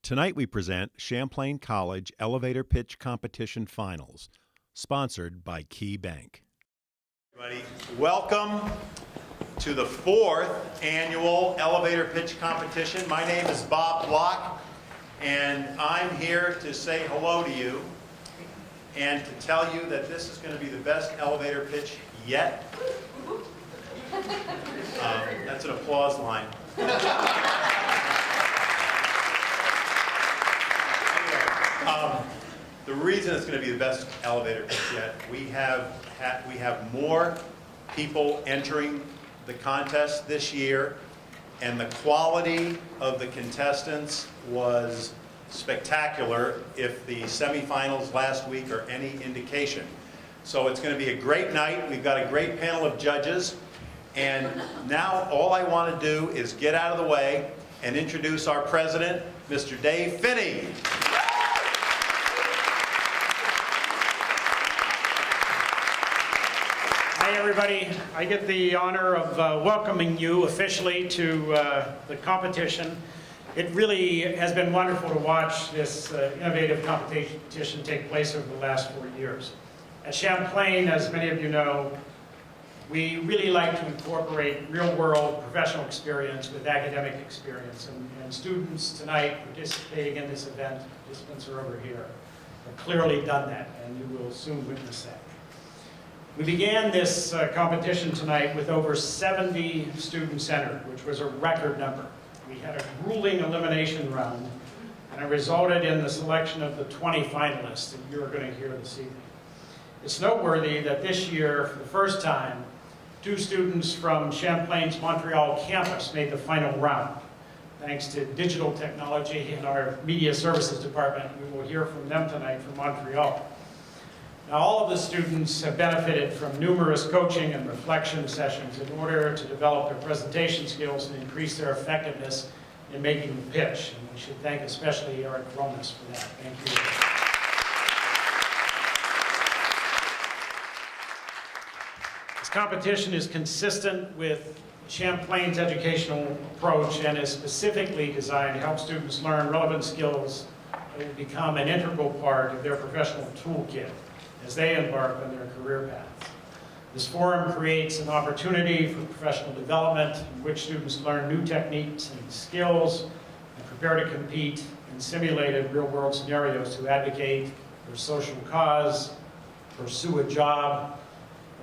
Tonight we present Champlain College Elevator Pitch Competition Finals, sponsored by Key Bank. Everybody, welcome to the 4th annual elevator pitch competition. My name is Bob Block, and I'm here to say hello to you and to tell you that this is going to be the best elevator pitch yet. That's an applause line. The reason it's going to be the best elevator pitch yet, we have more people entering the contest this year, and the quality of the contestants was spectacular if the semifinals last week are any indication. So it's going to be a great night. We've got a great panel of judges, and now all I want to do is get out of the way and introduce our president, Mr. Dave Finney. Hi everybody, I get the honor of welcoming you officially to the competition. It really has been wonderful to watch this innovative competition take place over the last 4 years. At Champlain, as many of you know, we really like to incorporate real-world professional experience with academic experience, and students tonight participating in this event, participants are over here, have clearly done that, and you will soon witness that. We began this competition tonight with over 70 students entered, which was a record number. We had a grueling elimination round, and it resulted in the selection of the 20 finalists that you're going to hear this evening. It's noteworthy that this year, for the first time, 2 students from Champlain's Montreal campus made the final round. Thanks to digital technology in our media services department, we will hear from them tonight from Montreal. Now, all of the students have benefited from numerous coaching and reflection sessions in order to develop their presentation skills and increase their effectiveness in making the pitch. And we should thank especially Eric Romas for that. Thank you. This competition is consistent with Champlain's educational approach and is specifically designed to help students learn relevant skills that will become an integral part of their professional toolkit as they embark on their career paths. This forum creates an opportunity for professional development in which students learn new techniques and skills and prepare to compete in simulated real-world scenarios to advocate for a social cause, pursue a job,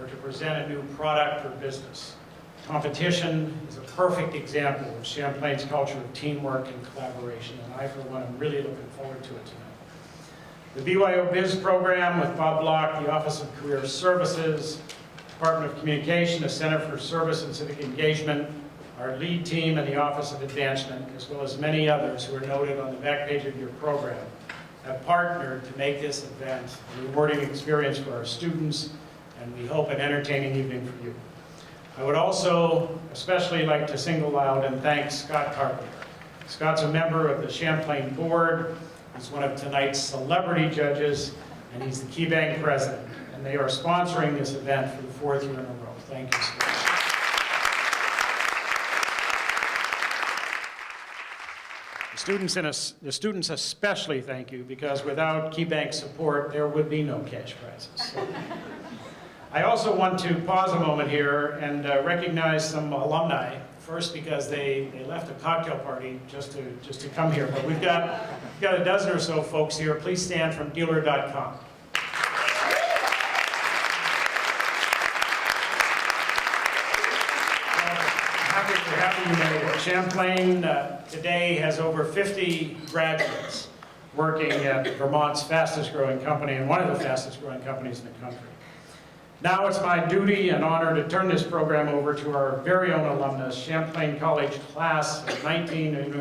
or to present a new product or business. Competition is a perfect example of Champlain's culture of teamwork and collaboration, and I, for one, am really looking forward to it tonight. The BYO Biz program with Bob Block, the Office of Career Services, Department of Communication, the Center for Service and Civic Engagement, our lead team and the Office of Advancement, as well as many others who are noted on the back page of your program, have partnered to make this event a rewarding experience for our students, and we hope an entertaining evening for you. I would also especially like to single out and thank Scott Carpenter. Scott's a member of the Champlain Board. He's one of tonight's celebrity judges, and he's the Key Bank president. And they are sponsoring this event for the 4th year in a row. Thank you, Scott. The students especially thank you, because without Key Bank support, there would be no cash prizes. So, I also want to pause a moment here and recognize some alumni. First, because they left a cocktail party just to come here. But we've got a dozen or so folks here. Please stand from dealer.com. Happy you made it. Champlain today has over 50 graduates working at Vermont's fastest growing company and one of the fastest growing companies in the country. Now it's my duty and honor to turn this program over to our very own alumnus, Champlain College class of 19,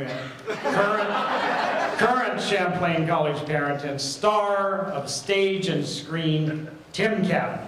current Champlain College parent and star of stage and screen, Tim Cabin.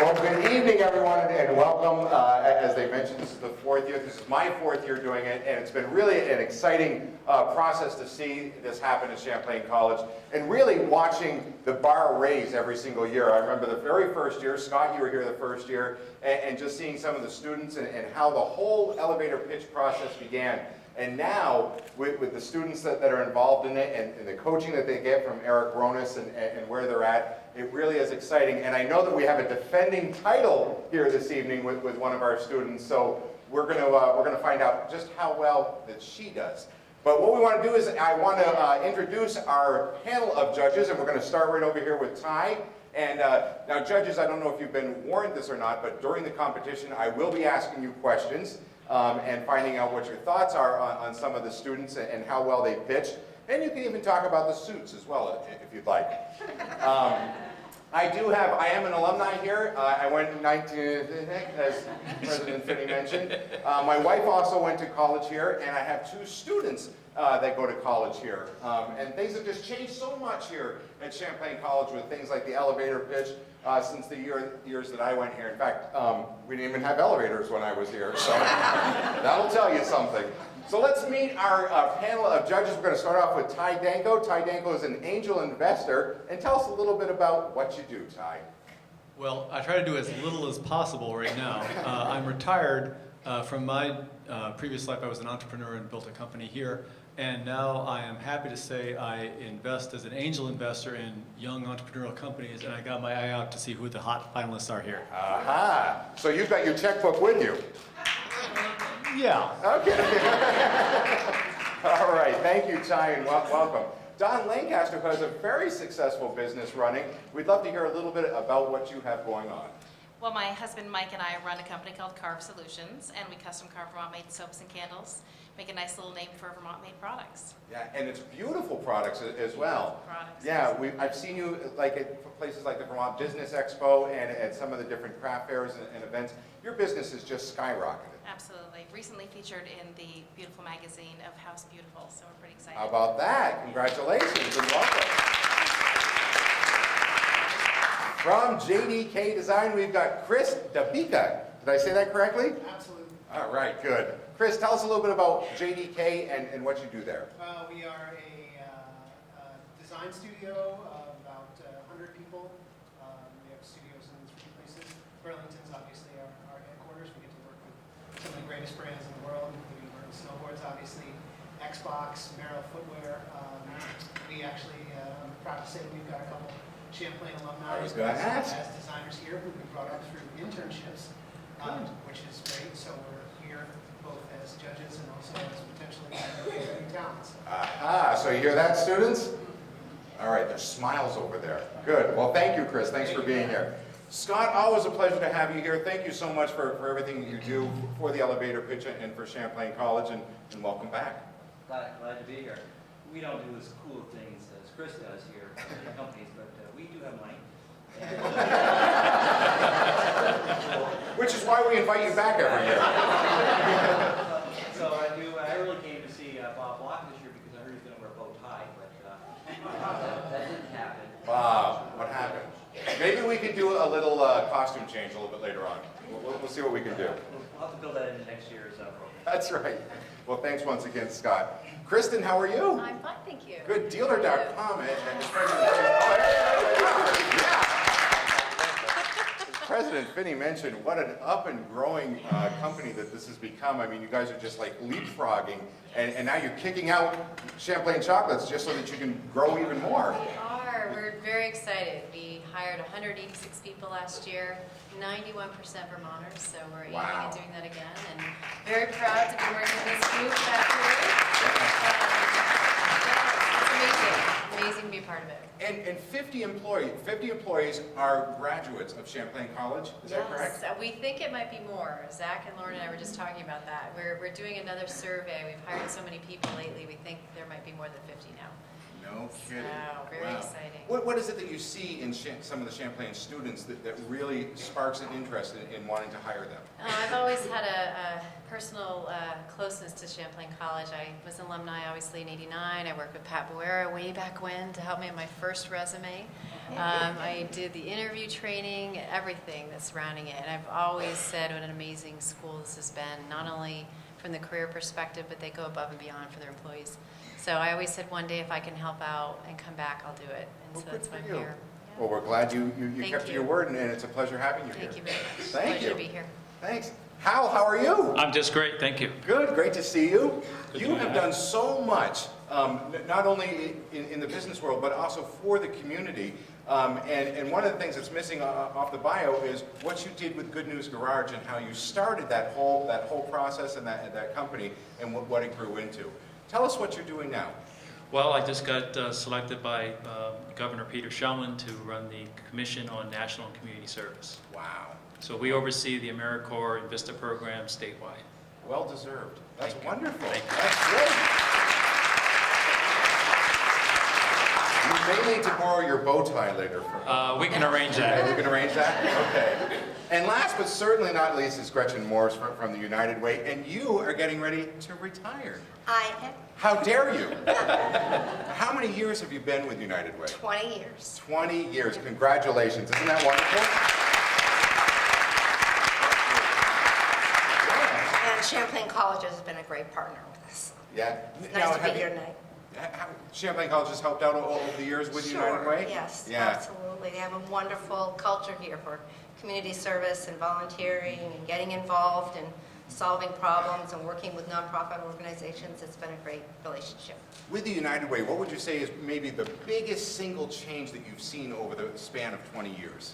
Well, good evening, everyone, and welcome. As they mentioned, this is the 4th year. This is my 4th year doing it, and it's been really an exciting process to see this happen at Champlain College, and really watching the bar raise every single year. I remember the very first year, Scott, you were here the first year, and just seeing some of the students and how the whole elevator pitch process began. And now, with the students that are involved in it and the coaching that they get from Eric Ronis and where they're at, it really is exciting. And I know that we have a defending title here this evening with one of our students, so we're gonna find out just how well that she does. But what we want to do is I want to introduce our panel of judges, and we're going to start right over here with Ty. And now, judges, I don't know if you've been warned this or not, but during the competition, I will be asking you questions. And finding out what your thoughts are on some of the students and how well they pitch. And you can even talk about the suits as well, if you'd like. I am an alumni here. I went in as President Finney mentioned. My wife also went to college here, and I have 2 students that go to college here. And things have just changed so much here at Champlain College with things like the elevator pitch since the years that I went here. In fact, we didn't even have elevators when I was here, so that'll tell you something. So let's meet our panel of judges. We're going to start off with Ty Danko. Ty Danko is an angel investor. And tell us a little bit about what you do, Ty. Well, I try to do as little as possible right now. I'm retired from my previous life. I was an entrepreneur and built a company here. And now I am happy to say I invest as an angel investor in young entrepreneurial companies, and I got my eye out to see who the hot finalists are here. Aha! So you've got your checkbook with you. Yeah. Okay. All right. Thank you, Ty, and welcome. Don Lancaster, who has a very successful business running. We'd love to hear a little bit about what you have going on. Well, my husband Mike and I run a company called Carve Solutions, and we custom carve Vermont-made soaps and candles. Make a nice little name for Vermont-made products. Yeah, and it's beautiful products as well. Products. Yeah, I've seen you like at places like the Vermont Business Expo and at some of the different craft fairs and events. Your business is just skyrocketed. Absolutely. Recently featured in the beautiful magazine of House Beautiful, so we're pretty excited. How about that? Congratulations and welcome. From JDK Design, we've got Chris Dabika. Did I say that correctly? Absolutely. All right, good. Chris, tell us a little bit about JDK and what you do there. We are a design studio of about 100 people. We have studios in 3 places. Burlington's obviously our headquarters. We get to work with some of the greatest brands in the world, including Burton Snowboards, obviously, Xbox, Merrill Footwear. We actually, I'm proud to say we've got a couple Champlain alumni as designers here who we brought up through internships, which is great. So we're here both as judges and also as potentially new talents. Aha, so you hear that, students? All right, there's smiles over there. Good. Well, thank you, Chris. Thanks for being here. Scott, always a pleasure to have you here. Thank you so much for everything that you do for the elevator pitch and for Champlain College, and welcome back. Glad to be here. We don't do as cool things as Chris does here in companies, but we do have money. Which is why we invite you back every year. So I really came to see Bob Block this year because I heard he's going to wear a bow tie, but that didn't happen. Bob, what happened? Maybe we could do a little costume change a little bit later on. We'll see what we can do. We'll have to build that into next year's program. That's right. Well, thanks once again, Scott. Kristen, how are you? I'm fine, thank you. Good. Dealer.com and President Finney mentioned what an up and growing company that this has become. I mean, you guys are just like leapfrogging, and now you're kicking out Champlain chocolates just so that you can grow even more. We are. We're very excited. We hired 186 people last year, 91% Vermonters, so we're aiming at doing that again, and very proud to be working with this group back here. It's amazing to be a part of it. And 50 employees are graduates of Champlain College, is that correct? Yes, we think it might be more. Zach and Lauren and I were just talking about that. We're doing another survey. We've hired so many people lately, we think there might be more than 50 now. No kidding. So, very exciting. What is it that you see in some of the Champlain students that really sparks an interest in wanting to hire them? I've always had a personal closeness to Champlain College. I was an alumni, obviously, in '89. I worked with Pat Boera way back when to help me on my first resume. I did the interview training, everything that's surrounding it. And I've always said what an amazing school this has been, not only from the career perspective, but they go above and beyond for their employees. So I always said one day if I can help out and come back, I'll do it. And so that's why I'm here. Yeah. Well, we're glad you Thank kept to you. your word, and it's a pleasure having you here. Thank you very much. Thank Pleasure you. to be here. Thanks. Hal, how are you? I'm just great, thank you. Good, great to see you. Good to You be have back. done so much, not only in the business world, but also for the community. And one of the things that's missing off the bio is what you did with Good News Garage and how you started that whole process and that company and what it grew into. Tell us what you're doing now. Well, I just got selected by Governor Peter Champlain to run the Commission on National and Community Service. Wow. So we oversee the AmeriCorps and VISTA program statewide. Well deserved. That's Thank you. wonderful. Thank you. That's great. You may need to borrow your bow tie later. We can arrange We that. can arrange that? Okay. And last but certainly not least is Gretchen Morris from the United Way, and you are getting ready to retire. I am How dare you? How many years have you been with United Way? 20 years. 20 years. Congratulations. Isn't that wonderful? And Champlain College has been a great partner with us. Yeah. It's Now, nice to be have you- here tonight. Champlain College has helped out over the years with United Way? Sure, yes, Yeah. absolutely. They have a wonderful culture here for community service and volunteering and getting involved and solving problems and working with nonprofit organizations. It's been a great relationship. With the United Way, what would you say is maybe the biggest single change that you've seen over the span of 20 years?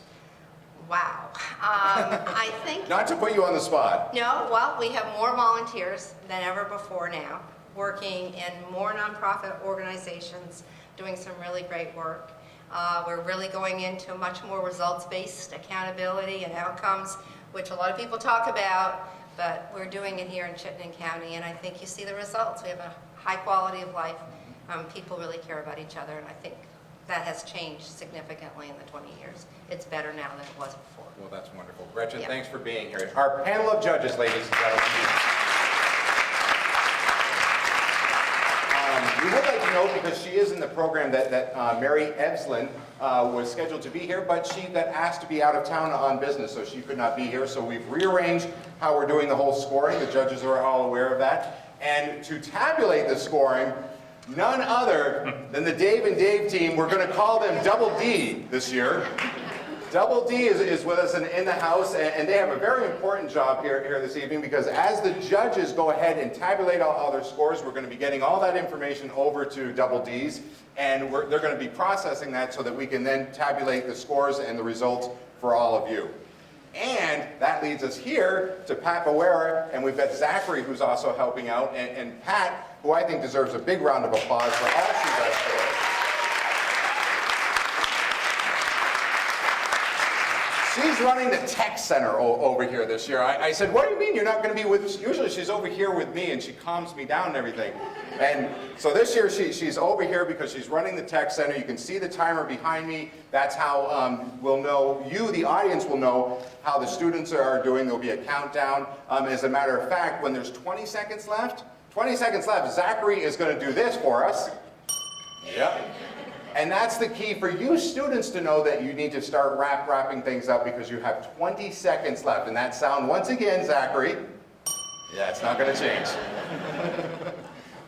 Wow. I think Not to put you on the spot. No, well, we have more volunteers than ever before now, working in more nonprofit organizations, doing some really great work. We're really going into much more results-based accountability and outcomes, which a lot of people talk about, but we're doing it here in Chittenden County, and I think you see the results. We have a high quality of life. People really care about each other, and I think that has changed significantly in the 20 years. It's better now than it was before. Well, that's wonderful. Gretchen, Yeah. thanks for being here. Our panel of judges, ladies and gentlemen. We would like to know, because she is in the program, that Mary Evslin was scheduled to be here, but she got asked to be out of town on business, so she could not be here. So we've rearranged how we're doing the whole scoring. The judges are all aware of that. And to tabulate the scoring, none other than the Dave and Dave team. We're going to call them Double D this year. Double D is with us in the house, and they have a very important job here this evening, because as the judges go ahead and tabulate all their scores, we're going to be getting all that information over to Double D's, and they're going to be processing that so that we can then tabulate the scores and the results for all of you. And that leads us here to Pat Boera, and we've got Zachary, who's also helping out, and Pat, who I think deserves a big round of applause for all she does for us. She's running the tech center over here this year. I said, what do you mean you're not going to be with us? Usually she's over here with me and she calms me down and everything. And so this year she's over here because she's running the tech center. You can see the timer behind me. That's how we'll know, the audience will know how the students are doing. There'll be a countdown. As a matter of fact, when there's 20 seconds left, Zachary is going to do this for us. Yep. And that's the key for you students to know that you need to start wrapping things up, because you have 20 seconds left. And that sound, once again, Zachary. Yeah, it's not going to change.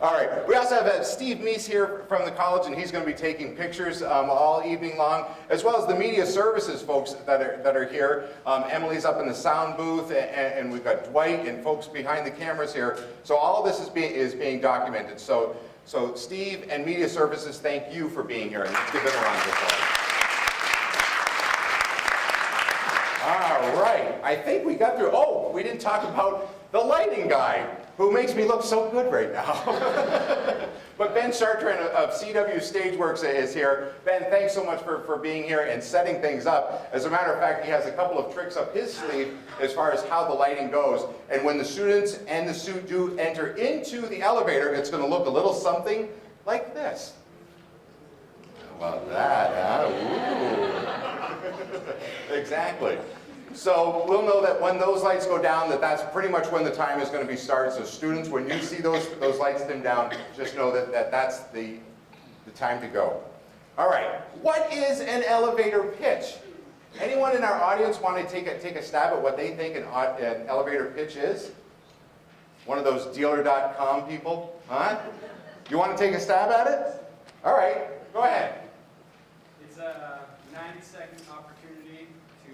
All right. We also have Steve Meese here from the college, and he's going to be taking pictures all evening long, as well as the media services folks that are here. Emily's up in the sound booth, and we've got Dwight and folks behind the cameras here. So all of this is being documented. So Steve and Media Services, thank you for being here, and let's give them a round of applause. All right, I think we got through. Oh, we didn't talk about the lighting guy, who makes me look so good right now. But Ben Chartrand of CW Stageworks is here. Ben, thanks so much for being here and setting things up. As a matter of fact, he has a couple of tricks up his sleeve as far as how the lighting goes. And when the students and the suit do enter into the elevator, it's going to look a little something like this. How about that, huh? Ooh. Exactly. So we'll know that when those lights go down, that's pretty much when the time is going to be started. So students, when you see those lights dim down, just know that's the time to go. All right, what is an elevator pitch? Anyone in our audience want to take a stab at what they think an elevator pitch is? One of those dealer.com people, huh? You want to take a stab at it? All right, go ahead. It's a 90-second opportunity to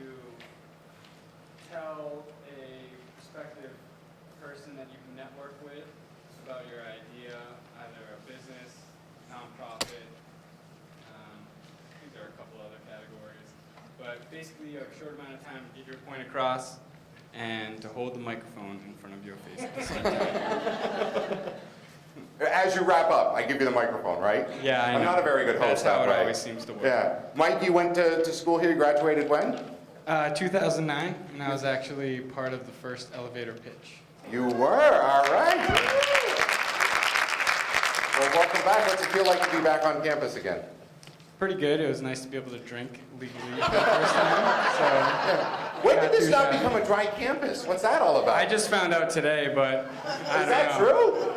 tell a prospective person that you can network with about your idea, either a business, nonprofit. I think there are a couple other categories. But basically, you have a short amount of time to get your point across and to hold the microphone in front of your face at the same time. As you wrap up, I give you the microphone, right? Yeah, I know. I'm not a very good host That's how that it way. always seems to work. Yeah. Mike, you went to school here, you graduated when? 2009, and I was actually part of the first elevator pitch. You were, all right. Well, welcome back. What's it feel like to be back on campus again? Pretty good. It was nice to be able to drink legally for the first time. So, When did this not become a dry campus? What's that all about? I just found out today, but I Is don't that know. true?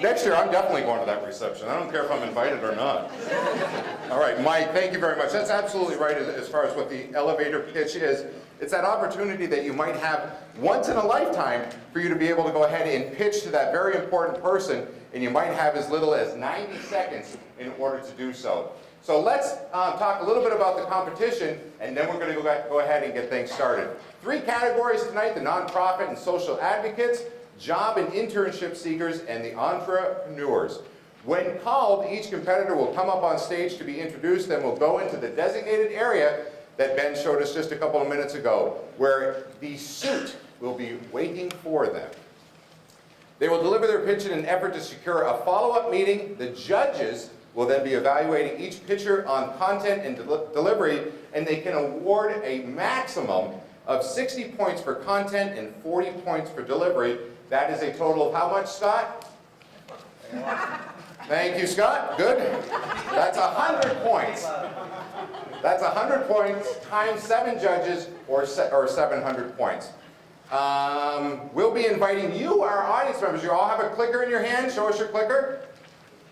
Next year, I'm definitely going to that reception. I don't care if I'm invited or not. All right, Mike, thank you very much. That's absolutely right as far as what the elevator pitch is. It's that opportunity that you might have once in a lifetime for you to be able to go ahead and pitch to that very important person, and you might have as little as 90 seconds in order to do so. So let's talk a little bit about the competition, and then we're going to go ahead and get things started. 3 categories tonight: the nonprofit and social advocates, job and internship seekers, and the entrepreneurs. When called, each competitor will come up on stage to be introduced, then we'll go into the designated area that Ben showed us just a couple of minutes ago, where the suit will be waiting for them. They will deliver their pitch in an effort to secure a follow-up meeting. The judges will then be evaluating each pitcher on content and delivery, and they can award a maximum of 60 points for content and 40 points for delivery. That is a total of how much, Scott? Thank you, Scott. Good. That's 100 points. That's 100 points times 7 judges, or 700 points. We'll be inviting you, our audience members. You all have a clicker in your hand. Show us your clicker.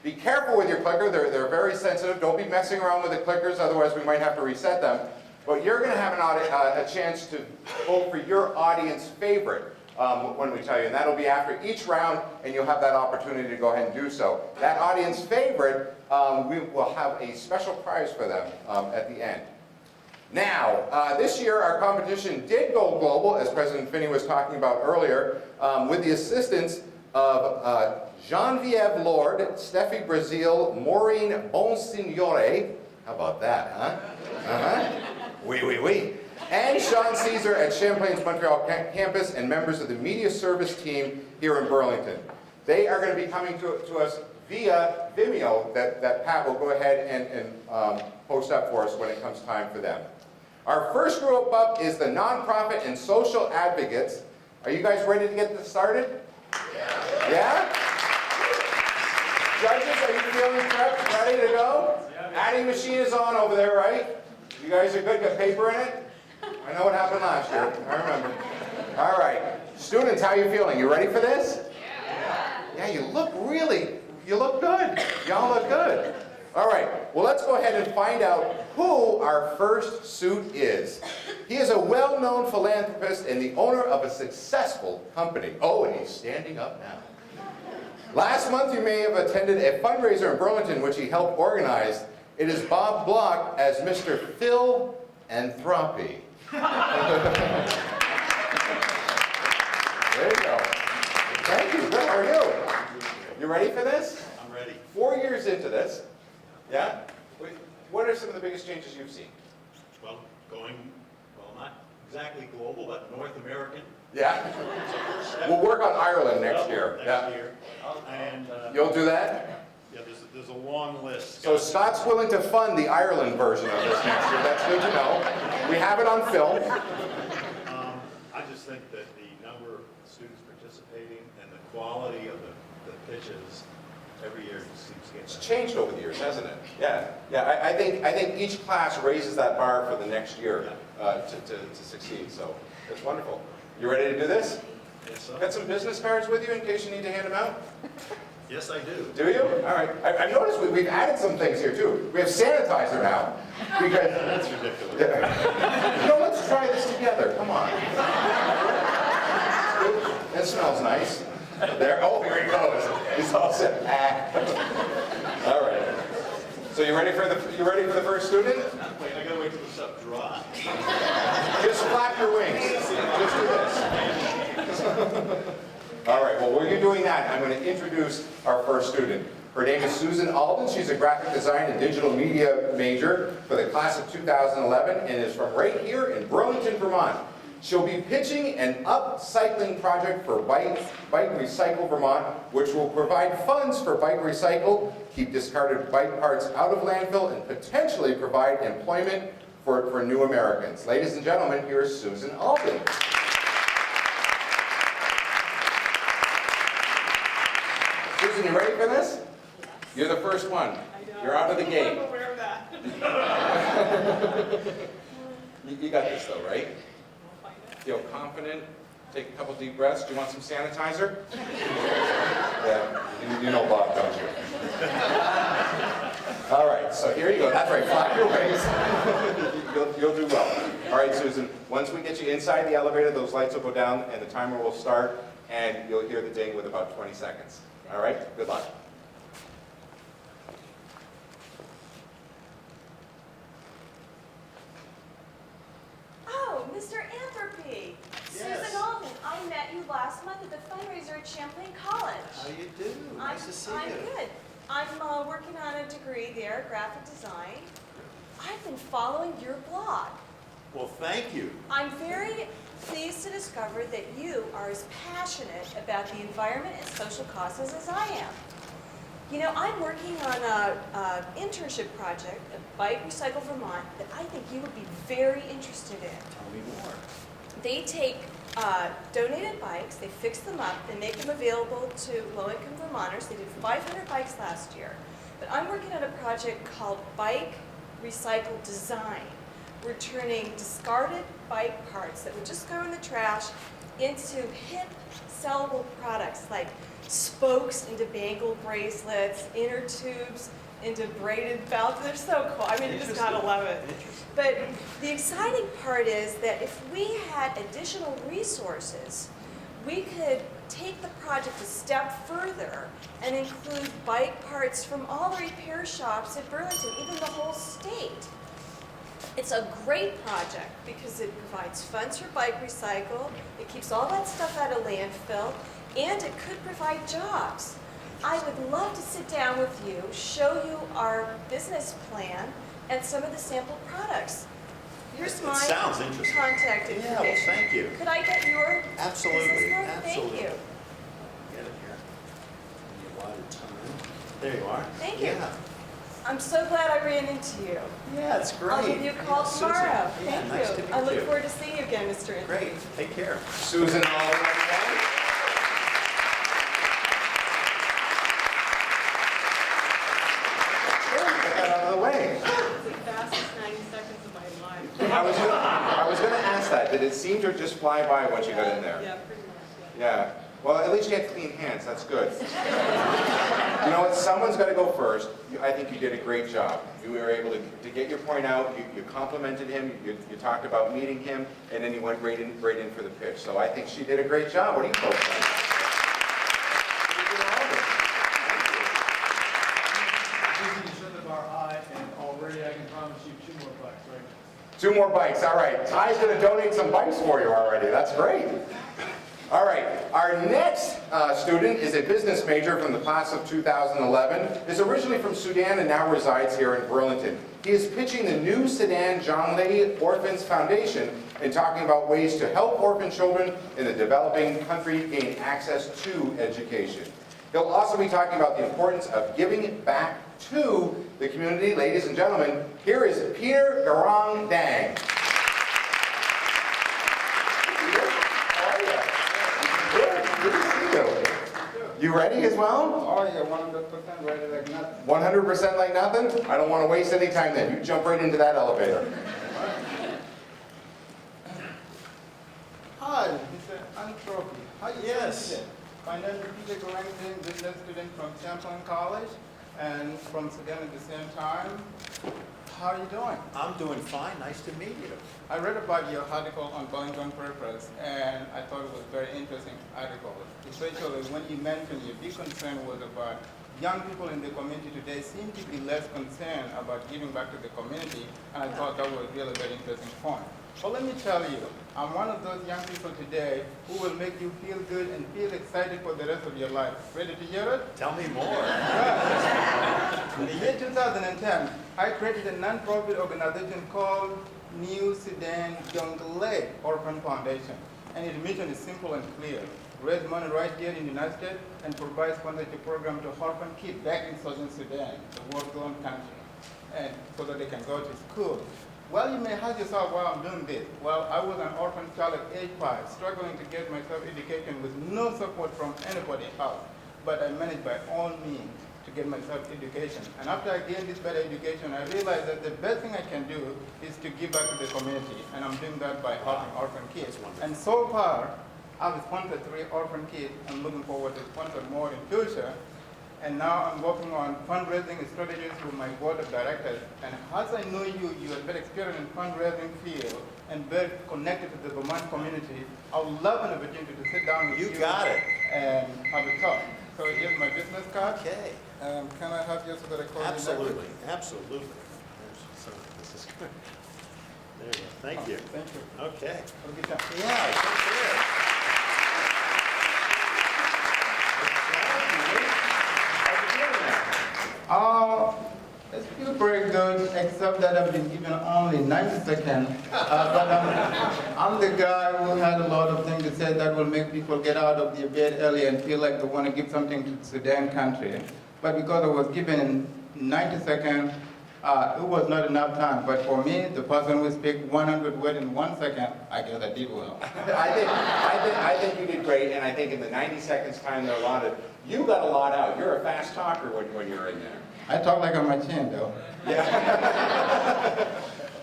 Be careful with your clicker. They're very sensitive. Don't be messing around with the clickers, otherwise we might have to reset them. But you're going to have a chance to vote for your audience favorite when we tell you. And that'll be after each round, and you'll have that opportunity to go ahead and do so. That audience favorite, we will have a special prize for them at the end. Now, this year our competition did go global, as President Finney was talking about earlier, with the assistance of Genevieve Lord, Steffi Brazil, Maureen Bonsignore. How about that, huh? Uh-huh. Oui. And Sean Caesar at Champlain's Montreal campus, and members of the media service team here in Burlington. They are going to be coming to us via Vimeo that Pat will go ahead and post up for us when it comes time for them. Our first group up is the nonprofit and social advocates. Are you guys ready to get this started? Yeah? Judges, are you feeling prepped, ready to go? Adding machine is on over there, right? You guys are good? Got paper in it? I know what happened last year. I remember. All right. Students, how are you feeling? You ready for this? Yeah, you look good. Y'all look good. All right. Well, let's go ahead and find out who our first suit is. He is a well-known philanthropist and the owner of a successful company. Oh, and he's standing up now. Last month, you may have attended a fundraiser in Burlington, which he helped organize. It is Bob Block as Mr. Phil Anthropy. There you go. Thank you. Good. How are you? You ready for this? I'm ready. 4 years into this. Yeah? What are some of the biggest changes you've seen? Well, not exactly global, but North American. Yeah? It's a first step. We'll work on Ireland next year. Next year. And You'll do that? yeah, there's a long list. So Scott's willing to fund the Ireland version of this next year. That's good to know. We have it on film. I just think that the number of students participating and the quality of the pitches Every year it just seems to get It's better. changed over the years, hasn't it? Yeah, yeah. I think each class raises that bar for the next year to succeed. So it's wonderful. You ready to do this? Yes, sir. Got some business cards with you in case you need to hand them out? Yes, I do. Do you? All right. I've noticed we've added some things here too. We have sanitizer now because. That's ridiculous. No, let's try this together. Come on. It smells nice. There. Oh, here he goes. He's all set. All right. So you ready for the first student? Wait, I gotta wait till the stuff dries. Just flap your wings. Just do this. All right. Well, while you're doing that, I'm going to introduce our first student. Her name is Susan Alden. She's a graphic design and digital media major for the class of 2011 and is from right here in Burlington, Vermont. She'll be pitching an upcycling project for Bike Recycle Vermont, which will provide funds for Bike Recycle, keep discarded bike parts out of landfill, and potentially provide employment for new Americans. Ladies and gentlemen, here is Susan Alden. Susan, you ready for this? You're the first one. You're out of the gate. I'm aware of that. You got this though, right? Feel confident? Take a couple deep breaths. Do you want some sanitizer? Yeah, you know Bob, don't you? All right, so here you go. That's right, flap your wings. You'll do well. All right, Susan, once we get you inside the elevator, those lights will go down and the timer will start, and you'll hear the ding with about 20 seconds. All right, good luck. Oh, Mr. Anthropy. Yes. Susan Alden. I met you last month at the fundraiser at Champlain College. How you do? Nice to see I'm you. good. I'm working on a degree there, graphic design. I've been following your blog. Well, thank you. I'm very pleased to discover that you are as passionate about the environment and social causes as I am. You know, I'm working on an internship project at Bike Recycle Vermont that I think you would be very interested in. Tell me more. They take donated bikes, they fix them up, and make them available to low-income Vermonters. They did 500 bikes last year. But I'm working on a project called Bike Recycle Design. We're turning discarded bike parts that would just go in the trash into hip, sellable products like spokes into bangle bracelets, inner tubes into braided belts. They're so cool. I mean, you just gotta love it. But the exciting part is that if we had additional resources, we could take the project a step further and include bike parts from all the repair shops at Burlington, even the whole state. It's a great project because it provides funds for Bike Recycle, it keeps all that stuff out of landfill, and it could provide jobs. I would love to sit down with you, show you our business plan and some of the sample products. Here's my sounds interesting. contact information. Yeah, well, thank you. Could I get your Absolutely, business card? absolutely. Thank you. Get it here. Give me a lot of time. There you are. Thank you. Yeah. I'm so glad I ran into you. Yeah, it's great. I'll give you a call Susan. tomorrow. Yeah, Thank nice you. to meet I look you. forward to seeing you again, Mr. Anthony. Great. Take care. Susan Alden, everyone. Get that out of the way. It's the fastest 90 seconds of my life. I was gonna ask that. Did it seem to just fly by once you got in there? Yeah, pretty much. Yeah. Well, at least you had clean hands. That's good. You know what? Someone's got to go first. I think you did a great job. You were able to get your point out. You complimented him. You talked about meeting him, and then you went right in for the pitch. So I think she did a great job. What do you folks think? You set the bar high, and already I can promise you 2 more bikes right now. 2 more bikes. All right. Ty's going to donate some bikes for you already. That's great. All right, our next student is a business major from the class of 2011, is originally from Sudan and now resides here in Burlington. He is pitching the new Sudan Champlain Orphans Foundation and talking about ways to help orphan children in the developing country gain access to education. He'll also be talking about the importance of giving back to the community. Ladies and gentlemen, here is Peter Garang Dang. You ready as well? Oh, yeah, 100% ready like nothing. 100% like nothing? I don't want to waste any time then. You jump right into that elevator. Hi, Mr. Anthropy. How are you Yes. doing today? My name is Peter Gorangton, business student from Champlain College and from Sudan at the same time. How are you doing? I'm doing fine. Nice to meet you. I read about your article on Burlington Purpose, and I thought it was a very interesting article, especially when you mentioned your big concern was about young people in the community today seem to be less concerned about giving back to the community, and I thought that was really a very interesting point. But let me tell you, I'm one of those young people today who will make you feel good and feel excited for the rest of your life. Ready to hear it? Tell me more. In the year 2010, I created a non-profit organization called New Sudan Jonglei Orphan Foundation. And its mission is simple and clear. Raise money right here in the United States and provide sponsorship program to orphan kids back in Southern Sudan, the war-torn country, and so that they can go to school. Well, you may ask yourself why I'm doing this. Well, I was an orphan child at age 5, struggling to get myself education with no support from anybody else. But I managed by all means to get myself education. And after I gained this better education, I realized that the best thing I can do is to give back to the community. And I'm doing that by helping orphan kids. And so far, I've sponsored 3 orphan kids. I'm looking forward to sponsor more in future. And now I'm working on fundraising strategies with my board of directors. And as I know you, you are very experienced in fundraising field and very connected to the Vermont community. I would love an opportunity to sit down with you. You got it. And have a talk. So here's my business card. Okay. Can I have you so that I call Absolutely. Absolutely. So this is good. There you go. Thank you. Thank you. Okay. Have a good time. Yeah, take care. It's still very good, except that I've been given only 90 seconds. But I'm the guy who had a lot of things to say that will make people get out of their bed early and feel like they want to give something to Sudan country. But because I was given 90 seconds, it was not enough time. But for me, the person who speak 100 words in 1 second, I guess I did well. I think you did great, and I think in the 90 seconds time they're allotted, you got a lot out. You're a fast talker when you're in there. I talk like a machine, though. Yeah.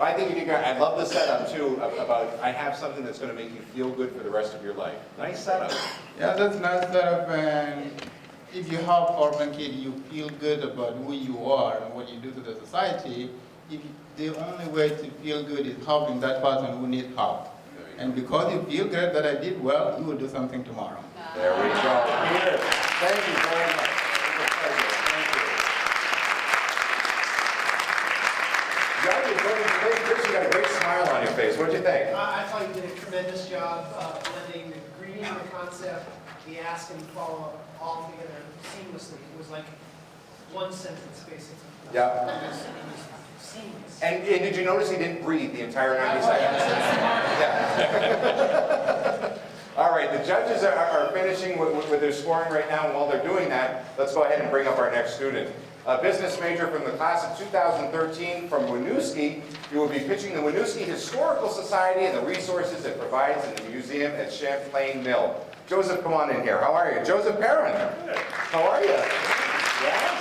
I think you did great. I love the setup, too, about I have something that's going to make you feel good for the rest of your life. Nice setup. Yeah, that's a nice setup, and if you help orphan kids, you feel good about who you are and what you do to the society. The only way to feel good is helping that person who needs help. And because you feel good that I did well, you will do something tomorrow. There we go. Peter, thank you very much. It's a pleasure. Thank you. Judge, you got a great smile on your face. What'd you think? I thought you did a tremendous job blending the greeting, the concept, the ask and follow-up all together seamlessly. It was like one sentence, basically. Yeah. It was seamless. And did you notice he didn't breathe the entire 90 seconds? Yeah. All right, the judges are finishing with their scoring right now, and while they're doing that, let's go ahead and bring up our next student. A business major from the class of 2013 from Winooski. You will be pitching the Winooski Historical Society and the resources it provides in the museum at Champlain Mill. Joseph, come on in here. How are you? Joseph Perrin. How are you? Yeah?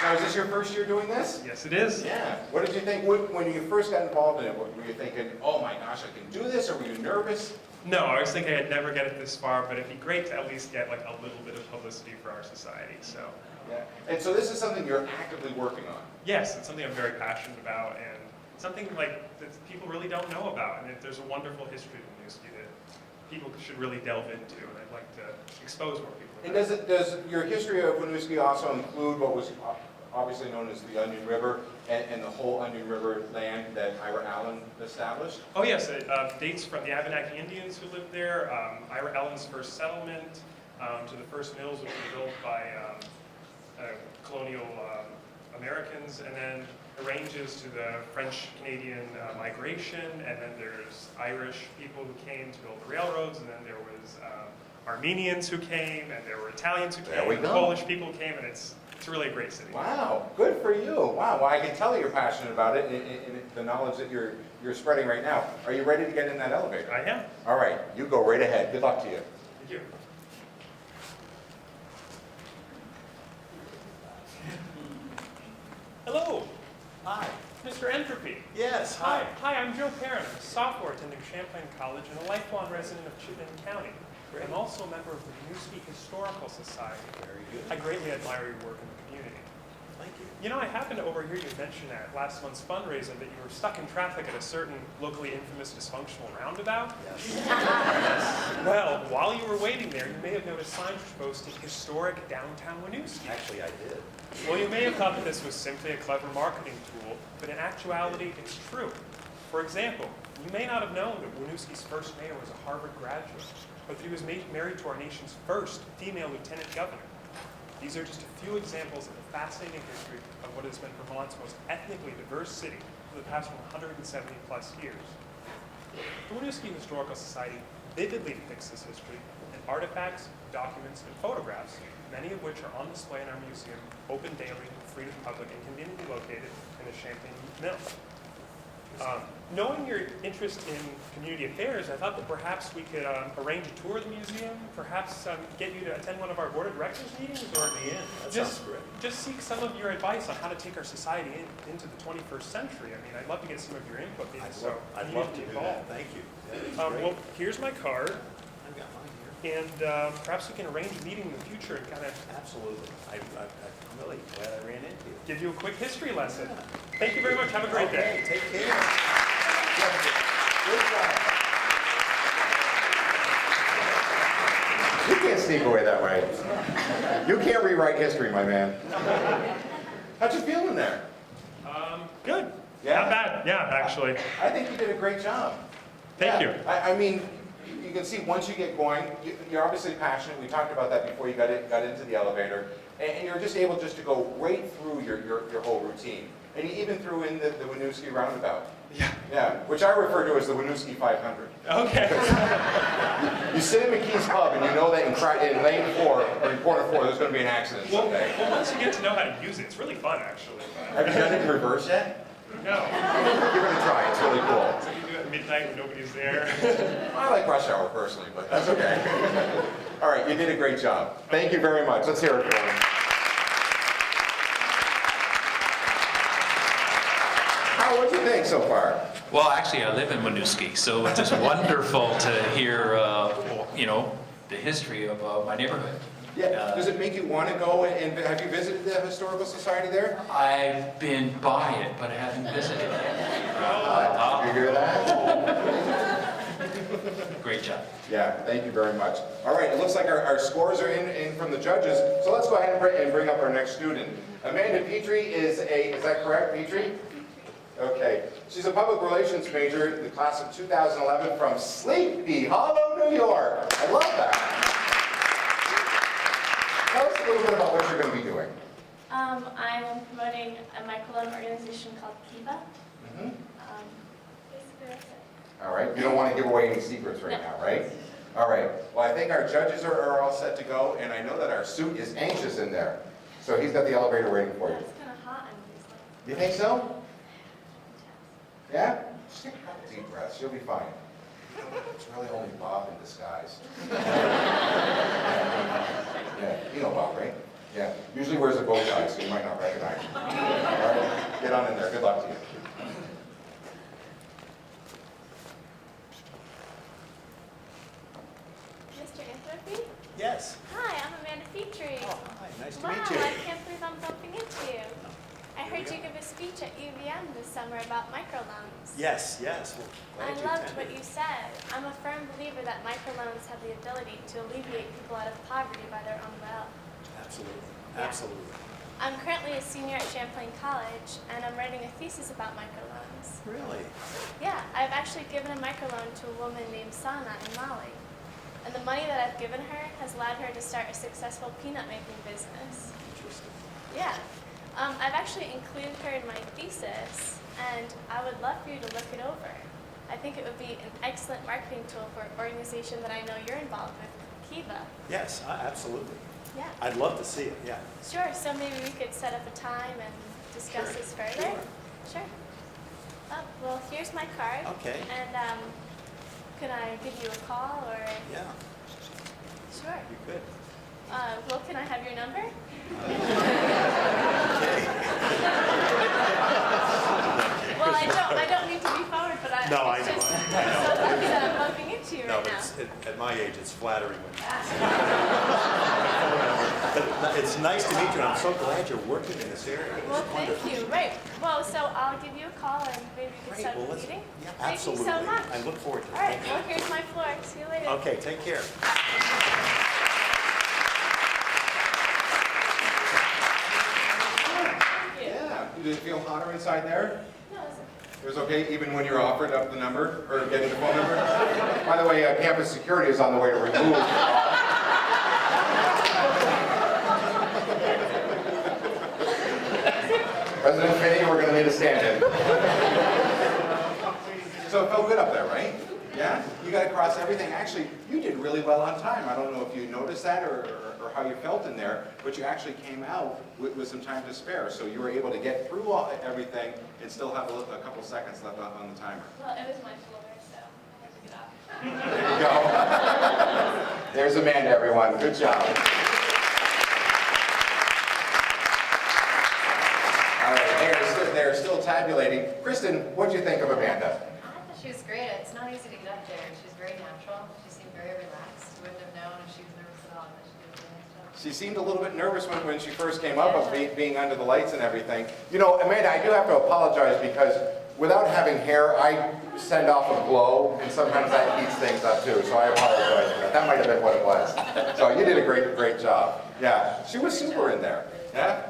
Now, is this your first year doing this? Yes, it is. Yeah. What did you think when you first got involved in it? Were you thinking, oh my gosh, I can do this? Or were you nervous? No, I was thinking I'd never get it this far, but it'd be great to at least get like a little bit of publicity for our society. So. Yeah. And so this is something you're actively working on. Yes, it's something I'm very passionate about, and something like that people really don't know about. And there's a wonderful history of Winooski that people should really delve into, and I'd like to expose more people. And does your history of Winooski also include what was obviously known as the Onion River and the whole Onion River land that Ira Allen established? Oh yes, it dates from the Abenaki Indians who lived there, Ira Allen's first settlement, to the first mills which were built by colonial Americans, and then it ranges to the French-Canadian migration, and then there's Irish people who came to build the railroads, and then there was Armenians who came, and there were Italians who came, and Polish people who came, and it's really a great city. Wow, good for you. Wow, well I can tell you're passionate about it in the knowledge that you're spreading right now. Are you ready to get in that elevator? I am. All right, you go right ahead. Good luck to you. Thank you. Hello, Hi. Mr. Entropy. Yes, Hi, I'm Joe Perrin. I'm a sophomore attending Champlain College and a lifelong resident of Chittenden County. Great. I'm also a member of the Winooski Historical Society. Very good. I greatly admire your work in the community. Thank you. You know, I happened to overhear you mention at last month's fundraiser that you were stuck in traffic at a certain locally infamous dysfunctional roundabout. Yes. Well, while you were waiting there, you may have noticed signs which boasted historic downtown Winooski. Actually, I did. Well, you may have thought that this was simply a clever marketing tool, but in actuality, it's true. For example, you may not have known that Winooski's first mayor was a Harvard graduate, but that he was married to our nation's first female lieutenant governor. These are just a few examples of the fascinating history of what has been Vermont's most ethnically diverse city for the past 170 plus years. The Winooski Historical Society vividly depicts this history in artifacts, documents, and photographs, many of which are on display in our museum, open daily, free to the public, and conveniently located in the Champlain Mill. Knowing your interest in community affairs, I thought that perhaps we could arrange a tour of the museum, perhaps get you to attend one of our board of directors meetings, or just seek some of your advice on how to take our society into the 21st century. I mean, I'd love to get some of your input. I'd love to do that. Thank you. Yeah, well, here's my card. I've got mine here. And perhaps we can arrange a meeting in the future and kind of Absolutely. I'm really glad I ran into you. give you a quick history lesson. Thank you very much. Have a great day. Okay, take care. Good job. You can't sneak away that way. You can't rewrite history, my man. How'd you feel in there? Good. Yeah? Not bad. Yeah, actually. I think you did a great job. Thank you. I mean, you can see once you get going, you're obviously passionate. We talked about that before you got into the elevator. And you're just able just to go right through your whole routine. And you even threw in the Winooski roundabout. Yeah. Yeah, which I refer to as the Winooski 500. Okay. You sit in McKee's Pub and you know that in lane 4, or in corner 4, there's going to be an accident someday. Well, once you get to know how to use it, it's really fun, actually. Have you done it in reverse yet? No. You're going to try. It's really cool. So you do it at midnight when nobody's there. I like rush hour personally, but that's okay. All right, you did a great job. Thank you very much. Let's hear it for him. What do you think so far? Well, actually, I live in Winooski, so it's just wonderful to hear, the history of my neighborhood. Yeah. Does it make you want to go and have you visited the Historical Society there? I've been by it, but I haven't visited it. You hear that? Great job. Yeah, thank you very much. All right, it looks like our scores are in from the judges, so let's go ahead and bring up our next student. Amanda Petrie is that correct, Petrie? Okay. She's a public relations major, the class of 2011 from Sleepy Hollow, New York. I love that. Tell us a little bit about what you're going to be doing. I'm promoting a microloan organization called Kiva. Basically that's it. All right. You don't want to give away any secrets right now, right? All right. Well, I think our judges are all set to go, and I know that our suit is anxious in there. So he's got the elevator waiting for you. It's kind of hot in these lights. You think so? Yeah? Just take a couple deep breaths. You'll be fine. It's really only Bob in disguise. Yeah, you know Bob, right? Yeah. Usually wears a bow tie, so you might not recognize him. All right? Get on in there. Good luck to you. Mr. Anthony? Yes. Hi, I'm Amanda Petrie. Oh, hi. Nice to Wow, meet you. I can't believe I'm bumping into you. I heard you give a speech at UVM this summer about microloans. Yes, yes. Well, I glad you loved attended. what you said. I'm a firm believer that microloans have the ability to alleviate people out of poverty by their own will. Absolutely. Yeah. Absolutely. I'm currently a senior at Champlain College, and I'm writing a thesis about microloans. Really? Yeah, I've actually given a microloan to a woman named Sana in Mali. And the money that I've given her has allowed her to start a successful peanut making business. Interesting. Yeah. I've actually included her in my thesis, and I would love for you to look it over. I think it would be an excellent marketing tool for an organization that I know you're involved with, Kiva. Yes, absolutely. Yeah. I'd love to see it, yeah. Sure, so maybe we could set up a time and discuss Sure, this further? Sure. Oh, well, here's my card. Okay. And could I give you a call or? Yeah, Sure. you could. Well, can I have your number? Well, I don't mean to be forward, but No, I it's know. just so lucky that I'm bumping into you No, right but now. at my age, it's flattering when But it's nice to meet you, and I'm so glad you're working in this area. It's Well, thank wonderful. you. Right. Well, so I'll give you a call and maybe we can Great, set well, up a let's- meeting. yeah, Thank absolutely. you so much. I look forward to it. All right. Thank you. Well, here's my floor. See you later. Okay, take care. Yeah, you didn't feel hotter inside there? No, it's okay. It was okay even when you were offered up the number, or getting the phone number? By the way, campus security is on the way to remove. President Finney, we're gonna need a stand-in. So it felt good up there, right? Yeah? You got across everything. Actually, you did really well on time. I don't know if you noticed that or how you felt in there, but you actually came out with some time to spare. So you were able to get through everything and still have a couple seconds left on the timer. Well, it was my floor, so I had to get up. There you go. There's Amanda, everyone. Good job. All right, they're still tabulating. Kristen, what do you think of Amanda? I thought she was great. It's not easy to get up there. She was very natural. She seemed very relaxed. You wouldn't have known if she was nervous at all, but she did really nice job. She seemed a little bit nervous when she first came up, of being under the lights and everything. You know, Amanda, I do have to apologize because without having hair, I send off a glow, and sometimes that heats things up too, so I apologize for that. That might have been what it was. So you did a great job. Yeah, she was super in there. Yeah?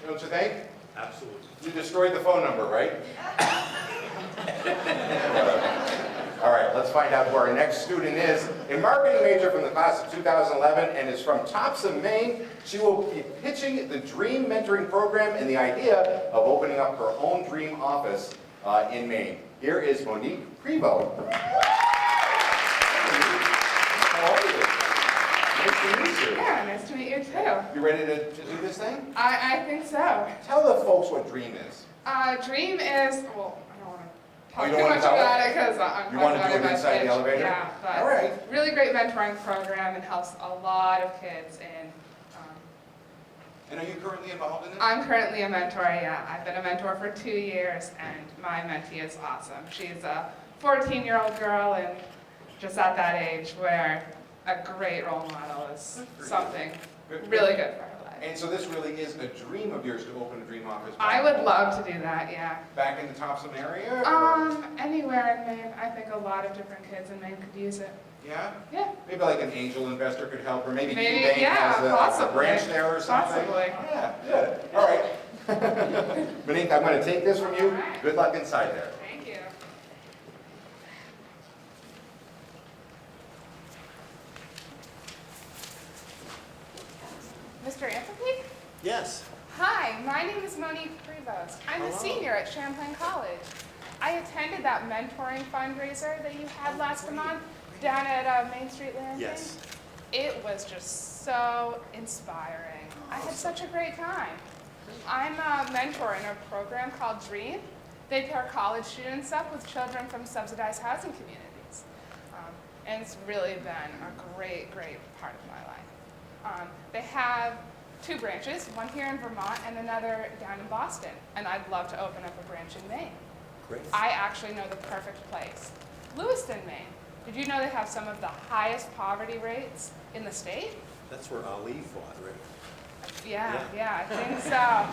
Don't you think? Absolutely. You destroyed the phone number, right? All right, let's find out who our next student is. A marketing major from the class of 2011 and is from Topsom, Maine. She will be pitching the Dream Mentoring Program and the idea of opening up her own dream office in Maine. Here is Monique Prevost. How are you? Nice to meet you. Yeah, nice to meet you too. You ready to do this thing? I think so. Tell the folks what Dream is. Dream is, well, I don't want to Oh, talk you too don't wanna much tell about it? it because I'm You wanna talking do it about my inside the pitch. elevator? Yeah, but All right. really great mentoring program and helps a lot of kids. And And are you currently involved in this? I'm currently a mentor, yeah. I've been a mentor for 2 years and my mentee is awesome. She's a 14-year-old girl and just at that age where a great role model is something really good for her life. And so this really is a dream of yours to open a dream office? I would love to do that, yeah. Back in the Topsom area? or- Anywhere in Maine. I think a lot of different kids in Maine could use it. Yeah? Yeah. Maybe like an angel investor could help, or maybe Maybe, Bank yeah, has a possibly. branch there or something? Possibly. Yeah, good. All right. Monique, I'm going to take this from you. right. Good luck inside there. Thank you. Mr. Anthony? Yes. Hi, my name is Monique Prevost. I'm a Hello. senior at Champlain College. I attended that mentoring fundraiser that you had last month down at Main Street Landing. Yes. It was just so inspiring. I had such a great time. I'm a mentor in a program called DREAM. They pair college students up with children from subsidized housing communities. And it's really been a great part of my life. They have 2 branches, one here in Vermont and another down in Boston. And I'd love to open up a branch in Maine. Great. I actually know the perfect place. Lewiston, Maine. Did you know they have some of the highest poverty rates in the state? That's where Ali fought, right? Yeah, I think so.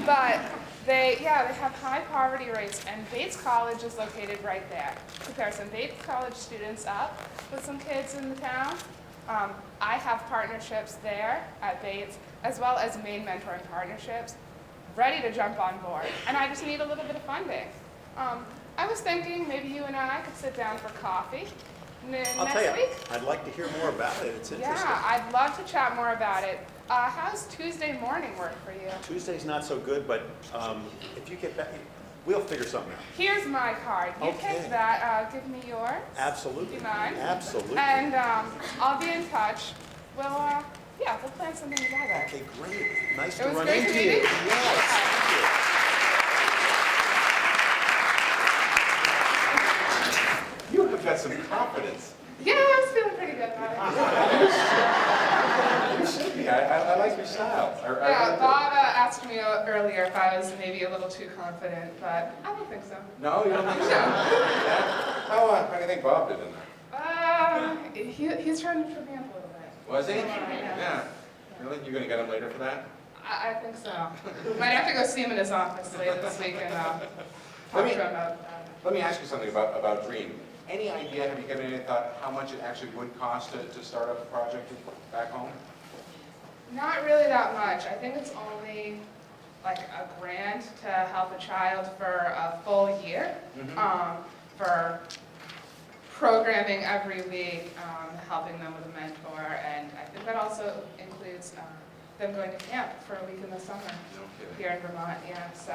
But they have high poverty rates, and Bates College is located right there. To pair some Bates College students up with some kids in the town. I have partnerships there at Bates, as well as Maine mentoring partnerships, ready to jump on board. And I just need a little bit of funding. I was thinking maybe you and I could sit down for coffee I'll next tell you, week. I'd like to hear more about it. It's interesting. Yeah, I'd love to chat more about it. How's Tuesday morning work for you? Tuesday's not so good, but if you get back, we'll figure something out. Here's my card. You Okay. take that. Give me yours. Absolutely. Do you mind? Absolutely. And I'll be in touch. We'll plan something together. Okay, great. Nice It to was run great to into meet you. you. Yes. You have got some confidence. Yeah, I was feeling pretty good about it. You should be. I like your style. earlier if I was maybe a little too confident, but I don't think so. No, you don't think so? Yeah. How do you think Bob did in there? He's trying to trip me up a little bit. Was he? Yeah. Yeah. Really? You're going to get him later for that? I think so. Might have to go see him in his office later this week and talk to him about Let me ask you something about Dream. Any idea, have you given any thought how much it actually would cost to start up a project back home? Not really that much. I think it's only like a grant to help a child for a full year, for programming every week, helping them with a mentor, and I think that also includes them going to camp for a week in the summer here in Vermont. Yeah, so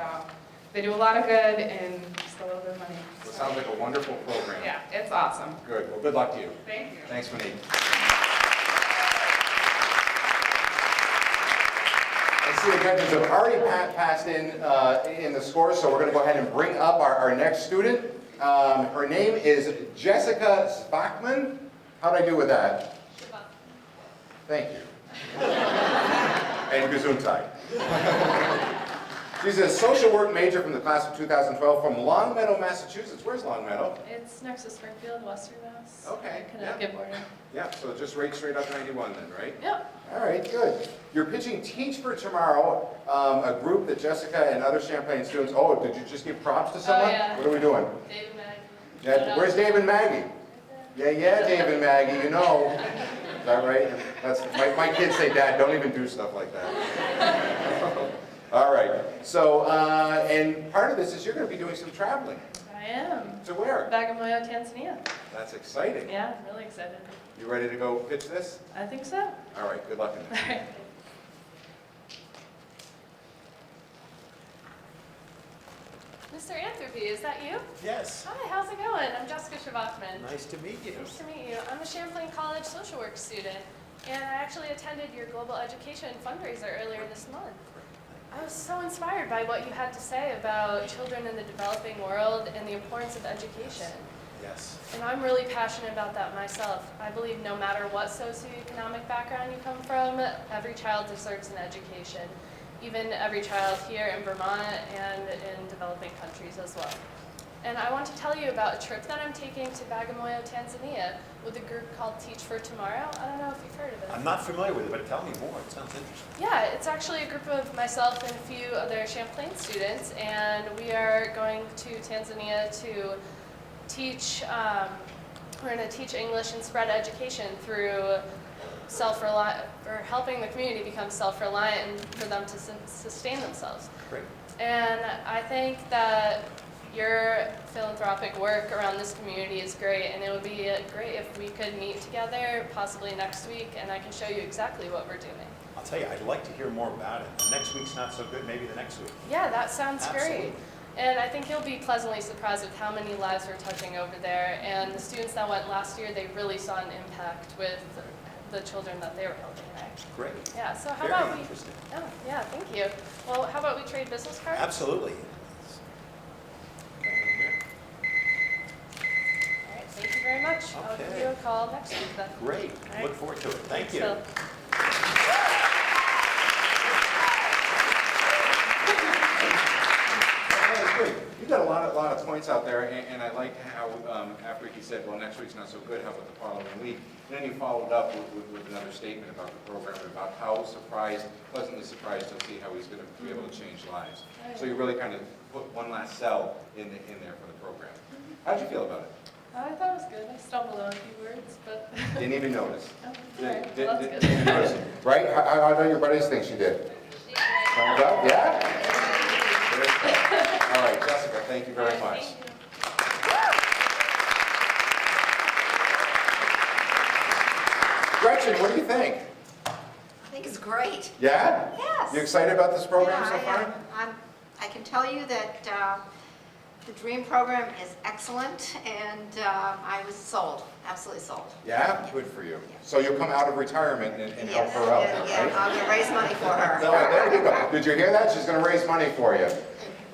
they do a lot of good and just a little bit of money. Well, it sounds like a wonderful program. Yeah, it's awesome. Good. Well, good luck to you. Thank you. Thanks, Monique. I see the judges have already passed in the scores, so we're going to go ahead and bring up our next student. Her name is Jessica Spachman. How did I do with that? Thank you. And Gesundheit. She's a social work major from the class of 2012 from Longmeadow, Massachusetts. Where's Longmeadow? It's next to Springfield, Western Mass. Okay. Connecticut border. Yeah, so just right straight up 91 then, right? Yep. All right, good. You're pitching Teach for Tomorrow, a group that Jessica and other Champlain students, oh, did you just give props to someone? Oh, yeah. What are we doing? Dave and Maggie. Yeah, where's Dave and Maggie? Yeah, Dave and Maggie, you know. Is that right? That's, my kids say, Dad, don't even do stuff like that. All right, so, and part of this is you're going to be doing some traveling. I am. To where? Bagamoyo, Tanzania. That's exciting. Yeah, I'm really excited. You ready to go pitch this? I think so. All right, good luck in that. All right. Mr. Anthropy, is that you? Yes. Hi, how's it going? I'm Jessica Shavachman. Nice to meet you. Nice to meet you. I'm a Champlain College social work student, and I actually attended your global education fundraiser earlier this month. I was so inspired by what you had to say about children in the developing world and the importance of education. Yes. And I'm really passionate about that myself. I believe no matter what socioeconomic background you come from, every child deserves an education. Even every child here in Vermont and in developing countries as well. And I want to tell you about a trip that I'm taking to Bagamoyo, Tanzania with a group called Teach for Tomorrow. I don't know if you've heard of it. I'm not familiar with it, but tell me more. It sounds interesting. Yeah, it's actually a group of myself and a few other Champlain students, and we are going to Tanzania to teach, we're going to teach English and spread education through self-reliant, or helping the community become self-reliant and for them to sustain themselves. Great. And I think that your philanthropic work around this community is great, and it would be great if we could meet together possibly next week, and I can show you exactly what we're doing. I'll tell you, I'd like to hear more about it. The next week's not so good, maybe the next week. Yeah, that sounds Absolutely. great. And I think you'll be pleasantly surprised with how many lives we're touching over there. And the students that went last year, they really saw an impact with the children that they were helping, right? Great. Yeah, so how Very about we... interesting. Oh, yeah, thank you. Well, how about we trade business cards? Absolutely. All right, thank you very much. I'll give Okay. you a call next week then. Great. All right. Look forward to it. Thank Thanks, you. Phil. Good. You got a lot of points out there, and I like how after he said, well, next week's not so good, how about the following week? And then you followed up with another statement about the program, about how pleasantly surprised to see how he's going to be able to change lives. So you really kind of put one last cell in there for the program. How'd you feel about it? I thought it was good. I stumbled on a few words, but... Didn't even notice. Oh, all right. Well, that's good. Didn't even notice. Right? How do your buddies think she did? Thumbs up? Yeah? All right, Jessica, thank you very much. Gretchen, what do you think? I think it's great. Yeah? Yes. You excited about this program Yeah, so far? I can tell you that the DREAM program is excellent, and I was sold, absolutely sold. Yeah? Good for you. So you'll come out of retirement and help Yes, her out, yeah, right? I'm gonna raise money for her. No, there you go. Did you hear that? She's going to raise money for you.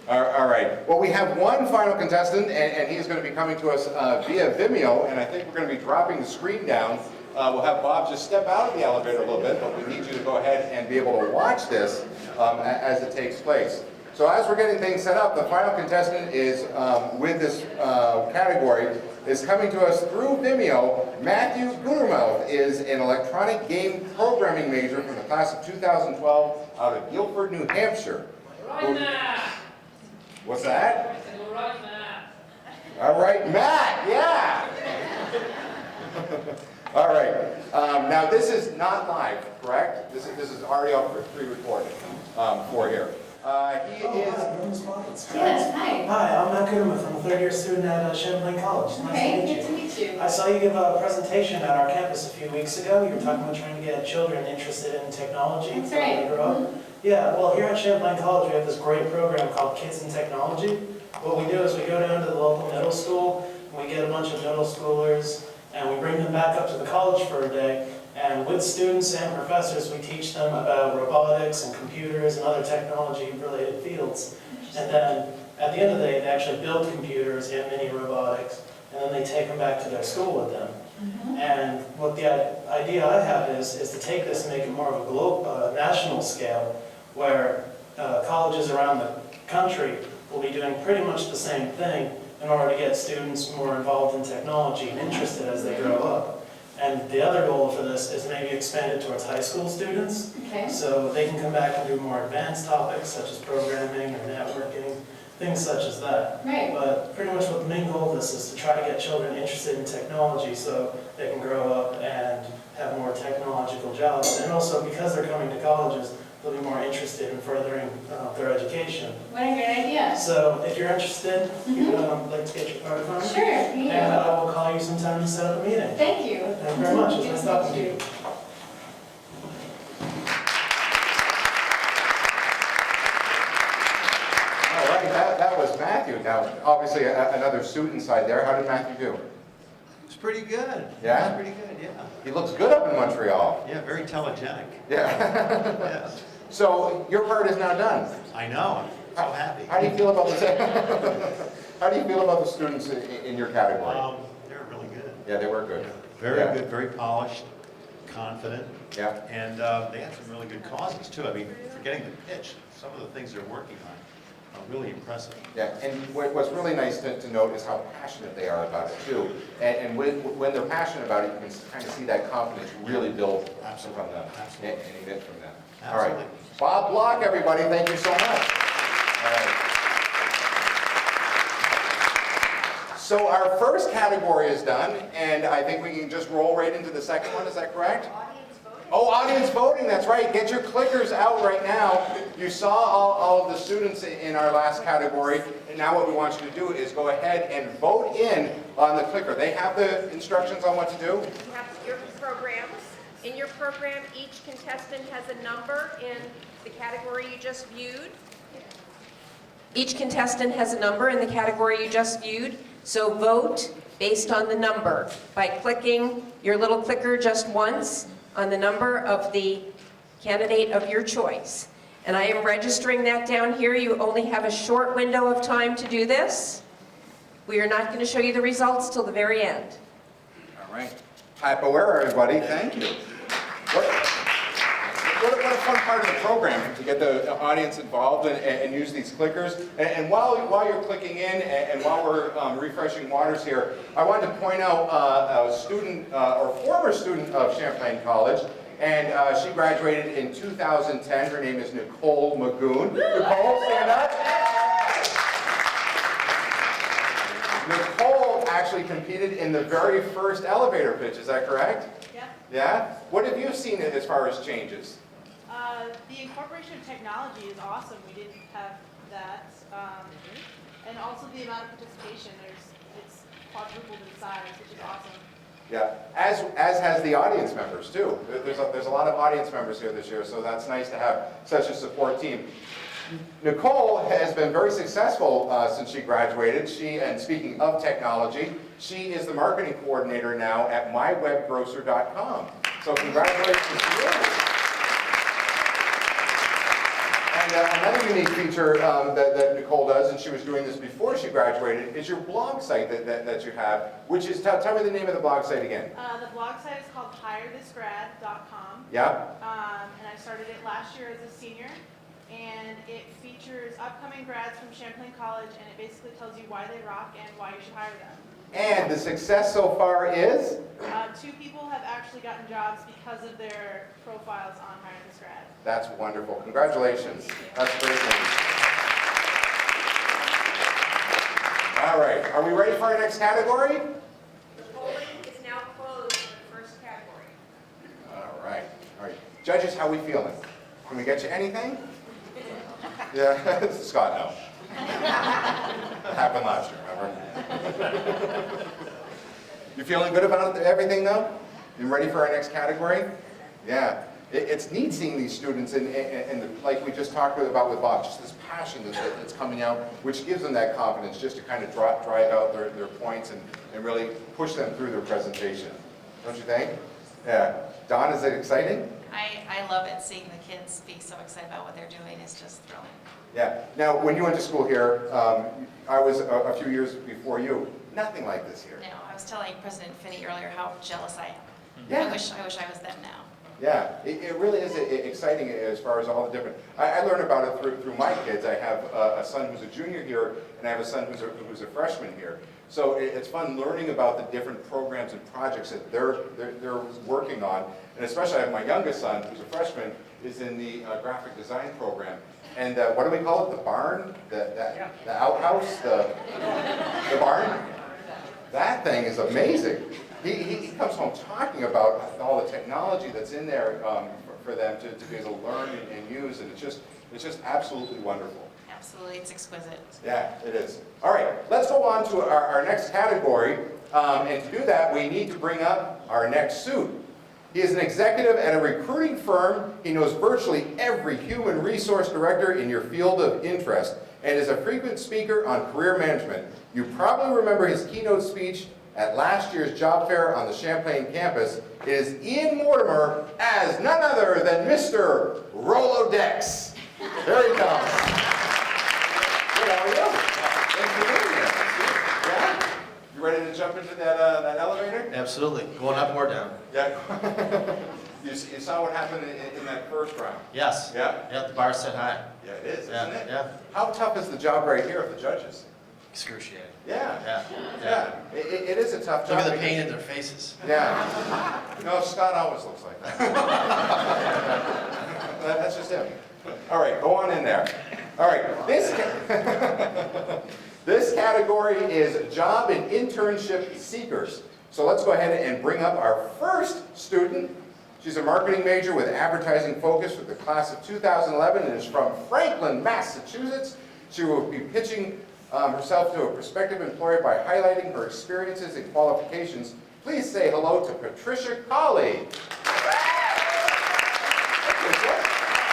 All right. Well, we have one final contestant, and he's going to be coming to us via Vimeo, and I think we're going to be dropping the screen down. We'll have Bob just step out of the elevator a little bit, but we need you to go ahead and be able to watch this as it takes place. So as we're getting things set up, the final contestant is, with this category, is coming to us through Vimeo. Matthew Gutermouth is an electronic game programming major from the class of 2012 out of Guilford, New Hampshire. What's that? All right, Matt, yeah. All right, now this is not live, correct? This is already up for pre-recorded for here. He is... Yes, hi. Hi, I'm Matt Gutermouth. I'm a third-year student at Champlain College. Nice Okay, to meet you. good to meet you. I saw you give a presentation at our campus a few weeks ago. You were talking about trying to get children interested in technology. That's when they right. grow up. Mhm. Yeah, well, here at Champlain College, we have this great program called Kids in Technology. What we do is we go down to the local middle school, and we get a bunch of middle schoolers, and we bring them back up to the college for a day. And with students and professors, we teach them about robotics and computers and other technology-related fields. And then, at the end of the day, they actually build computers and mini robotics, and then they take them back to their school with them. And what the idea I have is to take this and make it more of a global, national scale, where colleges around the country will be doing pretty much the same thing in order to get students more involved in technology and interested as they grow up. And the other goal for this is maybe expand it towards high school students. Okay. So they can come back and do more advanced topics such as programming or networking, things such as that. Right. But pretty much what the main goal of this is to try to get children interested in technology so they can grow up and have more technological jobs. And also because they're coming to colleges, they'll be more interested in furthering their education. What a great idea. So if you're interested, you'd like to get your card from me. Sure, me And too. I will call you sometime to set up a meeting. Thank you. Thank you very much. It was Good nice to talking to meet you. All right, that was Matthew. Now, obviously, another student side there. How did Matthew do? It's pretty good. Yeah? It's pretty good, yeah. He looks good up in Montreal. Yeah, very telegenic. Yeah. Yes. So your part is now done. I know, I'm so happy. How do you feel about how do you feel about the students in your category? They're really good. Yeah, they were good. Very Yeah. good, very polished, confident. Yeah. And they have some really good causes too. I mean, forgetting the pitch, some of the things they're working on are really impressive. Yeah, and what's really nice to note is how passionate they are about it too. And when they're passionate about it, you can kind of see that confidence really build from them and emit from them. All right, Absolutely. Bob Block, everybody, thank you so much. All right. So our first category is done, and I think we can just roll right into the second one, is that correct? Oh, audience voting, that's right. Get your clickers out right now. You saw all of the students in our last category, and now what we want you to do is go ahead and vote in on the clicker. They have the instructions on what to do. You have your programs. In your program, each contestant has a number in the category you just viewed. Each contestant has a number in the category you just viewed, so vote based on the number by clicking your little clicker just once on the number of the candidate of your choice. And I am registering that down here. You only have a short window of time to do this. We are not going to show you the results till the very end. All right. Hi, Boer, everybody. Thank you. What a fun part of the program to get the audience involved and use these clickers. And while you're clicking in and while we're refreshing waters here, I wanted to point out a student or former student of Champlain College, and she graduated in 2010. Her name is Nicole Magoon. Nicole, stand up. Nicole actually competed in the very first elevator pitch, is that correct? Yeah. Yeah? What have you seen as far as changes? The incorporation of technology is awesome. We didn't have that. And also the amount of participation. It's quadrupled in size, which is awesome. Yeah, as has the audience members too. There's a lot of audience members here this year, so that's nice to have such a support team. Nicole has been very successful since she graduated. And speaking of technology, she is the marketing coordinator now at mywebgrocer.com. So congratulations to you. And another unique feature that Nicole does, and she was doing this before she graduated, is your blog site that you have, which is, tell me the name of the blog site again. The blog site is called hirethisgrad.com. Yeah. And I started it last year as a senior. and it features upcoming grads from Champlain College, and it basically tells you why they rock and why you should hire them. And the success so far is? 2 people have actually gotten jobs because of their profiles on Hire This Grad. That's wonderful. Congratulations. That's great news. All right, are we ready for our next category? The polling is now closed for the first category. All right. Judges, how we feeling? Can we get you anything? Yeah, Scott, no. Happened last year, remember? You feeling good about everything, though? You ready for our next category? Yeah. It's neat seeing these students, and like we just talked about with Bob, just this passion that's coming out, which gives them that confidence just to kind of drive out their points and really push them through their presentation. Don't you think? Yeah. Don, is it exciting? I love it, seeing the kids be so excited about what they're doing is just thrilling. Yeah. Now, when you went to school here, I was a few years before you. Nothing like this here. No, I was telling President Finney earlier how jealous I am. Yeah. I wish I was them now. Yeah, it really is exciting as far as all the different. I learn about it through my kids. I have a son who's a junior here, and I have a son who's a freshman here. So it's fun learning about the different programs and projects that they're working on, and especially I have my youngest son, who's a freshman, is in the graphic design program. And what do we call it? The barn, the outhouse, the barn. That thing is amazing. He comes home talking about all the technology that's in there for them to be able to learn and use, and it's just absolutely wonderful. Absolutely, it's exquisite. Yeah, it is. All right, let's go on to our next category, and to do that, we need to bring up our next suit. He is an executive at a recruiting firm. He knows virtually every human resource director in your field of interest, and is a frequent speaker on career management. You probably remember his keynote speech at last year's job fair on the Champlain campus. It is Ian Mortimer as none other than Mr. Rolodex. There he comes. Good, how are you? Thanks for being here. Yeah? You ready to jump into that elevator? Absolutely. Going up or down? Yeah. You saw what happened in that first round? Yes. Yeah? Yeah, the bar's set high. Yeah, it is, Yeah, isn't it? yeah. How tough is the job right here of the judges? Excruciating. Yeah. Yeah. It is a tough job. Look at the pain in their faces. Yeah. No, Scott always looks like that. That's just him. All right, go on in there. All right, this category is job and internship seekers. So let's go ahead and bring up our first student. She's a marketing major with advertising focus with the class of 2011 and is from Franklin, Massachusetts. She will be pitching herself to a prospective employer by highlighting her experiences and qualifications. Please say hello to Patricia Colley.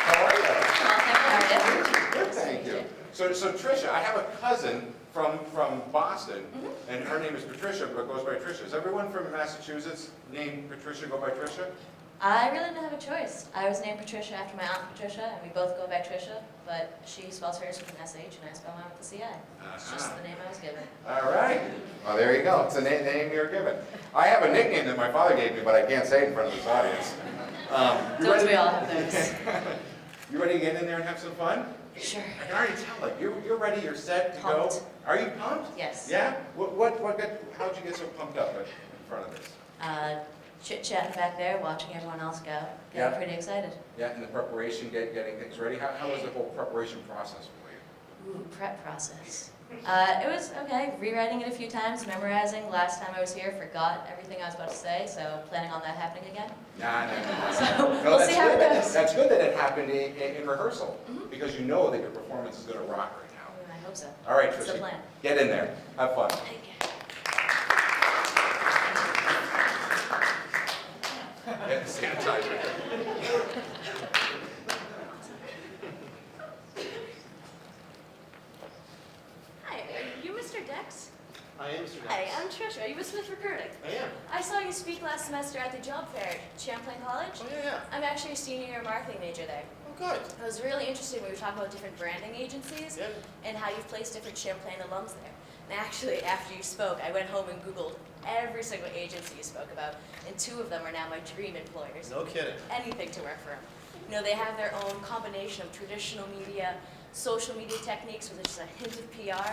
How are you? Good, thank you. So Tricia, I have a cousin from Boston, and her name is Patricia, but goes by Tricia. Is everyone from Massachusetts named Patricia go by Tricia? I really didn't have a choice. I was named Patricia after my aunt Patricia, and we both go by Tricia, but she spells hers with an SH, and I spell mine with a CI. It's just the name I was given. All right. Well, there you go. It's the name you're given. I have a nickname that my father gave me, but I can't say it in front of this audience. Don't we all have those? You ready to get in there and have some fun? Sure. I can already tell it. You're ready. You're set to Pumped. go. Are you pumped? Yes. Yeah. How'd you get so pumped up in front of this? Chit-chatting back there, watching everyone else go. Yeah. Getting pretty excited. Yeah, and the preparation, getting things ready. How was the whole preparation process for you? Ooh, prep process. It was okay, rewriting it a few times, memorizing. Last time I was here, forgot everything I was about to say, so planning on that happening again. Nah. So No, we'll that's see how it good. goes. That's good that it happened in rehearsal, because you know that your performance is going to rock right now. I hope so. All right, That's the Tricia, plan. get in there. Have fun. Get the sanitizer. Hi, are you Mr. Dex? I am Mr. Dex. Hi, I'm Trisha. Are you with Smith Recruiting? I am. I saw you speak last semester at the job fair at Champlain College. Oh, yeah. I'm actually a senior year marketing major there. Oh, good. It was really interesting. We were talking about different branding agencies and how you've placed different Champlain alums there. And actually, after you spoke, I went home and Googled every single agency you spoke about, and 2 of them are now my dream employers. No kidding. Anything to work for them. You know, they have their own combination of traditional media, social media techniques with just a hint of PR.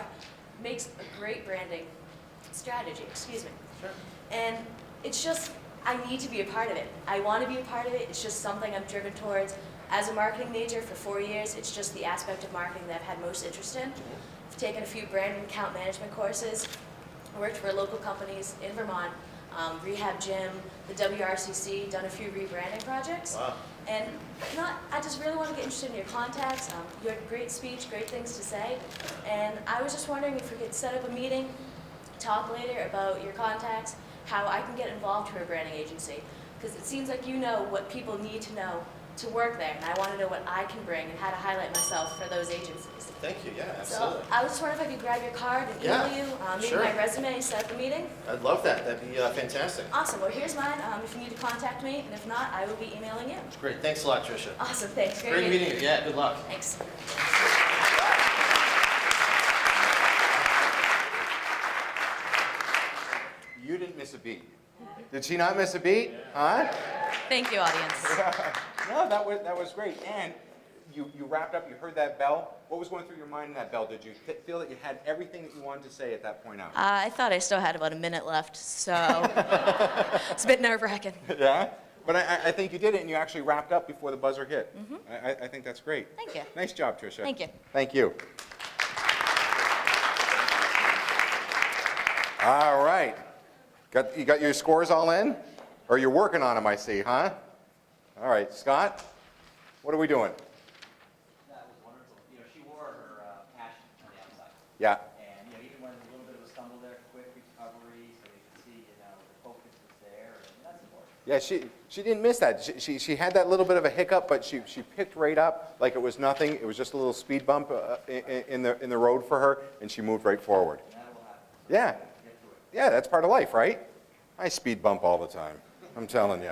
Makes a great branding strategy, excuse me. Sure. And it's just, I need to be a part of it. I want to be a part of it. It's just something I'm driven towards. As a marketing major for 4 years, it's just the aspect of marketing that I've had most interest in. I've taken a few brand and account management courses. I worked for local companies in Vermont, Rehab Gym, the WRCC, done a few rebranding projects. Wow. And I just really want to get interested in your contacts. You had a great speech, great things to say. And I was just wondering if we could set up a meeting, talk later about your contacts, how I can get involved for a branding agency. Because it seems like you know what people need to know to work there. And I want to know what I can bring and how to highlight myself for those agencies. Thank you, yeah, absolutely. So I was just wondering if I could grab your card and email you, maybe sure. my resume, set up a meeting. I'd love that. That'd be fantastic. Awesome. Well, here's mine if you need to contact me. And if not, I will be emailing you. Great. Thanks a lot, Tricia. Awesome. Thanks. Great meeting you. Yeah, good luck. Thanks. You didn't miss a beat. Did she not miss a beat? Huh? Thank you, audience. No, that was great. And you wrapped up, you heard that bell. What was going through your mind in that bell? Did you feel that you had everything that you wanted to say at that point out? I thought I still had about a minute left, so it's a bit nerve-wracking. Yeah? But I think you did it, and you actually wrapped up before the buzzer hit. Mm-hmm. I think that's great. Thank you. Nice job, Tricia. Thank you. Thank you. All right. You got your scores all in? Or you're working on them, I see, huh? All right, Scott, what are we doing? That was wonderful. You know, she wore her passion on the outside. Yeah. And, you know, even when a little bit of a stumble there, quick recovery, so you could see, you know, the focus was there, and that's important. Yeah, she didn't miss that. She had that little bit of a hiccup, but she picked right up like it was nothing. It was just a little speed bump in the road for her, and she moved right forward. And that will happen. Yeah. Yeah, that's part of life, right? I speed bump all the time, I'm telling you.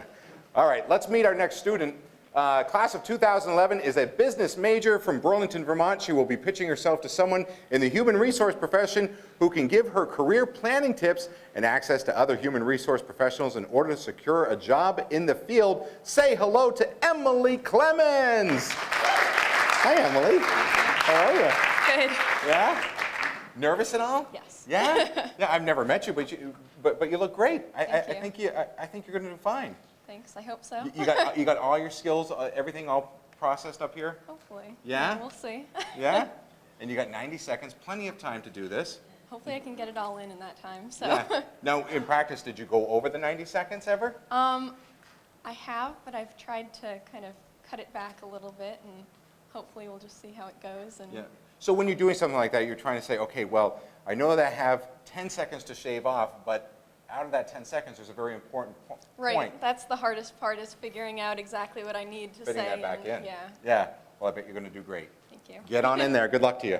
All right, let's meet our next student. Class of 2011 is a business major from Burlington, Vermont. She will be pitching herself to someone in the human resource profession who can give her career planning tips and access to other human resource professionals in order to secure a job in the field. Say hello to Emily Clemens. Hi, Emily. How are you? Good. Yeah? Nervous at all? Yes. Yeah? Yeah, I've never met you, but you look great. I Thank think you're going to do fine. Thanks. I hope so. You got all your skills, everything all processed up here? Hopefully. Yeah? We'll see. Yeah? And you got 90 seconds, plenty of time to do this. Hopefully I can get it all in that time. So. Yeah. Now, in practice, did you go over the 90 seconds ever? I have, but I've tried to kind of cut it back a little bit, and hopefully we'll just see how it goes. And Yeah. So when you're doing something like that, you're trying to say, okay, well, I know that I have 10 seconds to shave off, but out of that 10 seconds, there's a very important Right. point. That's the hardest part, is figuring out exactly what I need to Fitting say. that back and, in. Yeah. Yeah. Well, I bet you're going to do great. Thank you. Get on in there. Good luck to you.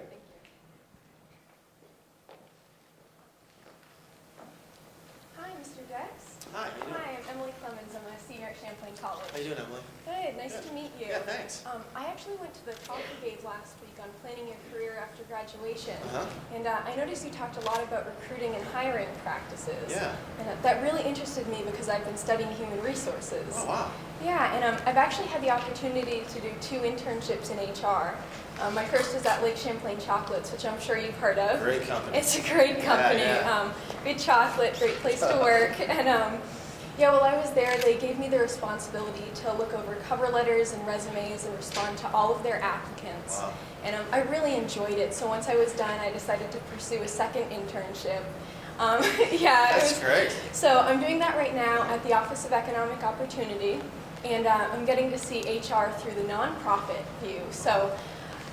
Hi, Mr. Dex. Hi, how you doing? Hi, I'm Emily Clemens. I'm a senior at Champlain College. How you doing, Emily? Good, nice Good. to meet you. Yeah, thanks. I actually went to the talk you gave last week on planning your career after graduation. Uh-huh. And I noticed you talked a lot about recruiting and hiring practices. Yeah. And that really interested me because I've been studying human resources. Oh, wow. Yeah, and I've actually had the opportunity to do 2 internships in HR. My first was at Lake Champlain Chocolates, which I'm sure you've heard of. Great company. It's a great company. Yeah. Good chocolate, great place to work. And yeah, while I was there, they gave me the responsibility to look over cover letters and resumes and respond to all of their applicants. Wow. And I really enjoyed it. So once I was done, I decided to pursue a second internship. Yeah, That's great. So I'm doing that right now at the Office of Economic Opportunity, and I'm getting to see HR through the nonprofit view. So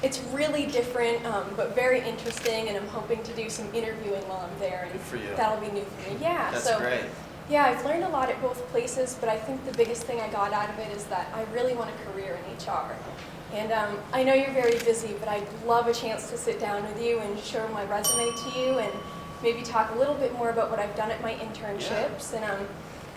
it's really different, but very interesting, and I'm hoping to do some interviewing while I'm there. And Good for you. That'll be new for me. Yeah. That's so, great. Yeah, I've learned a lot at both places, but I think the biggest thing I got out of it is that I really want a career in HR. And I know you're very busy, but I'd love a chance to sit down with you and show my resume to you, and maybe talk a little bit more about what I've done at my internships, and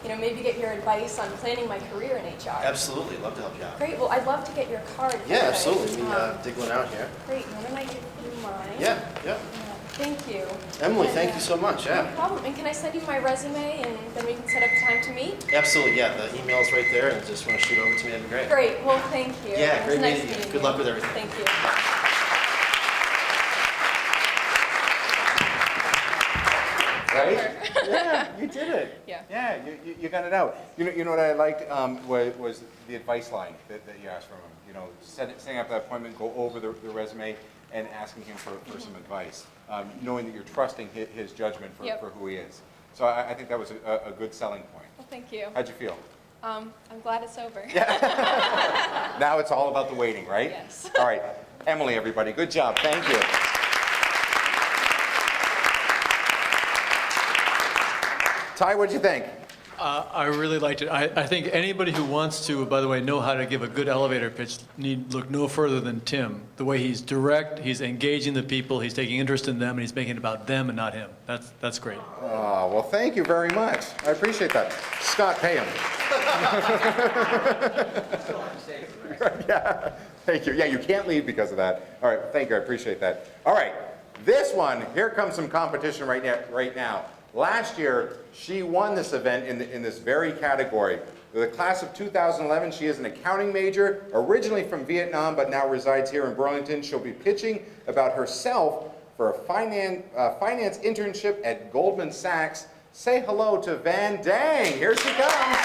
you know, maybe get your advice on planning my career in HR. Absolutely. Love to help you out. Great. Well, I'd love to get your card. Yeah, okay? absolutely. Let me dig one out here. Great. Why don't I give you mine? Yeah, yeah. Thank you. Emily, And, thank you so much, No yeah. problem. And can I send you my resume and then we can set up a time to meet? Absolutely, yeah, the email's right there, and just want to shoot over to me, that'd be great. Great. Well, thank you. Yeah, It was great nice meeting you. meeting Good luck with everything. Thank you. Right? Yeah, you did it. Yeah. Yeah, you got it out. You know what I liked was the advice line that you asked from him. You know, setting up that appointment, go over the resume, and asking him for some advice, knowing that you're trusting his judgment for who he is. So I think that was a good selling point. Well, thank you. How'd you feel? I'm glad it's over. Now it's all about the waiting, right? Yes. All right, Emily, everybody, good job. Thank you. Ty, what'd you think? I really liked it. I think anybody who wants to, by the way, know how to give a good elevator pitch need look no further than Tim. The way he's direct, he's engaging the people, he's taking interest in them, and he's making it about them and not him. That's great. Oh, well, thank you very much. I appreciate that. Scott, pay him. Yeah, thank you. Yeah, you can't leave because of that. All right, thank you. I appreciate that. All right, this one, here comes some competition right now. Last year, she won this event in this very category. With the class of 2011, she is an accounting major, originally from Vietnam, but now resides here in Burlington. She'll be pitching about herself for a finance internship at Goldman Sachs. Say hello to Van Dang. Here she comes.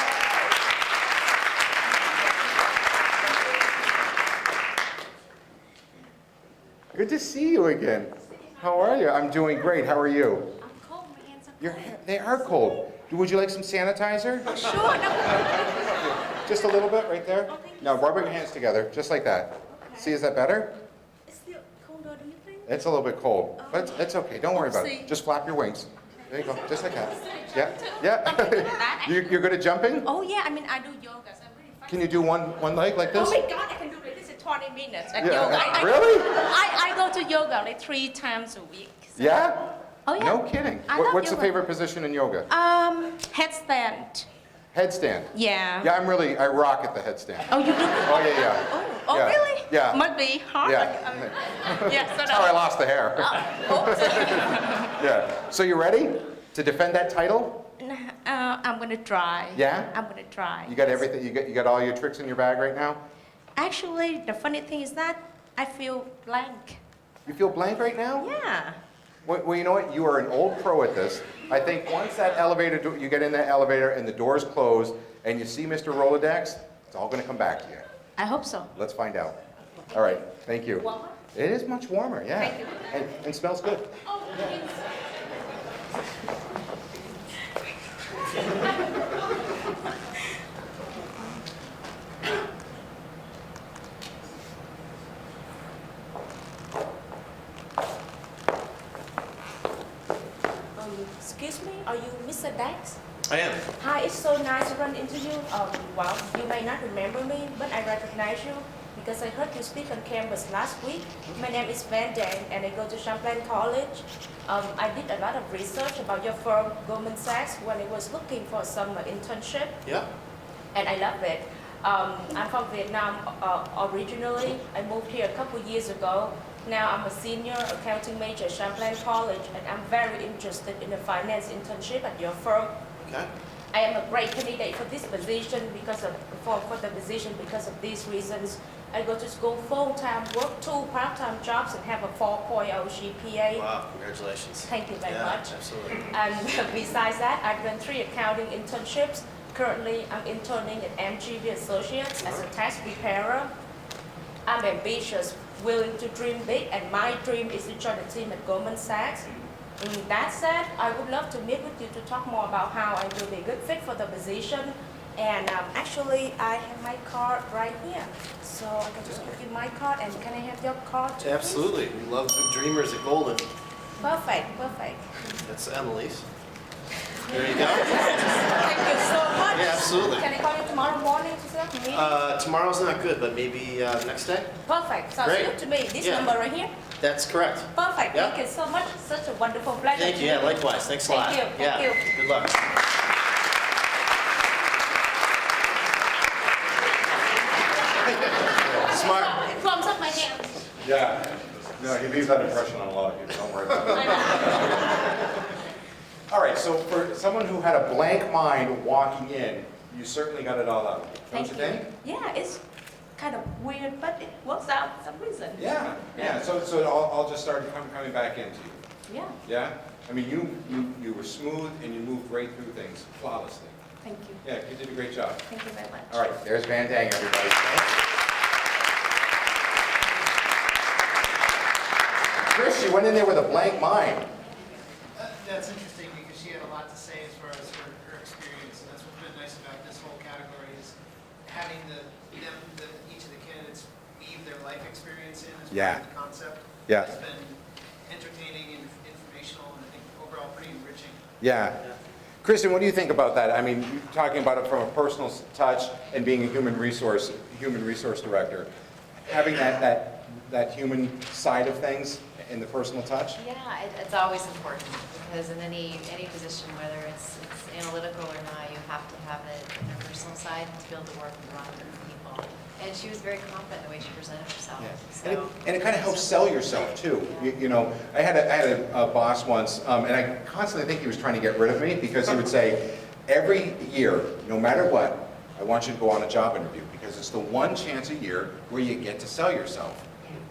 Good to see you again. How are you? I'm doing great. How are you? They are cold. Would you like some sanitizer? Sure. Just a little bit right there? Now rub your hands together, just like that. See, is that better? It's still colder, do you think? It's a little bit cold, but it's okay. Don't worry about it. Just flap your wings. There you go, just like that. Yeah. You're good at jumping? Oh yeah, I mean I do yoga. So I'm really Can you do one leg like this? Oh my God, I can do it. This is 20 minutes at Yeah. yoga. Really? I go to yoga like 3 times a week. So. Yeah? Oh yeah. No kidding. I love What's the yoga. favorite position in yoga? Headstand. Headstand. Yeah. Yeah, I rock at the headstand. Oh, you do? Oh, yeah. Oh, Yeah. really? Yeah. Must be hard. Yeah. Yeah. So That's how I lost the hair. Oh. Yeah. So you ready to defend that title? I'm gonna try. Yeah? I'm gonna try. You got everything? You got all your tricks in your bag right now? Actually, the funny thing is that I feel blank. You feel blank right now? Yeah. Well, you know what? You are an old pro at this. I think once that elevator, you get in that elevator and the doors close and you see Mr. Rolodex, it's all going to come back to you. I hope so. Let's find out. All right. Thank you. Warmer? It is much warmer, yeah. Thank you. And smells good. Oh, thanks. Excuse me, are you Mr. Dax? I am. Hi, it's so nice to run into you. Well, you may not remember me, but I recognize you because I heard you speak on campus last week. My name is Van Dang, and I go to Champlain College. I did a lot of research about your firm, Goldman Sachs, when I was looking for some internship, Yeah. and I love it. I'm from Vietnam originally. I moved here a couple years ago. Now I'm a senior accounting major at Champlain College, and I'm very interested in a finance internship at your firm. Okay. I am a great candidate for this position for the position because of these reasons. I go to school full-time, work 2 part-time jobs, and have a 4.0 GPA. Wow, congratulations. Thank you very Yeah, much. absolutely. And besides that, I've done 3 accounting internships. Currently, I'm interning at MGV Associates as a tax preparer. I'm ambitious, willing to dream big, and my dream is to join the team at Goldman Sachs. That said, I would love to meet with you to talk more about how I will be a good fit for the position. And actually, I have my card right here. So I can just give you my card, and can I have your card too, please? Absolutely. We love big dreamers at Golden. Perfect, perfect. That's Emily's. There you go. Thank you so much. Yeah, absolutely. Can I call you tomorrow morning to set up a meeting? Tomorrow's not good, but maybe next day? Perfect. Sounds Great. good to me. This Yeah. number right here? That's correct. Perfect. Yeah. Thank you so much. Such a wonderful pleasure. Thank you. Yeah, likewise. Thanks a lot. Thank you. Yeah. Thank you. Good luck. It warms up my hands. Yeah. No, he leaves that impression on a lot of people, don't worry about it. All right, so for someone who had a blank mind walking in, you certainly got it all out, don't you think? Yeah, it's kind of weird, but it works out for some reason. Yeah, yeah, so it all just started coming back into you. Yeah. Yeah? I mean, you were smooth and you moved right through things flawlessly. Thank you. Yeah, you did a great job. Thank you very much. All right, there's Van Dang, everybody. Chris, you went in there with a blank mind. That's interesting because she had a lot to say as far as her experience, and that's what's been nice about this whole category is having each of the candidates weave their life experience in as part of the concept. Yeah. It's been entertaining and informational, and I think overall pretty enriching. Yeah. Kristen, what do you think about that? I mean, you're talking about it from a personal touch and being a human resource director, having that human side of things and the personal touch. Yeah, it's always important because in any position, whether it's analytical or not, you have to have it in their personal side to be able to work with a lot of different people. And she was very confident in the way she presented herself. Yeah. So, And it kind of helps sell yourself too. You know, I had a boss once, and I constantly think he was trying to get rid of me because he would say, every year, no matter what, I want you to go on a job interview because it's the one chance a year where you get to sell yourself.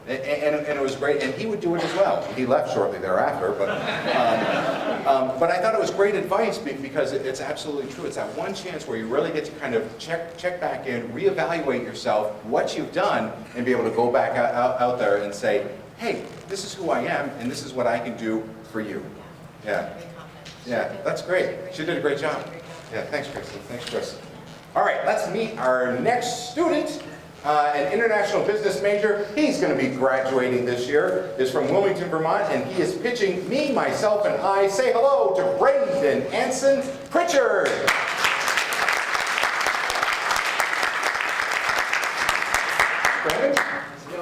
And it was great, and he would do it as well. He left shortly thereafter, but I thought it was great advice because it's absolutely true. It's that one chance where you really get to kind of check back in, reevaluate yourself, what you've done, and be able to go back out there and say, hey, this is who I am, and this is what I can do for you. Yeah. Yeah, that's great. She did a great job. Yeah, thanks, Kristen. Thanks, Chris. All right, let's meet our next student. An international business major. He's going to be graduating this year. Is from Wilmington, Vermont, and he is pitching me, myself, and I. Say hello to Brendan Anson Pritchard. Brendan,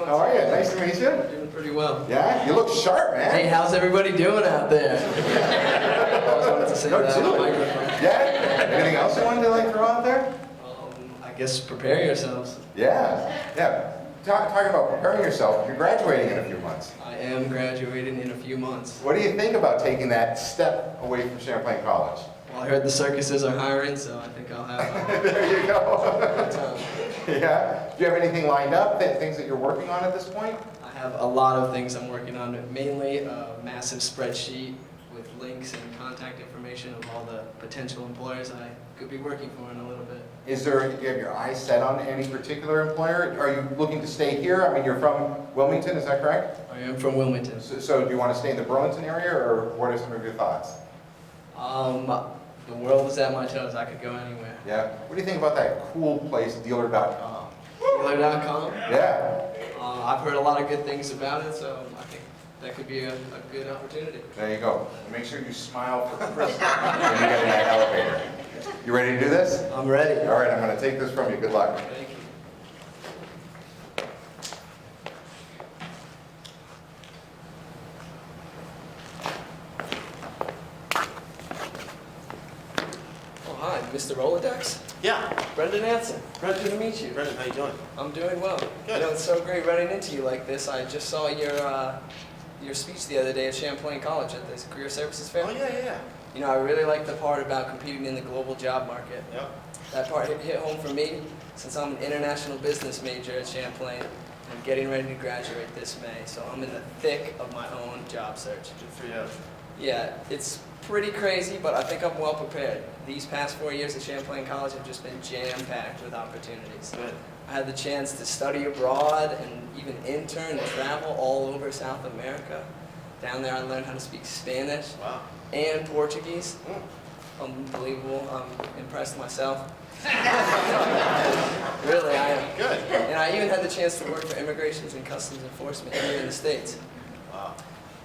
how are you? Nice to meet you. Doing pretty well. Yeah, you look sharp, man. Hey, how's everybody doing out there? I always wanted to say that on the microphone. Yeah. Anything else you wanted to throw out there? I guess prepare yourselves. Yeah. Yeah. Talking about preparing yourself, you're graduating in a few months. I am graduating in a few months. What do you think about taking that step away from Champlain College? Well, I heard the circuses are hiring, so I think I'll have there you go. time. Yeah. Do you have anything lined up, things that you're working on at this point? I have a lot of things I'm working on, mainly a massive spreadsheet with links and contact information of all the potential employers I could be working for in a little bit. Do you have your eyes set on any particular employer? Are you looking to stay here? I mean, you're from Wilmington, is that correct? I am from Wilmington. So do you want to stay in the Burlington area, or what are some of your thoughts? The world is at my toes. I could go anywhere. Yeah. What do you think about that cool place, dealer.com? Dealer.com? Yeah. I've heard a lot of good things about it, so I think that could be a good opportunity. There you go. Make sure you smile for Chris when you get in that elevator. You ready to do this? I'm ready. All right, I'm going to take this from you. Good luck. Thank you. Oh, hi, Mr. Rolodex? Yeah. Brendan Anson. Pleasure to meet you. Brendan, how you doing? I'm doing well. Good. You know, it's so great running into you like this. I just saw your speech the other day at Champlain College at this Career Services Fair. Oh, yeah. You know, I really like the part about competing in the global job market. Yep. That part hit home for me since I'm an international business major at Champlain. I'm getting ready to graduate this May, so I'm in the thick of my own job search. Good for you. Yeah, it's pretty crazy, but I think I'm well prepared. These past 4 years at Champlain College have just been jam-packed with opportunities. Good. I had the chance to study abroad and even intern and travel all over South America. Down there I learned how to speak Spanish and Portuguese. Unbelievable. I'm impressed myself. Really, I am. Good. And I even had the chance to work for Immigrations and Customs Enforcement here in the States. Wow.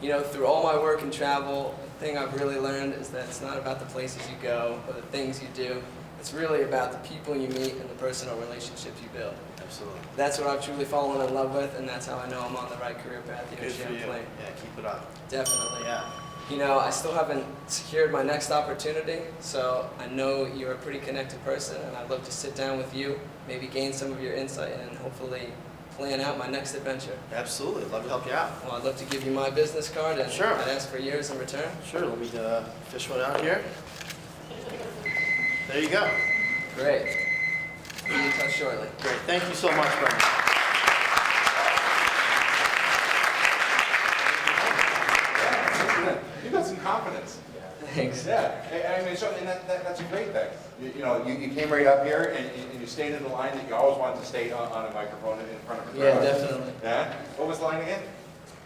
You know, through all my work and travel, the thing I've really learned is that it's not about the places you go or the things you do. It's really about the people you meet and the personal relationships you build. Absolutely. That's what I've truly fallen in love with, and that's how I know I'm on the right career path here Good at for you. Champlain. Yeah, keep it up. Definitely. Yeah. You know, I still haven't secured my next opportunity, so I know you're a pretty connected person, and I'd love to sit down with you, maybe gain some of your insight, and hopefully plan out my next adventure. Absolutely, I'd love to help you out. Well, I'd love to give you my business card and Sure. I'd ask for yours in return. Sure, let me fish one out here. There you go. Great. Be in touch shortly. Great, thank you so much, Brendan. You got some confidence. Thanks. Yeah, I mean, that's a great thing. You came right up here and you stayed in the line that you always wanted to stay on a microphone in front of a crowd. Yeah, definitely. Yeah? What was the line again?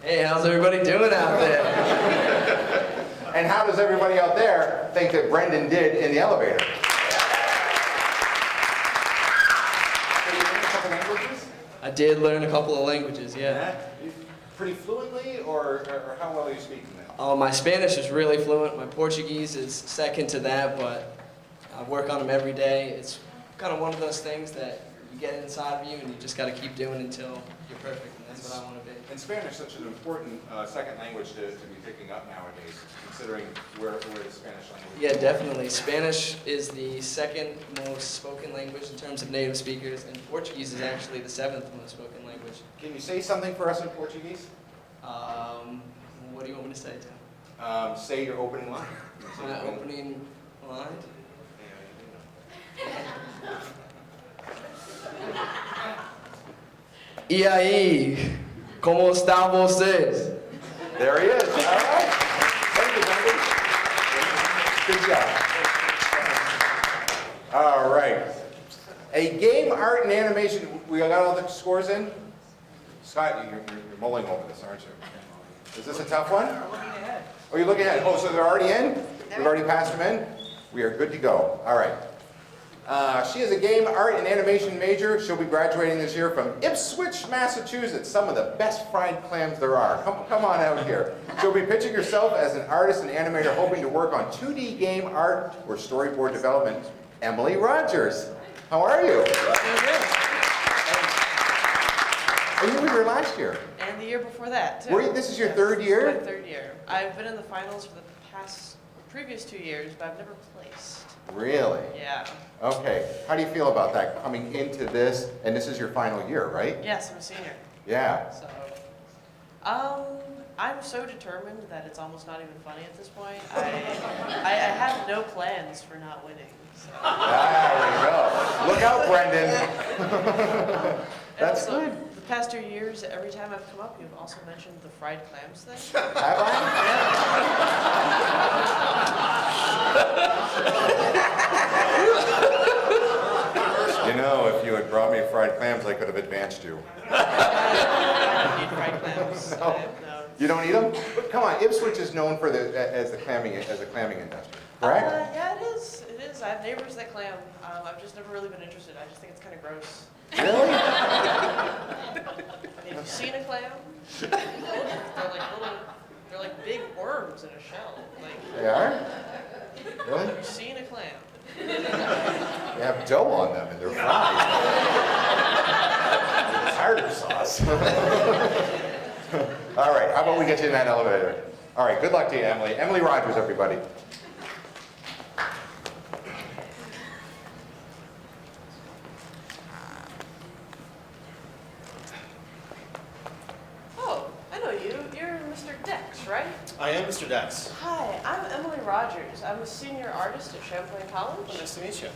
Hey, how's everybody doing out there? And how does everybody out there think that Brendan did in the elevator? Did you learn a couple languages? I did learn a couple of languages, yeah. Pretty fluently, or how well are you speaking them? Oh, my Spanish is really fluent. My Portuguese is second to that, but I work on them every day. It's kind of one of those things that you get inside of you and you just got to keep doing until you're perfect, and that's what I want to be. And Spanish is such an important second language to be picking up nowadays, considering where the Spanish language is. Yeah, definitely. Spanish is the second most spoken language in terms of native speakers, and Portuguese is actually the seventh most spoken language. Can you say something for us in Portuguese? What do you want me to say, Tim? Say your opening line. My opening line? E aí, como estão vocês? There he is. All right. Thank you, Brendan. Good job. All right. A game, art, and animation. We got all the scores in? Scott, you're mulling over this, aren't you? Is this a tough one? Oh, you're looking ahead. Oh, so they're already in? We've already passed them in? We are good to go. All right. She is a game, art, and animation major. She'll be graduating this year from Ipswich, Massachusetts. Some of the best fried clams there are. Come on out here. She'll be pitching herself as an artist and animator hoping to work on 2D game art or storyboard development. Emily Rogers. How are you? Oh, you were here last year. And the year before that, too. This is your third year? This is my third year. I've been in the finals for the previous 2 years, but I've never placed. Really? Yeah. Okay. How do you feel about that, coming into this, and this is your final year, right? Yes, I'm a senior. Yeah. So, I'm so determined that it's almost not even funny at this point. I have no plans for not winning. So. There we go. Look out, Brendan. That's also, good. The past 2 years, every time I've come up, you've also mentioned the fried clams thing. Have I? You know, if you had brought me fried clams, I could have advanced you. I don't eat fried clams. No. You don't eat them? Come on, Ipswich is known for as a clamming industry, correct? Yeah, it is. It is. I have neighbors that clam. I've just never really been interested. I just think it's kind of gross. Really? Have you seen a clam? They're like big worms in a shell. Like, They are? Really? have you seen a clam? They have dough on them and they're fried. Tartar sauce. All right, how about we get you in that elevator? All right, good luck to you, Emily. Emily Rogers, everybody. Oh, I know you. You're Mr. Dex, right? I am Mr. Dex. Hi, I'm Emily Rogers. I'm a senior artist at Champlain College. Nice to meet you.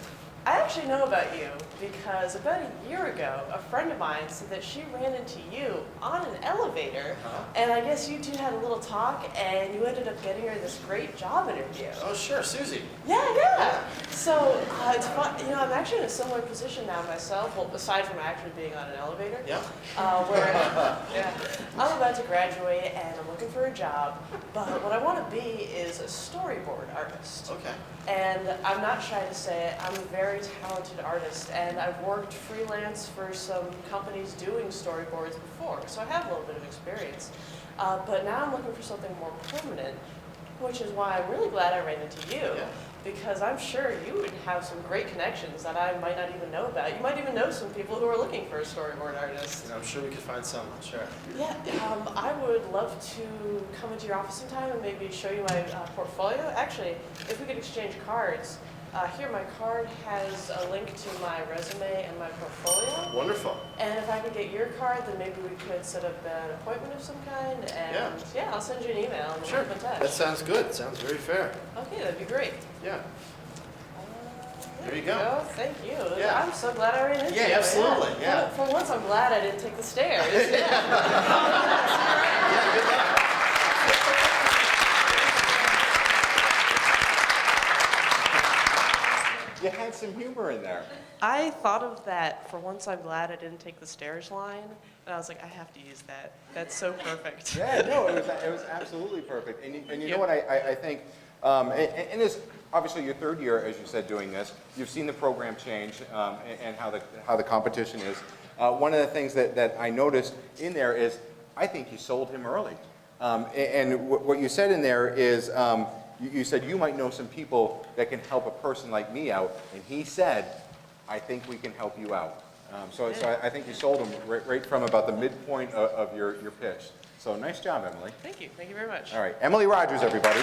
I actually know about you because about a year ago, a friend of mine said that she ran into you on an elevator, and I guess you two had a little talk, and you ended up getting her this great job interview. Oh, sure, Susie. Yeah. So it's fun. You know, I'm actually in a similar position now myself. Well, aside from actually being on an elevator. Yeah. Where I'm about to graduate and I'm looking for a job, but what I want to be is a storyboard artist. Okay. And I'm not shy to say it, I'm a very talented artist, and I've worked freelance for some companies doing storyboards before, so I have a little bit of experience. But now I'm looking for something more permanent, which is why I'm really glad I ran into you, because I'm sure you would have some great connections that I might not even know about. You might even know some people who are looking for a storyboard artist. I'm sure we could find someone, sure. Yeah, I would love to come into your office sometime and maybe show you my portfolio. Actually, if we could exchange cards, Here, my card has a link to my resume and my portfolio. Wonderful. And if I could get your card, then maybe we could set up an appointment of some kind. And yeah, I'll send you an email and Sure. we'll keep in touch. That sounds good. Sounds very fair. Okay, that'd be great. Yeah. There you go. Thank you. Yeah. I'm so glad I ran into you. Yeah, absolutely. Yeah. For once, I'm glad I didn't take the stairs. You had some humor in there. I thought of that. For once, I'm glad I didn't take the stairs line. And I was like, I have to use that. That's so perfect. Yeah, no, it was absolutely perfect. And you know what I think, and it's obviously your third year, as you said, doing this. You've seen the program change and how the competition is. One of the things that I noticed in there is, I think you sold him early. And what you said in there is, you said you might know some people that can help a person like me out, and he said, I think we can help you out. So I think you sold him right from about the midpoint of your pitch. So nice job, Emily. Thank you. Thank you very much. All right, Emily Rogers, everybody.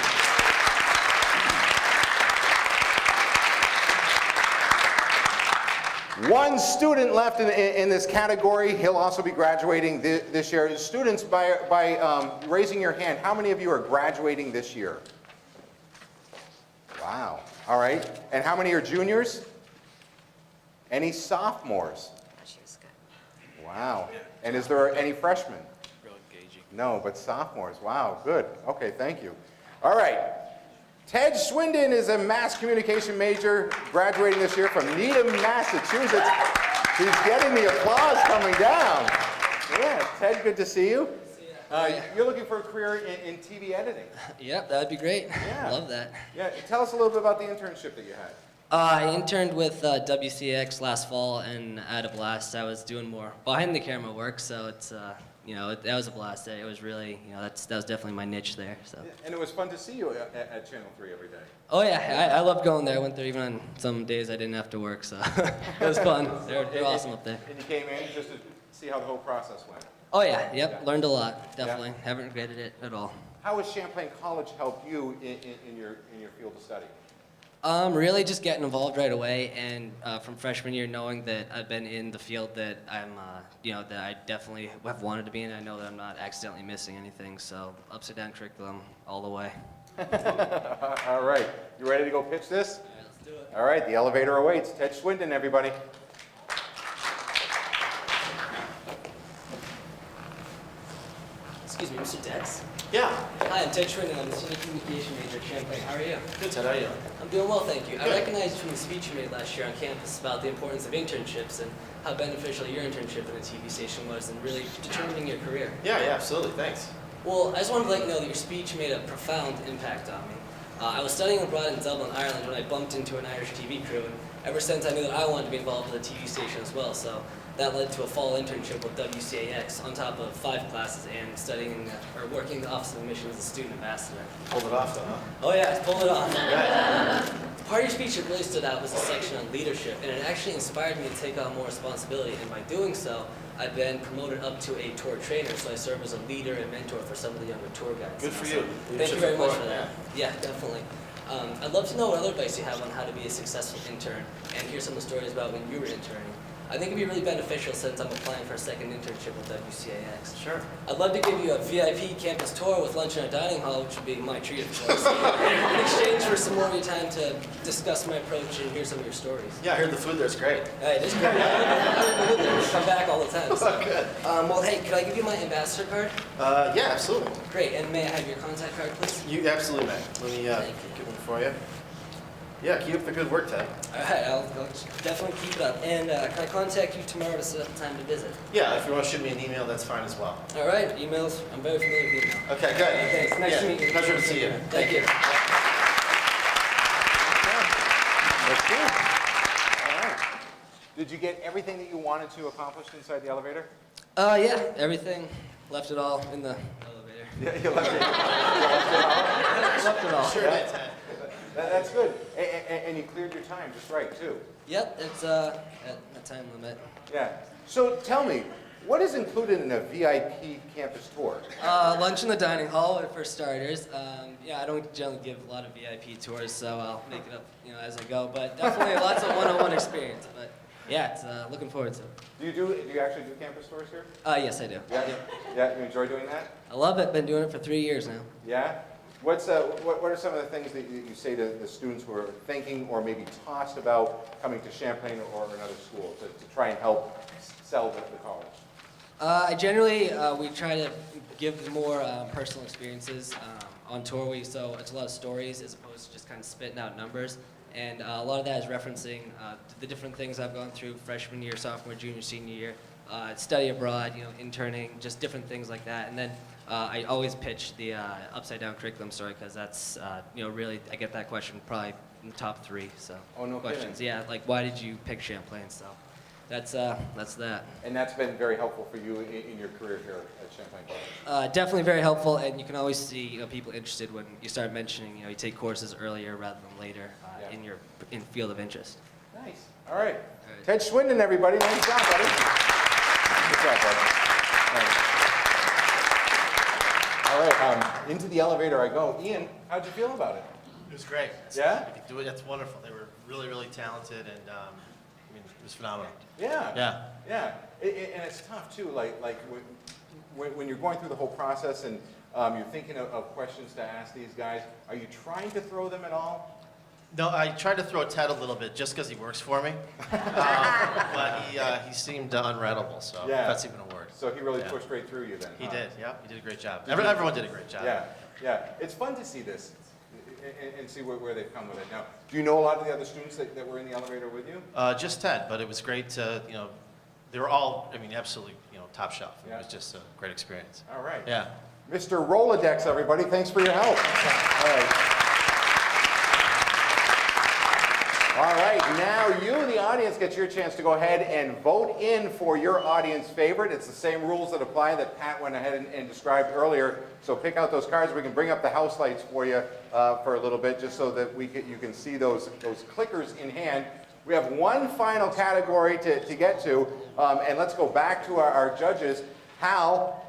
One student left in this category. He'll also be graduating this year. Students, by raising your hand, how many of you are graduating this year? Wow. All right. And how many are juniors? Any sophomores? Wow. And is there any freshmen? No, but sophomores. Wow, good. Okay, thank you. All right. Ted Swindon is a mass communication major graduating this year from Needham, Massachusetts. He's getting the applause coming down. Yeah, Ted, good to see you. You're looking for a career in TV editing. Yep, that would be great. Yeah. Love that. Yeah, tell us a little bit about the internship that you had. I interned with WCX last fall, and I had a blast. I was doing more behind the camera work, so it's that was a blast. It was really, that was definitely my niche there. So. And it was fun to see you at Channel 3 every day. Oh yeah, I loved going there. I went there even on some days I didn't have to work, so it was fun. They're awesome up there. And you came in just to see how the whole process went. Oh yeah, yep, learned a lot, definitely. Yeah. Haven't regretted it at all. How has Champlain College helped you in your field of study? Really just getting involved right away, and from freshman year knowing that I've been in the field that I'm, that I definitely have wanted to be in. I know that I'm not accidentally missing anything, so upside down curriculum all the way. All right, you ready to go pitch this? Yeah, let's do it. All right, the elevator awaits. Ted Swindon, everybody. Excuse me, Mr. Dex? Yeah. Hi, I'm Ted Swindon. I'm the senior communication major at Champlain. How are you? Good, Ted. How are you? I'm doing well, thank you. Good. I recognized from the speech you made last year on campus about the importance of internships and how beneficial your internship in a TV station was in really determining your career. Yeah, absolutely. Thanks. Well, I just wanted to let you know that your speech made a profound impact on me. I was studying abroad in Dublin, Ireland, when I bumped into an Irish TV crew, and ever since I knew that I wanted to be involved with a TV station as well, so that led to a fall internship with WCAX on top of 5 classes and studying or working in the Office of Admissions as a student ambassador. Pulled it off, though, huh? Oh yeah, pulled it off. Yeah. Part of your speech that really stood out was the section on leadership, and it actually inspired me to take on more responsibility, and by doing so, I've been promoted up to a tour trainer, so I serve as a leader and mentor for some of the younger tour guides. Good for you. Thank you very much for that. Yeah, definitely. I'd love to know what other advice you have on how to be a successful intern, and hear some of the stories about when you were interning. I think it'd be really beneficial since I'm applying for a second internship with WCAX. Sure. I'd love to give you a VIP campus tour with lunch in our dining hall, which would be my treat, of course, in exchange for some more of your time to discuss my approach and hear some of your stories. Yeah, I heard the food there's great. It is great. I come back all the time. So. Oh, good. Well, hey, could I give you my ambassador card? Yeah, absolutely. Great, and may I have your contact card, please? You absolutely may. Let me get one for you. Yeah, keep up the good work, Ted. All right, I'll definitely keep it up. And can I contact you tomorrow to set up time to visit? Yeah, if you want to shoot me an email, that's fine as well. All right, emails. I'm very familiar with email. Okay, good. Thanks. Nice to meet you. Pleasure to see you. Thank you. That's good. All right. Did you get everything that you wanted to accomplish inside the elevator? Yeah, everything. Left it all in the elevator. Yeah, you left it. Left it all. Sure did, Ted. That's good. And you cleared your time just right, too. Yep, it's at a time limit. Yeah. So tell me, What is included in a VIP campus tour? Lunch in the dining hall for starters. Yeah, I don't generally give a lot of VIP tours, so I'll make it up, as I go. But definitely lots of one-on-one experience. But yeah, it's looking forward to it. Do you actually do campus tours here? Yes, I do. Yeah. Yeah. You enjoy doing that? I love it. Been doing it for 3 years now. Yeah. What are some of the things that you say to the students who are thinking or maybe tossed about coming to Champlain or another school to try and help sell the college? I generally, we try to give more personal experiences on tour. So it's a lot of stories as opposed to just kind of spitting out numbers. And a lot of that is referencing the different things I've gone through freshman year, sophomore, junior, senior year, study abroad, interning, just different things like that. And then I always pitch the upside down curriculum story because that's, really, I get that question probably in the top 3. So questions. Kidding. Yeah, like why did you pick Champlain? So that's that. And that's been very helpful for you in your career here at Champlain College? Definitely very helpful, and you can always see people interested when you start mentioning, you take courses earlier rather than later in your field of interest. Nice. All right. Ted Swindon, everybody. Nice job, buddy. Good job, buddy. All right. Into the elevator I go. Ian, how'd you feel about it? It was great. Yeah? I could do it. That's wonderful. They were really, really talented, and it was phenomenal. Yeah. Yeah. Yeah. And it's tough too. Like when you're going through the whole process and you're thinking of questions to ask these guys, are you trying to throw them at all? No, I tried to throw Ted a little bit just because he works for me, but he seemed unreadable, so that's even a word. So he really pushed right through you then. He did. Yeah, he did a great job. Everyone did a great job. Yeah. Yeah. It's fun to see this and see where they've come with it. Now, do you know a lot of the other students that were in the elevator with you? Just Ted, but it was great to, they were all, absolutely, top shelf. It was just a great experience. All right. Yeah. Mr. Rolodex, everybody, thanks for your help. All right. All right, now you in the audience get your chance to go ahead and vote in for your audience favorite. It's the same rules that apply that Pat went ahead and described earlier. So pick out those cards. We can bring up the house lights for you for a little bit, just so that you can see those clickers in hand. We have one final category to get to, and let's go back to our judges. How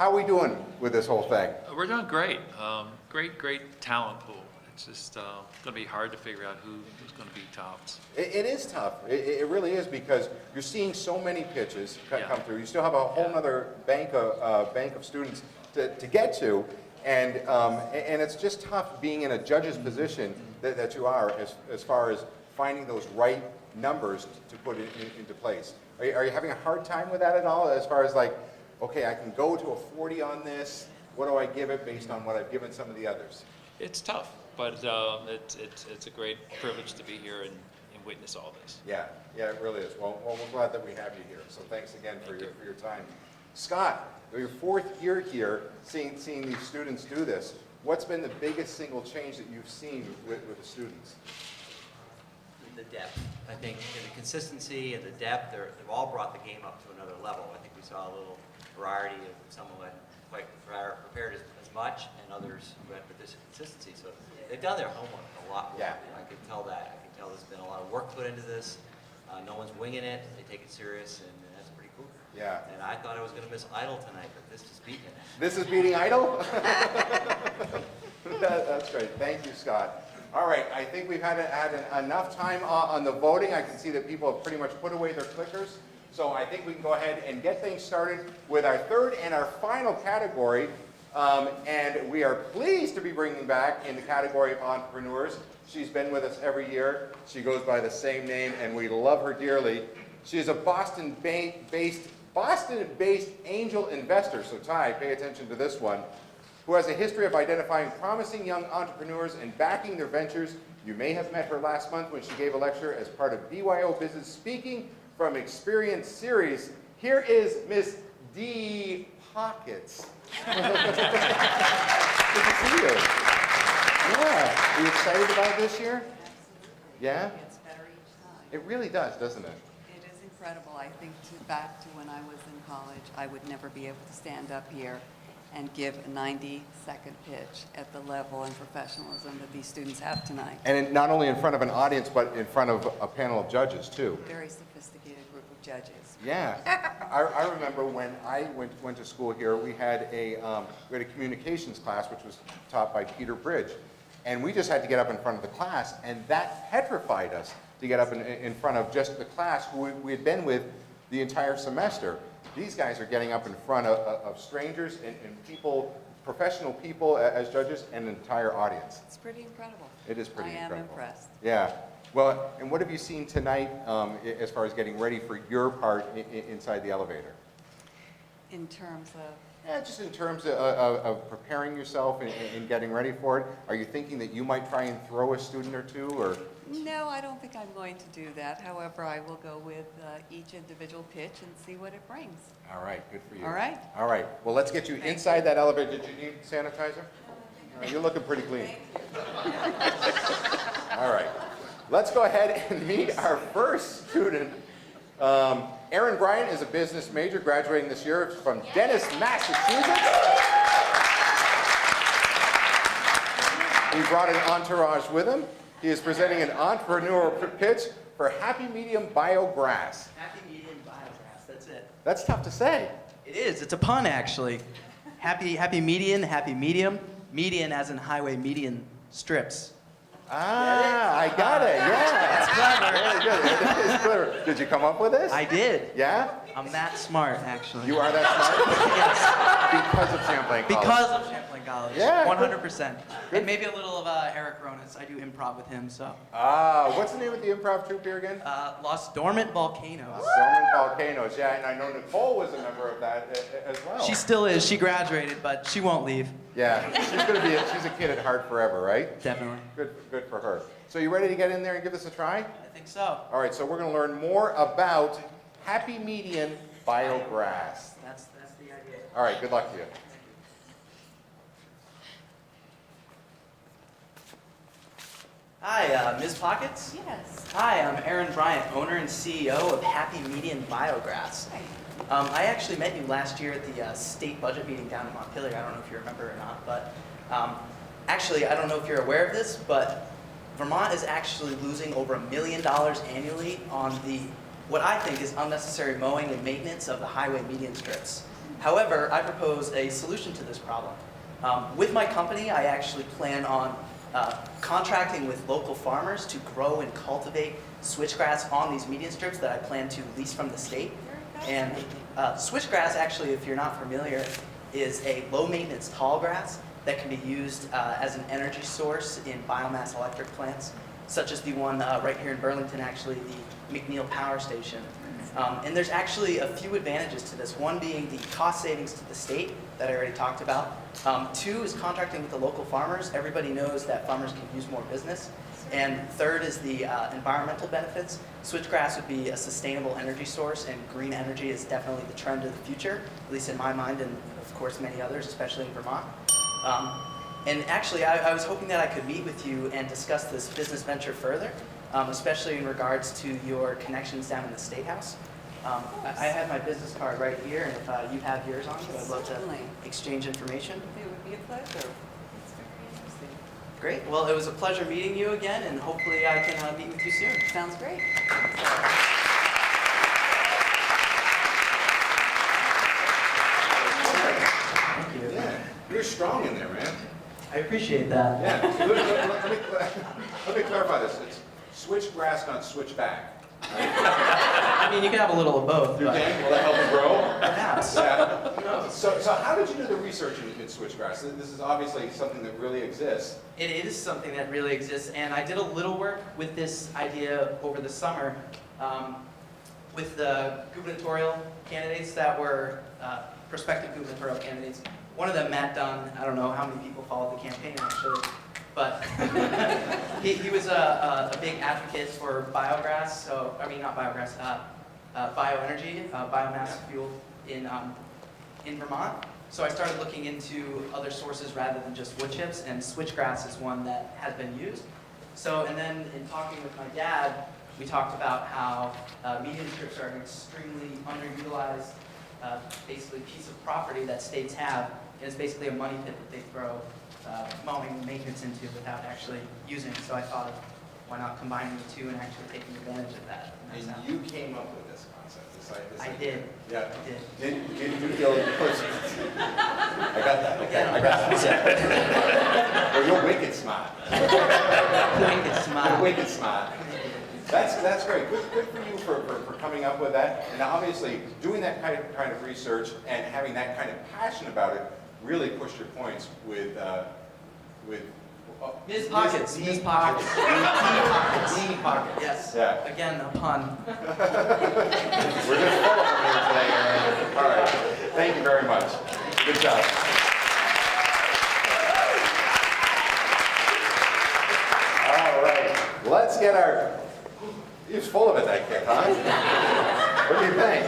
are we doing with this whole thing? We're doing great. Great talent pool. It's just going to be hard to figure out who's going to be tops. It is tough. It really is, because you're seeing so many pitches come through. You still have a whole other bank of students to get to, and it's just tough being in a judge's position that you are as far as finding those right numbers to put into place. Are you having a hard time with that at all, as far as like, okay, I can go to a 40 on this, what do I give it based on what I've given some of the others? It's tough, but it's a great privilege to be here and witness all this. Yeah, it really is. Well, we're glad that we have you here. So thanks again for your time. Scott, your 4th year here, seeing these students do this. What's been the biggest single change that you've seen with the students? The depth. I think the consistency and the depth, they've all brought the game up to another level. I think we saw a little variety of some who hadn't quite prepared as much, and others who had this consistency. So they've done their homework a lot more. Yeah. I can tell that. I can tell there's been a lot of work put into this. No one's winging it. They take it serious, and that's pretty cool. Yeah. And I thought I was going to miss Idol tonight, but this is beating it. This is beating Idol? That's great. Thank you, Scott. All right, I think we've had enough time on the voting. I can see that people have pretty much put away their clickers. So I think we can go ahead and get things started with our third and our final category. And we are pleased to be bringing back in the category of entrepreneurs. She's been with us every year. She goes by the same name, and we love her dearly. She is a Boston-based angel investor. So Ty, pay attention to this one. Who has a history of identifying promising young entrepreneurs and backing their ventures. You may have met her last month when she gave a lecture as part of BYO Business Speaking from Experience series. Here is Miss D. Pockets. Good to see you. Yeah. Are you excited about this year? Yeah? It gets better each time. It really does, doesn't it? It is incredible. I think back to when I was in college, I would never be able to stand up here and give a 90-second pitch at the level and professionalism that these students have tonight. And not only in front of an audience, but in front of a panel of judges, too. Very sophisticated group of judges. Yeah, I remember when I went to school here, we had a communications class, which was taught by Peter Bridge. And we just had to get up in front of the class, and that petrified us to get up in front of just the class who we had been with the entire semester. These guys are getting up in front of strangers and people, professional people as judges, and an entire audience. It's pretty incredible. It is pretty incredible. I am impressed. Yeah. Well, and what have you seen tonight as far as getting ready for your part inside the elevator? In terms of? Yeah, just in terms of preparing yourself and getting ready for it. Are you thinking that you might try and throw a student or two, or? No, I don't think I'm going to do that. However, I will go with each individual pitch and see what it brings. All right, good for you. All right. All right. Well, let's get you inside that elevator. Did you need sanitizer? You're looking pretty clean. All right. Let's go ahead and meet our first student. Aaron Bryant is a business major graduating this year from Dennis, Massachusetts. He brought an entourage with him. He is presenting an entrepreneurial pitch for Happy Medium Biograss. Happy Medium Biograss, that's it. That's tough to say. It is, it's a pun actually. Happy median, happy medium. Median as in highway median strips. Ah, I got it, yeah. That's clever. Really good. It is clever. Did you come up with this? I did. Yeah? I'm that smart, actually. You are that smart? Because of Champlain College. Because of Champlain College. Yeah. 100%. And maybe a little of Eric Ronas. I do improv with him, so. What's the name of the improv troupe here again? Los Dormant Volcanoes. Los Dormant Volcanoes, yeah, and I know Nicole was a member of that as well. She still is. She graduated, but she won't leave. Yeah, she's a kid at heart forever, right? Definitely. Good for her. So you ready to get in there and give this a try? I think so. All right, so we're going to learn more about Happy Median Biograss. That's the idea. All right, good luck to you. Hi, Ms. Pockets? Yes. Hi, I'm Aaron Bryant, owner and CEO of Happy Median Biograss. I actually met you last year at the state budget meeting down in Montpelier. I don't know if you remember or not, but actually, I don't know if you're aware of this, but Vermont is actually losing over $1 million annually on what I think is unnecessary mowing and maintenance of the highway median strips. However, I propose a solution to this problem. With my company, I actually plan on contracting with local farmers to grow and cultivate switchgrass on these median strips that I plan to lease from the state. And switchgrass, actually, if you're not familiar, is a low-maintenance tall grass that can be used as an energy source in biomass electric plants, such as the one right here in Burlington, actually, the McNeil Power Station. And there's actually a few advantages to this, one being the cost savings to the state that I already talked about. Two is contracting with the local farmers. Everybody knows that farmers can use more business. And third is the environmental benefits. Switchgrass would be a sustainable energy source, and green energy is definitely the trend of the future, at least in my mind, and of course many others, especially in Vermont. And actually, I was hoping that I could meet with you and discuss this business venture further, especially in regards to your connections down in the State House. I have my business card right here, and if you have yours on, I'd love to exchange information. It would be a pleasure. Great. Well, it was a pleasure meeting you again, and hopefully I can meet with you soon. Sounds great. Thank you. Yeah, you're strong in there, man. I appreciate that. Yeah. Let me clarify this. It's switchgrass, not switchback. I mean, you can have a little of both. You can? Will that help it grow? Perhaps. Yeah. So how did you do the research in switchgrass? This is obviously something that really exists. It is something that really exists, and I did a little work with this idea over the summer with the gubernatorial candidates that were prospective gubernatorial candidates. One of them, Matt Dunn, I don't know how many people followed the campaign actually, but he was a big advocate for biograss, so, I mean not biograss, bioenergy, biomass fuel in Vermont. So I started looking into other sources rather than just wood chips, and switchgrass is one that has been used. So, and then in talking with my dad, we talked about how median strips are an extremely underutilized, basically piece of property that states have, and it's basically a money pit that they throw mowing and maintenance into without actually using. So I thought of why not combining the two and actually taking advantage of that? And you came up with this concept, this I idea. did. Yeah. I did. Did you feel it first? I got that. Okay, I got that. Well, you're wicked smart. Wicked smart. You're wicked smart. That's great. Good for you for coming up with that. And obviously, doing that kind of research and having that kind of passion about it really pushed your points with Ms. Pockets. Ms. Pockets. Ms. Pockets. Yes. Yeah. Again, a pun. We're just full of them here today, Aaron. All right. Thank you very much. Good job. All right. Let's get our... He was full of it, that kid, huh? What do you think?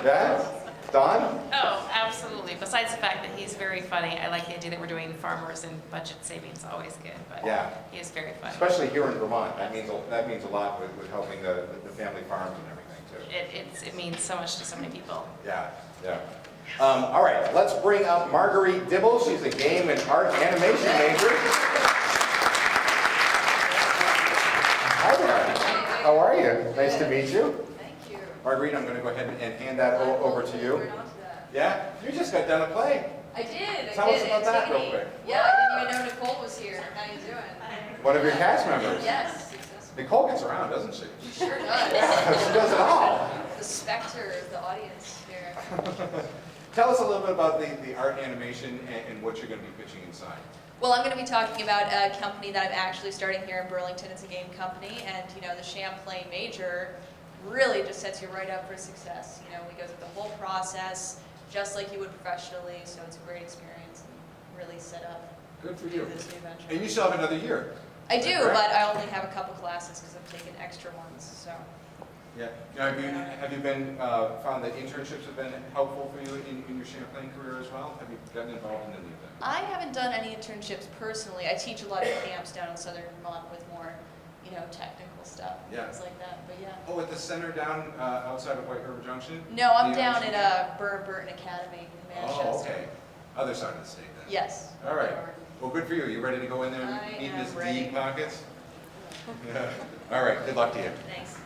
Yeah? Don? Oh, absolutely. Besides the fact that he's very funny, I like the idea that we're doing farmers and budget savings. Always good, but Yeah. he is very funny. Especially here in Vermont. That means a lot with helping the family farms and everything, too. It means so much to so many people. Yeah, yeah. All right, let's bring up Marguerite Dibble. She's a game and art animation major. Hi there. How are you? Nice to meet you. Thank you. Marguerite, I'm going to go ahead and hand that over to you. Yeah? You just got done a play. I did. Tell us about that real quick. Yeah, I didn't even know Nicole was here. How you doing? One of your cast members. Yes. Nicole gets around, doesn't she? She sure does. She does it all. The specter of the audience here. Tell us a little bit about the art animation and what you're going to be pitching inside. Well, I'm going to be talking about a company that I'm actually starting here in Burlington. It's a game company, and the Champlain major really just sets you right up for success. We go through the whole process just like you would professionally, so it's a great experience and really set up. Good for you. This new venture. And you still have another year. I do, Correct? but I only have a couple classes because I'm taking extra ones. So. Yeah. Now, have you been found that internships have been helpful for you in your Champlain career as well? Have you gotten involved in any of that? I haven't done any internships personally. I teach a lot of camps down in southern Vermont with more, technical stuff, Yeah. things like that. But yeah. Oh, at the center down outside of White River Junction? No, I'm The down animation at Burton Academy in Manchester. Oh, okay. Other side of the state then. Yes. All right. Well, good for you. You ready to go in there I and meet am Ms. ready. D. Pockets? Yeah. All right. Good luck to you. Thanks.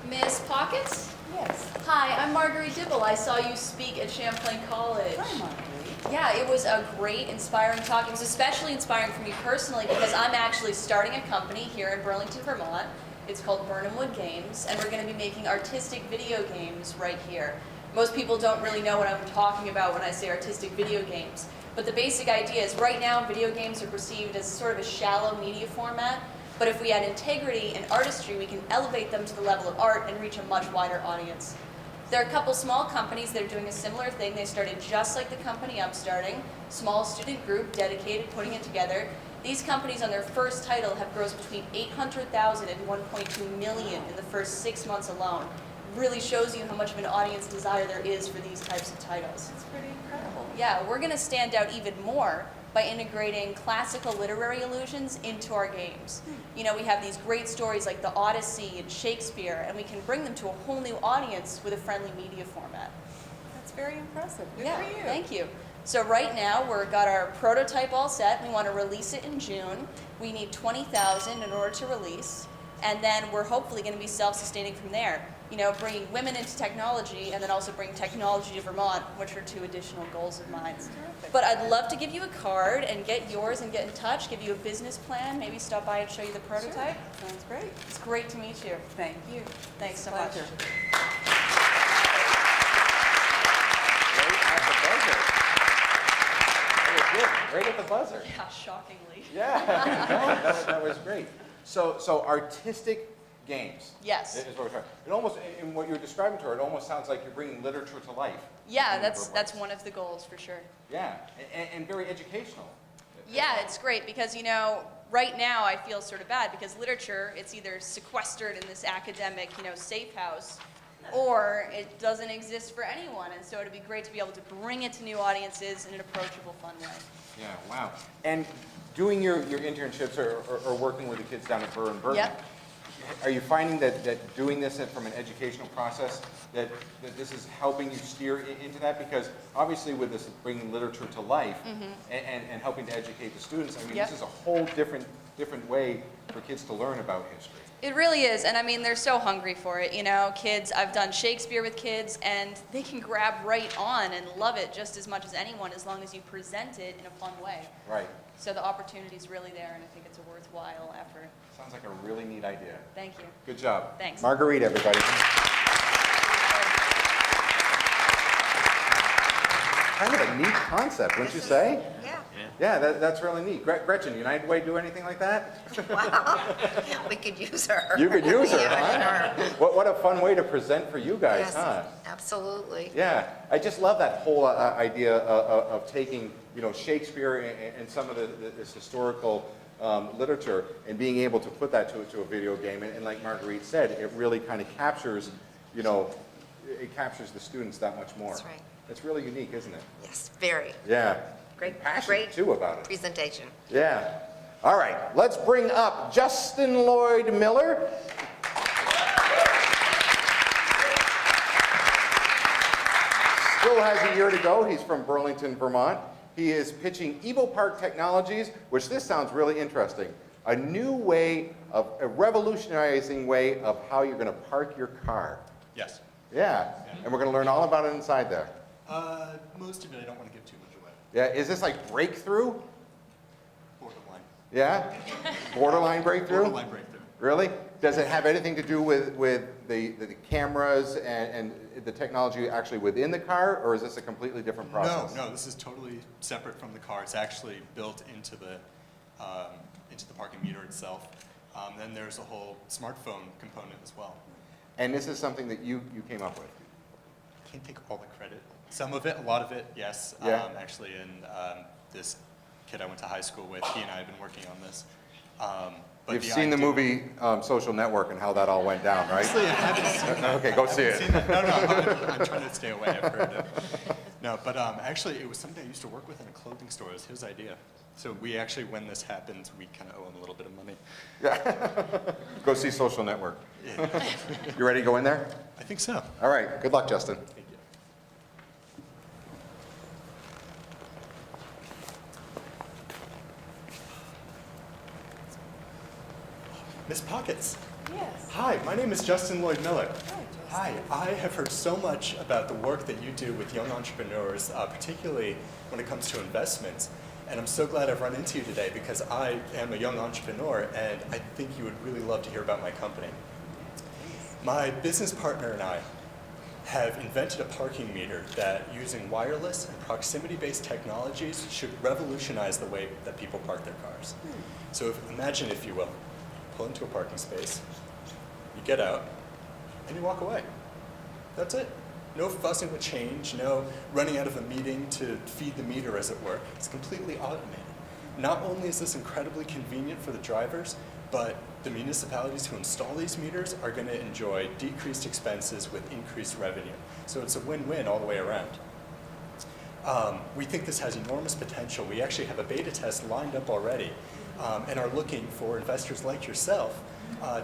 Miss Pockets? Yes. Hi, I'm Marguerite Dibble. I saw you speak at Champlain College. Hi, Marguerite. Yeah, it was a great, inspiring talk. It was especially inspiring for me personally because I'm actually starting a company here in Burlington, Vermont. It's called Burnham Wood Games, and we're going to be making artistic video games right here. Most people don't really know what I'm talking about when I say artistic video games, but the basic idea is right now video games are perceived as sort of a shallow media format, but if we add integrity and artistry, we can elevate them to the level of art and reach a much wider audience. There are a couple small companies that are doing a similar thing. They started just like the company I'm starting, small student group, dedicated, putting it together. These companies on their first title have grossed between $800,000 and $1.2 million in the first 6 months alone. Really shows you how much of an audience desire there is for these types of titles. It's pretty incredible. Yeah, we're going to stand out even more by integrating classical literary allusions into our games. We have these great stories like the Odyssey and Shakespeare, and we can bring them to a whole new audience with a friendly media format. That's very impressive. Good Yeah, for you. thank you. So right now, we've got our prototype all set. We want to release it in June. We need 20,000 in order to release, and then we're hopefully going to be self-sustaining from there. Bringing women into technology, and then also bring technology to Vermont, which are 2 additional goals of mine. But I'd love to give you a card and get yours and get in touch, give you a business plan, maybe stop by and show you the prototype. Sure. Sounds great. It's great to meet you. Thank you. Thanks so much. Pleasure. Right at the buzzer. Yeah, shockingly. Yeah, that was great. So artistic games. Yes. Is what we're talking. It almost, in what you're describing to her, it almost sounds like you're bringing literature to life. Yeah, that's one of the goals for sure. Yeah, and very educational. Yeah, it's great because, right now I feel sort of bad because literature, it's either sequestered in this academic, safe house, or it doesn't exist for anyone. And so it'd be great to be able to bring it to new audiences in an approachable, fun way. Yeah, wow. And doing your internships or working with the kids down at Burr and Burton, Yep. are you finding that doing this from an educational process, that this is helping you steer into that? Because obviously with this bringing literature to life and helping to educate the students, I mean, this is a whole different way for kids to learn about history. It really is, and I mean, they're so hungry for it, you know, kids. I've done Shakespeare with kids, and they can grab right on and love it just as much as anyone, as long as you present it in a fun way. Right. So the opportunity's really there, and I think it's a worthwhile effort. Sounds like a really neat idea. Thank you. Good job. Thanks. Marguerite, everybody. Kind of a neat concept, wouldn't you say? Yeah. Yeah, that's really neat. Gretchen, United Way do anything like that? Wow. We could use her. You could use her, Yeah, huh? sure. What a fun way to present for you guys, Yes, huh? absolutely. Yeah, I just love that whole idea of taking, you know, Shakespeare and some of this historical literature and being able to put that to a video game. And like Marguerite said, it really kind of captures, you know, it captures the students that much more. That's right. It's really unique, isn't it? Yes, very. Yeah. Great, Passionate too about it. presentation. Yeah. All right, let's bring up Justin Lloyd Miller. Still has a year to go. He's from Burlington, Vermont. He is pitching Evo Park Technologies, which this sounds really interesting. A new way of, a revolutionizing way of how you're going to park your car. Yes. Yeah, and we're going to learn all about it inside there. Most of it I don't want to give too much away. Yeah, is this like breakthrough? Borderline. Yeah? Borderline breakthrough? Borderline breakthrough. Really? Does it have anything to do with the cameras and the technology actually within the car, or is this a completely different process? No, this is totally separate from the car. It's actually built into the parking meter itself. Then there's a whole smartphone component as well. And this is something that you came up with? I can't take all the credit. Some of it, a lot of it, yes. Yeah. Actually, and this kid I went to high school with, he and I have been working on this. But You've seen the movie Social Network and how that all went down, right? Honestly, I haven't seen that. Okay, go see it. No, I'm trying to stay away. I've heard it. No, but actually, it was something I used to work with in a clothing store. It was his idea. So we actually, when this happens, we kind of owe him a little bit of money. Yeah. Go see Social Network. Yeah. You ready to go in there? I think so. All right. Good luck, Justin. Thank you. Miss Pockets. Yes. Hi, my name is Justin Lloyd Miller. Hi, I have heard so much about the work that you do with young entrepreneurs, particularly when it comes to investments. And I'm so glad I've run into you today because I am a young entrepreneur and I think you would really love to hear about my company. My business partner and I have invented a parking meter that, using wireless and proximity-based technologies, should revolutionize the way that people park their cars. So imagine, if you will, pull into a parking space, you get out, and you walk away. That's it. No fussing with change, no running out of a meeting to feed the meter, as it were. It's completely automated. Not only is this incredibly convenient for the drivers, but the municipalities who install these meters are going to enjoy decreased expenses with increased revenue. So it's a win-win all the way around. We think this has enormous potential. We actually have a beta test lined up already and are looking for investors like yourself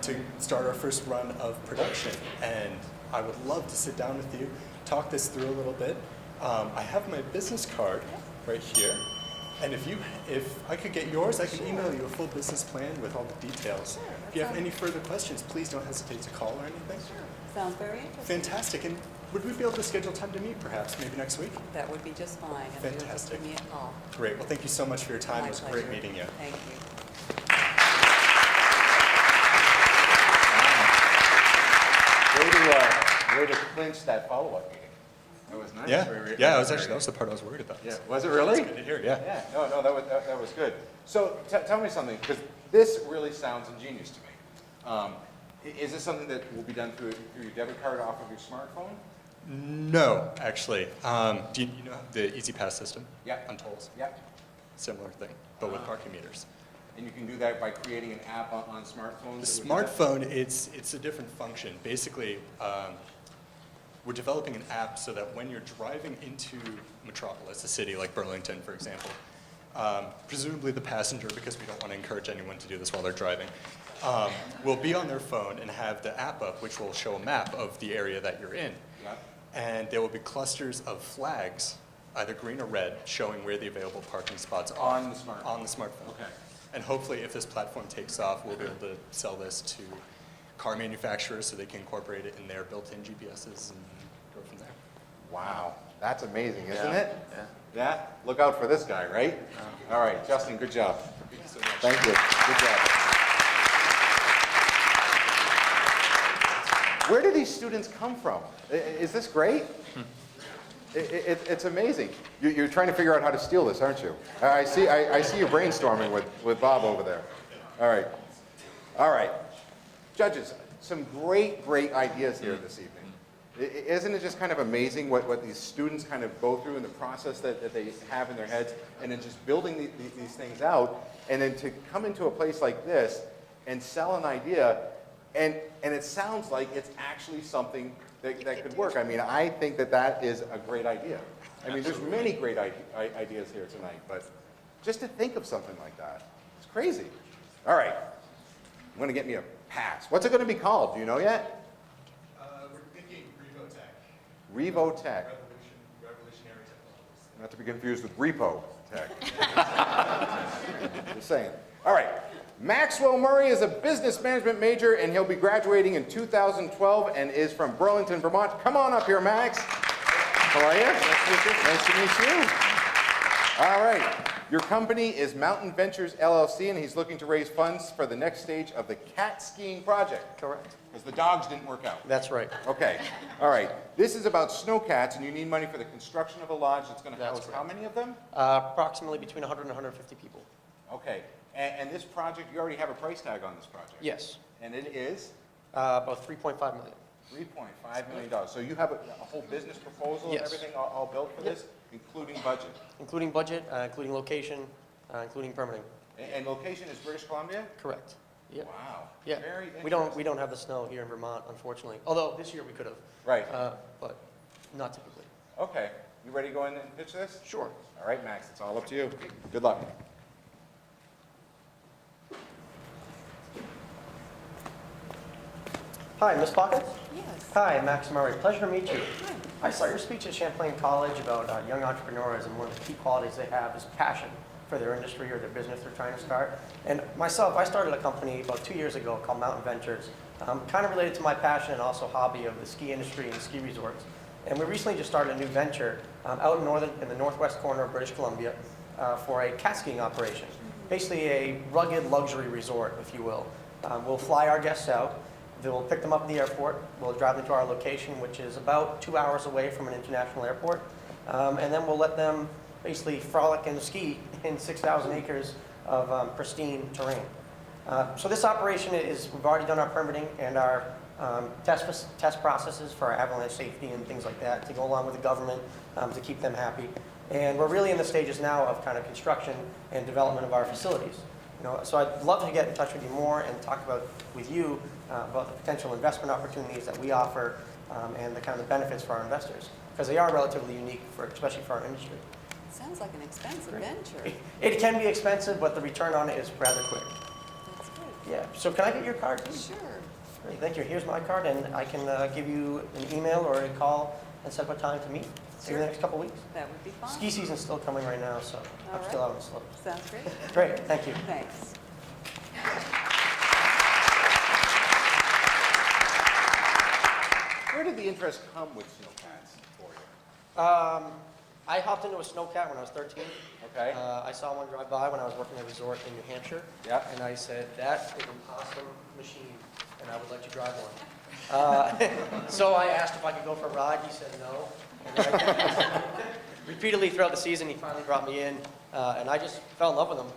to start our first run of production. And I would love to sit down with you, talk this through a little bit. I have my business card right here. And if I could get yours, I could email you a full business plan with all the details. If you have any further questions, please don't hesitate to call or anything. Sounds very interesting. Fantastic. And would we be able to schedule time to meet, perhaps, maybe next week? That would be just fine. If you would just Fantastic. give me a call. Great. Well, thank you so much for your time. My It was pleasure. great meeting you. Thank you. Way to clinch that follow-up meeting. That was nice. Yeah, that was the part I was worried about. Yeah. Was it really? That's good to hear, yeah. Yeah. No, that was good. So tell me something, because this really sounds ingenious to me. Is this something that will be done through your debit card off of your smartphone? No, actually. Do you know the Easy Pass system? Yeah. On tolls? Yeah. Similar thing, but with parking meters. And you can do that by creating an app on smartphones? The smartphone, it's a different function. Basically, we're developing an app so that when you're driving into Metropolis, a city like Burlington, for example, presumably the passenger, because we don't want to encourage anyone to do this while they're driving, will be on their phone and have the app up, which will show a map of the area that you're in. And there will be clusters of flags, either green or red, showing where the available parking spots are. On the smartphone? On the smartphone. Okay. And hopefully, if this platform takes off, we'll be able to sell this to car manufacturers so they can incorporate it in their built-in GPSs and go from there. Wow, that's amazing, isn't Yeah. it? Yeah. Look out for this guy, right? All right, Justin, good job. Thank you so much. Thank you. Good job. Where do these students come from? Is this great? It's amazing. You're trying to figure out how to steal this, aren't you? I see you brainstorming with Bob over there. All right. All right. Judges, some great ideas here this evening. Isn't it just kind of amazing what these students kind of go through in the process that they have in their heads, and then just building these things out, and then to come into a place like this and sell an idea, and it sounds like it's actually something that could work. I mean, I think that is a great idea. I mean, there's many great ideas here tonight, but just to think of something like that, it's crazy. All right, I'm going to get me a pass. What's it going to be called? Do you know yet? We're thinking Revotech. Revotech. Revolutionary technologies. Not to be confused with Repo Tech. Just saying. All right. Maxwell Murray is a business management major, and he'll be graduating in 2012 and is from Burlington, Vermont. Come on up here, Max. How are you? Nice to meet you. All right. Your company is Mountain Ventures LLC, and he's looking to raise funds for the next stage of the cat skiing project. Correct. Because the dogs didn't work out. That's right. Okay. All right. This is about snow cats, and you need money for the construction of a lodge that's going to house how many of them? Approximately between 100 and 150 people. Okay. And this project, you already have a price tag on this project? Yes. And it is? About $3.5 million. $3.5 million. So you have a whole business proposal and Yes. everything all built for this, including budget? Including budget, including location, including permitting. And location is British Columbia? Correct. Yeah. Wow. Yeah. Very We don't have the snow here in Vermont, unfortunately. Although this year we could have. Right. But not typically. Okay. You ready to go in and pitch this? Sure. All right, Max. It's all up to you. Good luck. Hi, Ms. Pockets? Yes. Hi, Max Murray. Pleasure to meet you. I saw your speech at Champlain College about young entrepreneurs, and one of the key qualities they have is passion for their industry or their business they're trying to start. And myself, I started a company about 2 years ago called Mountain Ventures, kind of related to my passion and also hobby of the ski industry and ski resorts. And we recently just started a new venture out in the northwest corner of British Columbia for a cat skiing operation. Basically a rugged luxury resort, if you will. We'll fly our guests out. We'll pick them up at the airport. We'll drive them to our location, which is about 2 hours away from an international airport. And then we'll let them basically frolic and ski in 6,000 acres of pristine terrain. So this operation we've already done our permitting and our test processes for our avalanche safety and things like that to go along with the government to keep them happy. And we're really in the stages now of kind of construction and development of our facilities. So I'd love to get in touch with you more and talk with you about the potential investment opportunities that we offer and the kind of benefits for our investors, because they are relatively unique, especially for our industry. Sounds like an expensive venture. It can be expensive, but the return on it is rather quick. That's good. Yeah. So can I get your card, please? Sure. Great. Thank you. Here's my card, and I can give you an email or a call and set up a time to meet in the next couple weeks. That would be fine. Ski season's still coming right now, so I'm still out on the slope. Sounds great. Great. Thank you. Thanks. Where did the interest come with snowcats for you? I hopped into a snowcat when I was 13. Okay. I saw one drive by when I was working at a resort in New Hampshire. Yep. And I said, that is an awesome machine, and I would let you drive one. So I asked if I could go for a ride. He said no. And then repeatedly throughout the season, he finally brought me in, and I just fell in love with him.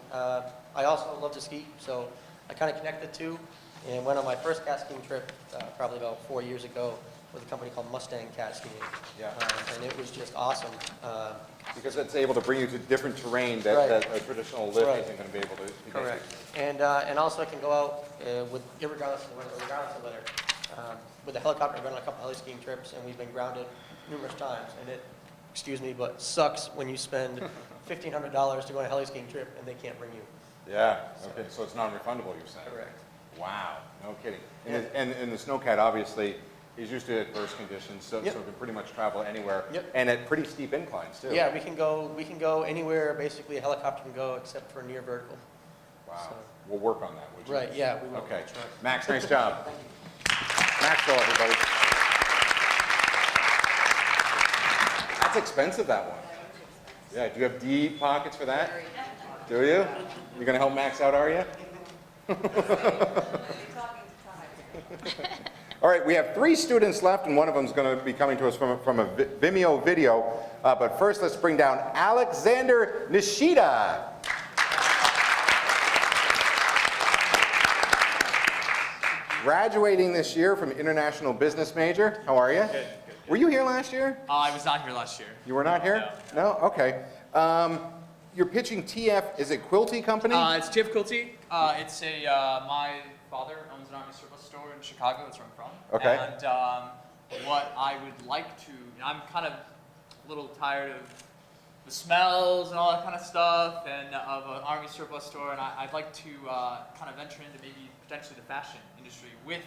I also love to ski, so I kind of connected the two and went on my first cat skiing trip probably about 4 years ago with a company called Mustang Cat Skiing. Yeah. And it was just awesome. Because it's able to bring you to different terrain that, Right. that a traditional lift Right. isn't going to be able to get you. Correct. And also I can go out regardless of weather. With a helicopter, I've been on a couple heli skiing trips, and we've been grounded numerous times. And it, excuse me, but sucks when you spend $1,500 to go on a heli skiing trip, and they can't bring you. Yeah, okay, so it's non-refundable, you're saying? Correct. Wow, no kidding. And the snowcat obviously is used to adverse conditions, so, Yep. so it can pretty much travel anywhere. Yep. And at pretty steep inclines too. Yeah, we can go anywhere basically a helicopter can go except for near vertical. Wow. So- We'll work on that, would you? Right, yeah, we will. Okay. That's right. Max, nice job. Maxwell, everybody. That's expensive, that one. Yeah, do you have deep pockets for that? Do you? You're going to help Max out, are you? All right, we have 3 students left, and one of them is going to be coming to us from a Vimeo video. But first, let's bring down Alexander Nishida. Graduating this year from international business major. How are you? Good. Were you here last year? I was not here last year. You were not here? No? Okay. You're pitching TF, is it Quilty Company? It's TF Quilty. It's my father owns an Army surplus store in Chicago. That's where I'm from. Okay. And what I would like to, I'm kind of a little tired of the smells and all that kind of stuff and of an Army surplus store, and I'd like to kind of venture into maybe potentially the fashion industry with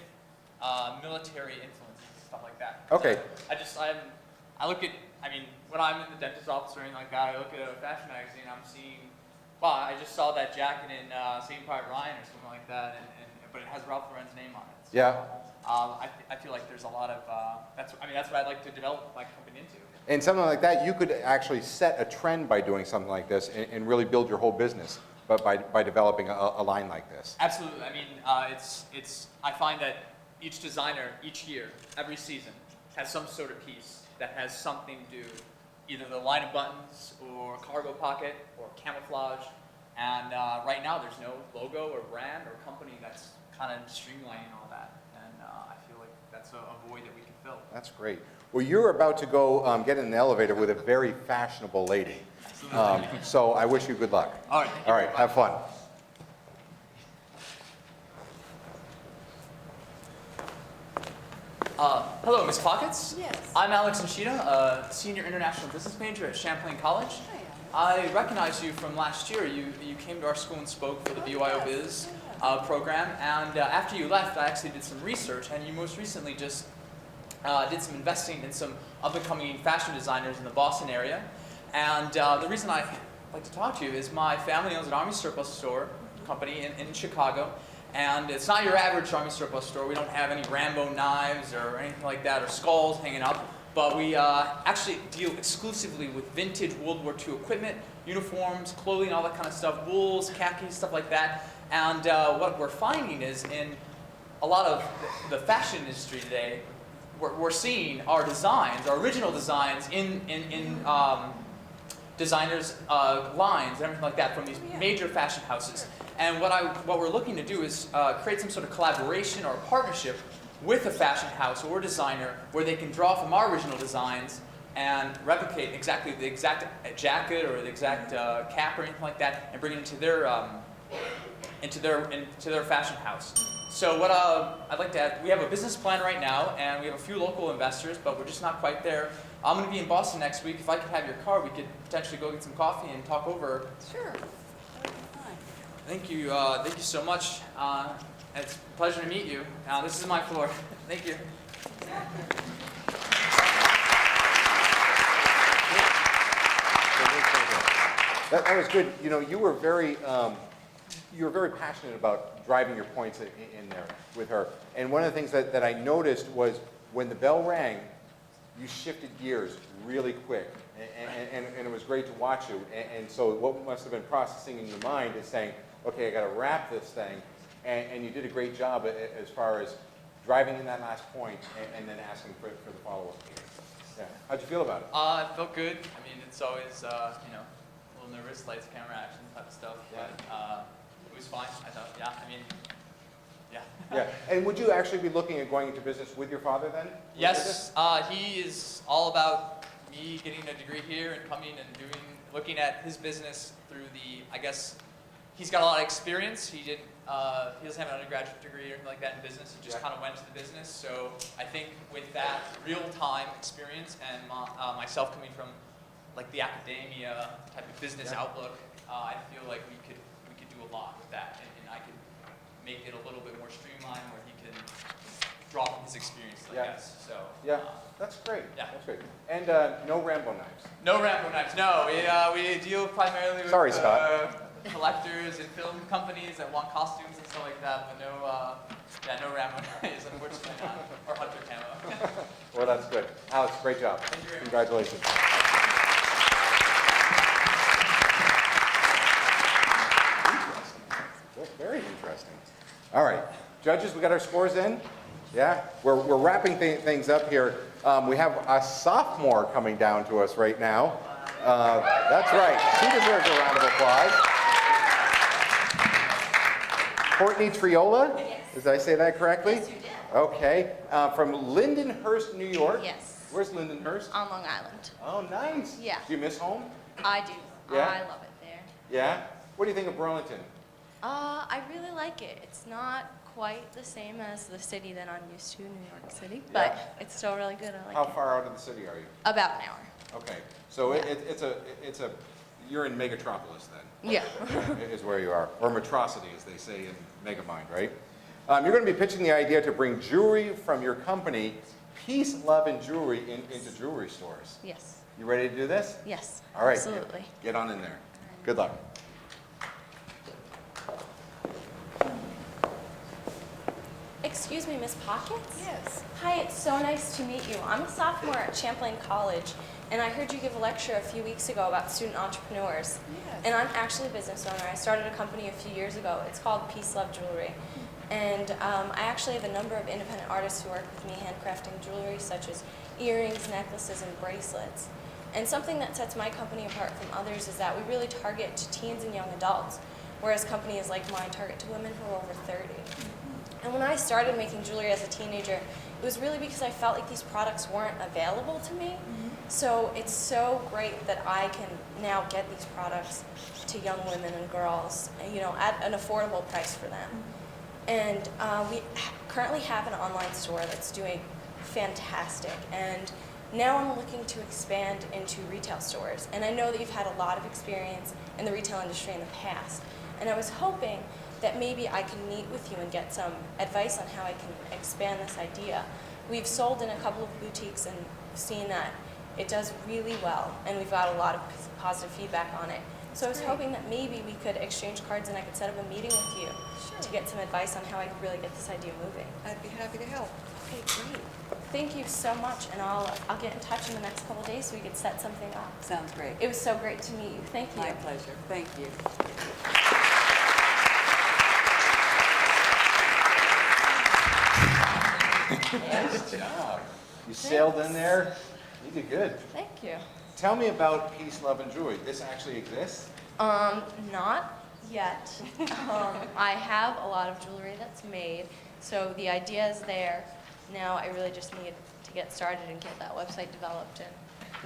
military influences and stuff like that. Okay. I look at, when I'm in the dentist's office or anything like that, I look at a fashion magazine, I'm seeing, well, I just saw that jacket in Saving Private Ryan or something like that, but it has Ralph Lauren's name on it. So, Yeah. I feel like there's a lot of, that's what I'd like to develop my company into. And something like that, you could actually set a trend by doing something like this and really build your whole business, but by developing a line like this. Absolutely. I find that each designer, each year, every season, has some sort of piece that has something to do, either the line of buttons or cargo pocket or camouflage. And right now, there's no logo or brand or company that's kind of streamlining all that. And I feel like that's a void that we can fill. That's great. Well, you're about to go get in an elevator with a very fashionable lady. So I wish you good luck. All right. All right, have fun. Hello, Ms. Pockets. Yes. I'm Alex Nishida, a senior international business major at Champlain College. I recognize you from last year. You came to our school and spoke for the BYO Biz program, and after you left, I actually did some research, and you most recently just did some investing in some up-and-coming fashion designers in the Boston area. And the reason I like to talk to you is my family owns an Army surplus store company in Chicago. And it's not your average Army surplus store. We don't have any Rambo knives or anything like that or skulls hanging up. But we actually deal exclusively with vintage World War II equipment, uniforms, clothing, all that kind of stuff, wools, khakis, stuff like that. And what we're finding is in a lot of the fashion industry today, we're seeing our designs, our original designs in designers' lines and everything like that from these major fashion houses. And what we're looking to do is create some sort of collaboration or partnership with a fashion house or designer where they can draw from our original designs and replicate exactly the exact jacket or the exact cap or anything like that and bring it into their fashion house. So what I'd like to add, we have a business plan right now and we have a few local investors, but we're just not quite there. I'm going to be in Boston next week. If I could have your car, we could potentially go get some coffee and talk over. Sure. Thank you so much. It's a pleasure to meet you. This is my floor. Thank you. That was good. You know, you were very passionate about driving your points in there with her. And one of the things that I noticed was when the bell rang, you shifted gears really quick. And it was great to watch you. And so what must have been processing in your mind is saying, okay, I got to wrap this thing. And you did a great job as far as driving in that last point and then asking for the follow-up. Yeah. How'd you feel about it? It felt good. I mean, it's always, a little nervous, lights, camera, action type of stuff. Yeah. But it was fine, I thought. Yeah, yeah. Yeah. And would you actually be looking at going into business with your father then? Yes, he is all about me getting a degree here and coming and looking at his business through I guess, he's got a lot of experience. He doesn't have an undergraduate degree or anything like that in business. He just kind of went to the business. So I think with that real-time experience and myself coming from like the academia type of business outlook, I feel like we could do a lot with that, and I could make it a little bit more streamlined where he can draw from his experience, I guess. So that's great. Yeah, that's great. And no Rambo knives. No Rambo knives. No, we deal primarily with collectors and film companies that want costumes and stuff like that, but no Rambo knives, unfortunately not, or hunter camo. Well, that's good. Alex, great job. Thank you very much. Congratulations. Very interesting. All right, judges, we got our scores in. Yeah, we're wrapping things up here. We have a sophomore coming down to us right now. That's right. She deserves a round of applause. Courtney Triola. Did I say that correctly? Yes, you did. Okay. From Lindenhurst, New York. Yes. Where's Lindenhurst? On Long Island. Oh, nice. Yeah. Do you miss home? I do. Yeah? I love it there. Yeah. What do you think of Burlington? I really like it. It's not quite the same as the city that I'm used to, New York City, but it's still really good. I like How it. far out of the city are you? About an hour. Okay. So you're in Megatropolis then? Yeah. Is where you are. Or Metrocity, as they say in Megamind, right? You're going to be pitching the idea to bring jewelry from your company, Peace, Love, and Jewelry, into jewelry stores. Yes. You ready to do this? Yes. All right. Absolutely. Get on in there. Good luck. Excuse me, Miss Pockets? Yes. Hi, it's so nice to meet you. I'm a sophomore at Champlain College, and I heard you give a lecture a few weeks ago about student entrepreneurs. Yes. And I'm actually a business owner. I started a company a few years ago. It's called Peace, Love Jewelry. And I actually have a number of independent artists who work with me handcrafting jewelry, such as earrings, necklaces, and bracelets. And something that sets my company apart from others is that we really target to teens and young adults, whereas companies like mine target to women who are over 30. And when I started making jewelry as a teenager, it was really because I felt like these products weren't available to me. So it's so great that I can now get these products to young women and girls, at an affordable price for them. And we currently have an online store that's doing fantastic. And now I'm looking to expand into retail stores. And I know that you've had a lot of experience in the retail industry in the past. And I was hoping that maybe I can meet with you and get some advice on how I can expand this idea. We've sold in a couple of boutiques and seen that it does really well, and we've got a lot of positive feedback on it. So I was hoping that maybe we could exchange cards and I could set up a meeting with you to get some advice on how I could really get this idea moving. I'd be happy to help. Okay, great. Thank you so much, and I'll get in touch in the next couple of days so we could set something up. Sounds great. It was so great to meet you. Thank you. My pleasure. Thank you. Nice job. You sailed in there. You did good. Thank you. Tell me about Peace, Love, and Jewelry. This actually exists? Not yet. I have a lot of jewelry that's made, so the idea is there. Now I really just need to get started and get that website developed and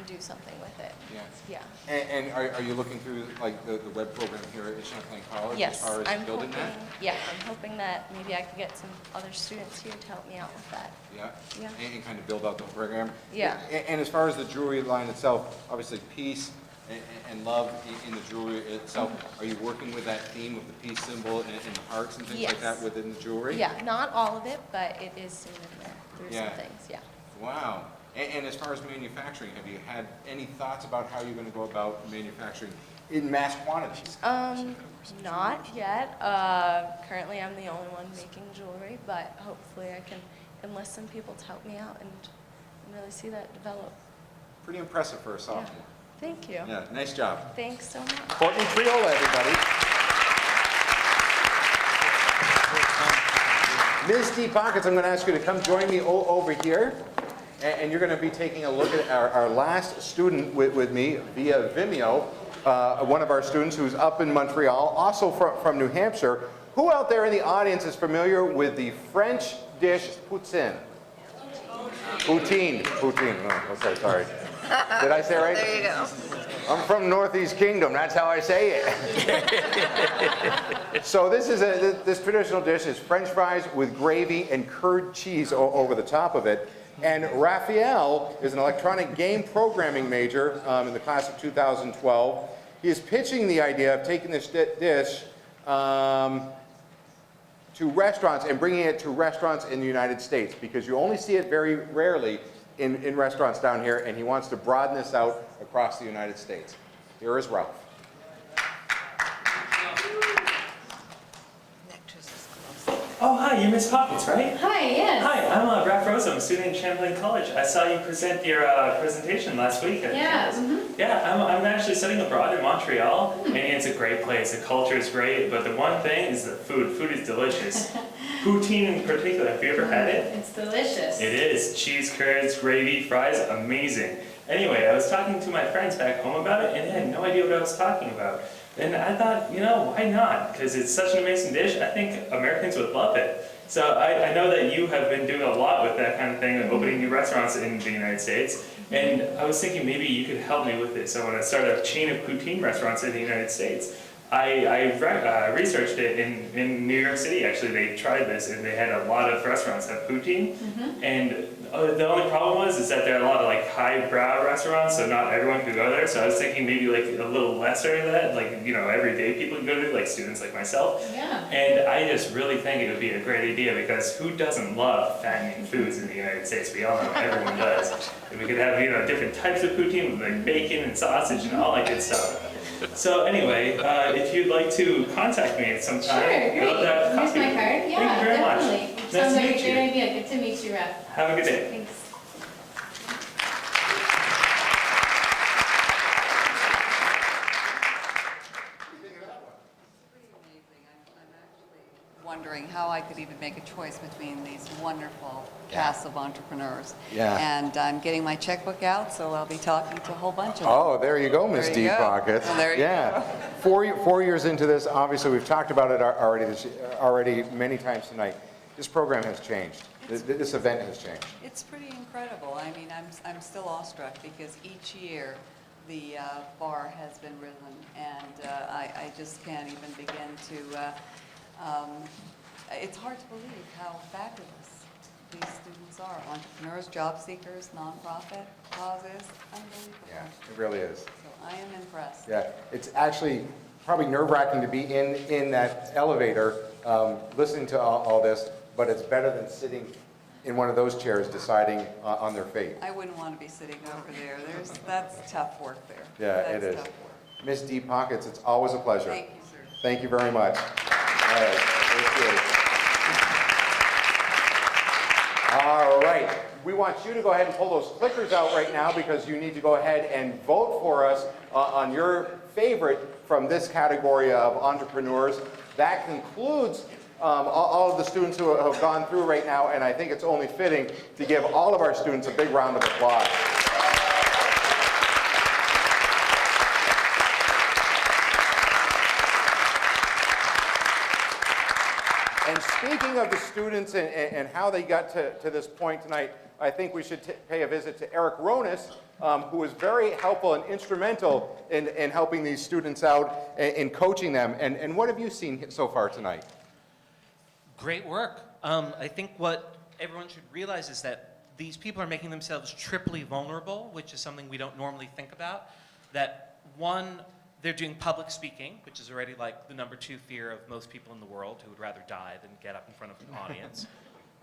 do something with it. Yeah. Yeah. And are you looking through like the web program here at Champlain College Yes, as far as I'm building hoping. that? Yeah, I'm hoping that maybe I could get some other students here to help me out with that. Yeah. Yeah. And kind of build out the program. Yeah. And as far as the jewelry line itself, obviously peace and love in the jewelry itself. Are you working with that theme of the peace symbol and the hearts and things like that within the jewelry? Yeah, not all of it, but it is seen in there through Yeah. some things. Yeah. Wow. And as far as manufacturing, have you had any thoughts about how you're going to go about manufacturing in mass quantities? Not yet. Currently, I'm the only one making jewelry, but hopefully I can enlist some people to help me out and really see that develop. Pretty impressive for a sophomore. Thank you. Yeah, nice job. Thanks so much. Courtney Triola, everybody. Ms. D. Pockets, I'm going to ask you to come join me over here. And you're going to be taking a look at our last student with me via Vimeo, one of our students who's up in Montreal, also from New Hampshire. Who out there in the audience is familiar with the French dish poutine? Poutine. Poutine. Oh, okay, sorry. Did I say it right? There you go. I'm from Northeast Kingdom. That's how I say it. So this traditional dish is French fries with gravy and curd cheese over the top of it. And Raphael is an electronic game programming major in the class of 2012. He is pitching the idea of taking this dish to restaurants and bringing it to restaurants in the United States, because you only see it very rarely in restaurants down here, and he wants to broaden this out across the United States. Here is Ralph. Oh, hi, you Miss Pockets, right? Hi, yes. Hi, I'm Raph Rose. I'm a student at Champlain College. I saw you present your presentation last week. Yeah. Yeah, I'm actually studying abroad in Montreal, and it's a great place. The culture is great, but the one thing is the food. Food is delicious. Poutine in particular, have you ever had it? It's delicious. It is. Cheese curds, gravy, fries, amazing. Anyway, I was talking to my friends back home about it, and they had no idea what I was talking about. And I thought, you know, why not? Because it's such an amazing dish. I think Americans would love it. So I know that you have been doing a lot with that kind of thing, opening new restaurants in the United States. And I was thinking maybe you could help me with this. I want to start a chain of poutine restaurants in the United States. I researched it in New York City. Actually, they tried this, and they had a lot of restaurants have poutine. And the only problem was that there are a lot of like highbrow restaurants, so not everyone could go there. So I was thinking maybe like a little lesser of that, like, you know, everyday people can go to, like students like myself. Yeah. And I just really think it would be a great idea, because who doesn't love fattening foods in the United States? We all know everyone does. And we could have, you know, different types of poutine with like bacon and sausage and all that good stuff. So anyway, if you'd like to contact me at some time, Sure, great. I'd love to have a Here's copy. my card. Yeah, Thank you very definitely. much. Nice Sounds to like meet a you. great idea. Good to meet you, Rep. Have a good day. Thanks. Wondering how I could even make a choice between these wonderful cast of entrepreneurs. Yeah. And I'm getting my checkbook out, so I'll be talking to a whole bunch of them. Oh, there you go, Miss There you Deep go. Pockets. Well, there you Yeah. go. 4 years into this, obviously we've talked about it already many times tonight. This program has changed. This event has changed. It's pretty incredible. I mean, I'm still awestruck because each year the bar has been risen, and I just can't even begin to. It's hard to believe how fabulous these students are. Entrepreneurs, job seekers, nonprofit causes, unbelievable. Yeah, it really is. So I am impressed. Yeah, it's actually probably nerve-wracking to be in that elevator listening to all this, but it's better than sitting in one of those chairs deciding on their fate. I wouldn't want to be sitting over there. That's tough work there. Yeah, That's it is. tough work. Miss Deep Pockets, it's always a pleasure. Thank you, sir. Thank you very much. All right, thank you. All right, we want you to go ahead and pull those clickers out right now, because you need to go ahead and vote for us on your favorite from this category of entrepreneurs. That concludes all of the students who have gone through right now, and I think it's only fitting to give all of our students a big round of applause. And speaking of the students and how they got to this point tonight, I think we should pay a visit to Eric Ronis, who was very helpful and instrumental in helping these students out and coaching them. And what have you seen so far tonight? Great work. I think what everyone should realize is that these people are making themselves triply vulnerable, which is something we don't normally think about. That one, they're doing public speaking, which is already like the #2 fear of most people in the world who would rather die than get up in front of an audience.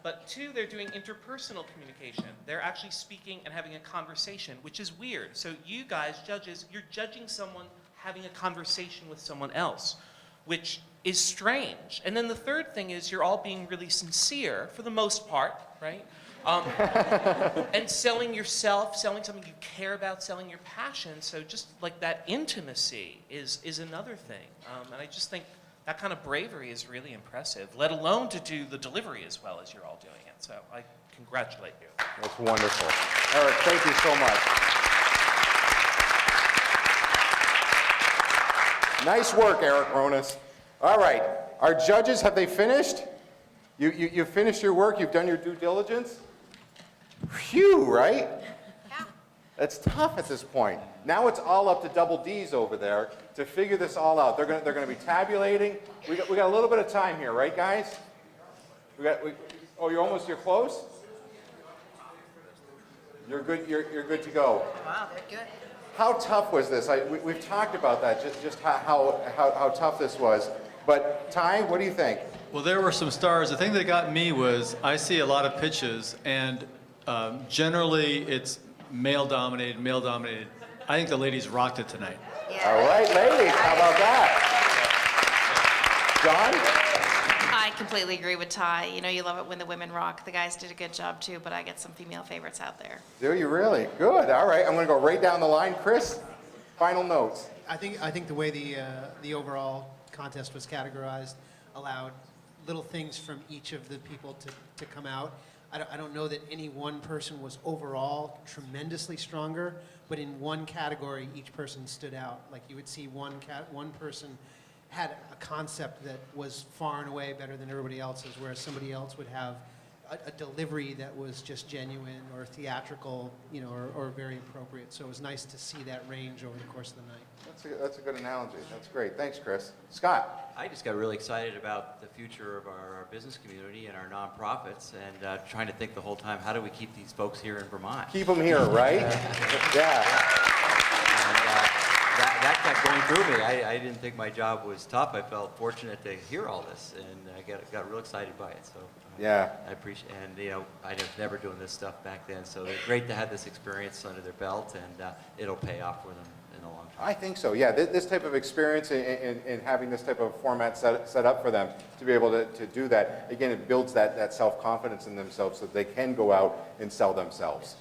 But two, they're doing interpersonal communication. They're actually speaking and having a conversation, which is weird. So you guys, judges, you're judging someone having a conversation with someone else, which is strange. And then the third thing is you're all being really sincere, for the most part, right? And selling yourself, selling something you care about, selling your passion. So just like that intimacy is another thing. And I just think that kind of bravery is really impressive, let alone to do the delivery as well as you're all doing it. So I congratulate you. That's wonderful. Eric, thank you so much. Nice work, Eric Ronis. All right, our judges, have they finished? You've finished your work, you've done your due diligence? Phew, right? Yeah. That's tough at this point. Now it's all up to double D's over there to figure this all out. They're gonna be tabulating. We got a little bit of time here, right, guys? Oh, you're close? You're good. You're good to go. Wow, they're good. How tough was this? We've talked about that, just how tough this was. But Ty, what do you think? Well, there were some stars. The thing that got me was I see a lot of pitches, and generally it's male-dominated, male-dominated. I think the ladies rocked it tonight. Yeah. All right, ladies, how about that? John? I completely agree with Ty. You know, you love it when the women rock. The guys did a good job too, but I get some female favorites out there. Do you really? Good. All right, I'm going to go right down the line. Chris, final notes. I think the way the overall contest was categorized allowed little things from each of the people to come out. I don't know that any one person was overall tremendously stronger, but in one category, each person stood out. Like you would see one person had a concept that was far and away better than everybody else's, whereas somebody else would have a delivery that was just genuine or theatrical, you know, or very appropriate. So it was nice to see that range over the course of the night. That's a good analogy. That's great. Thanks, Chris. Scott? I just got really excited about the future of our business community and our nonprofits, and trying to think the whole time, how do we keep these folks here in Vermont? Keep them here, right? Yeah. And, that kept going through me. I didn't think my job was tough. I felt fortunate to hear all this, and I got real excited by it. So yeah, I appreciate. And you know, I was never doing this stuff back then, so it's great to have this experience under their belt, and it'll pay off for them in the long term. I think so. Yeah, this type of experience and having this type of format set up for them to be able to do that, again, it builds that self-confidence in themselves so that they can go out and sell themselves.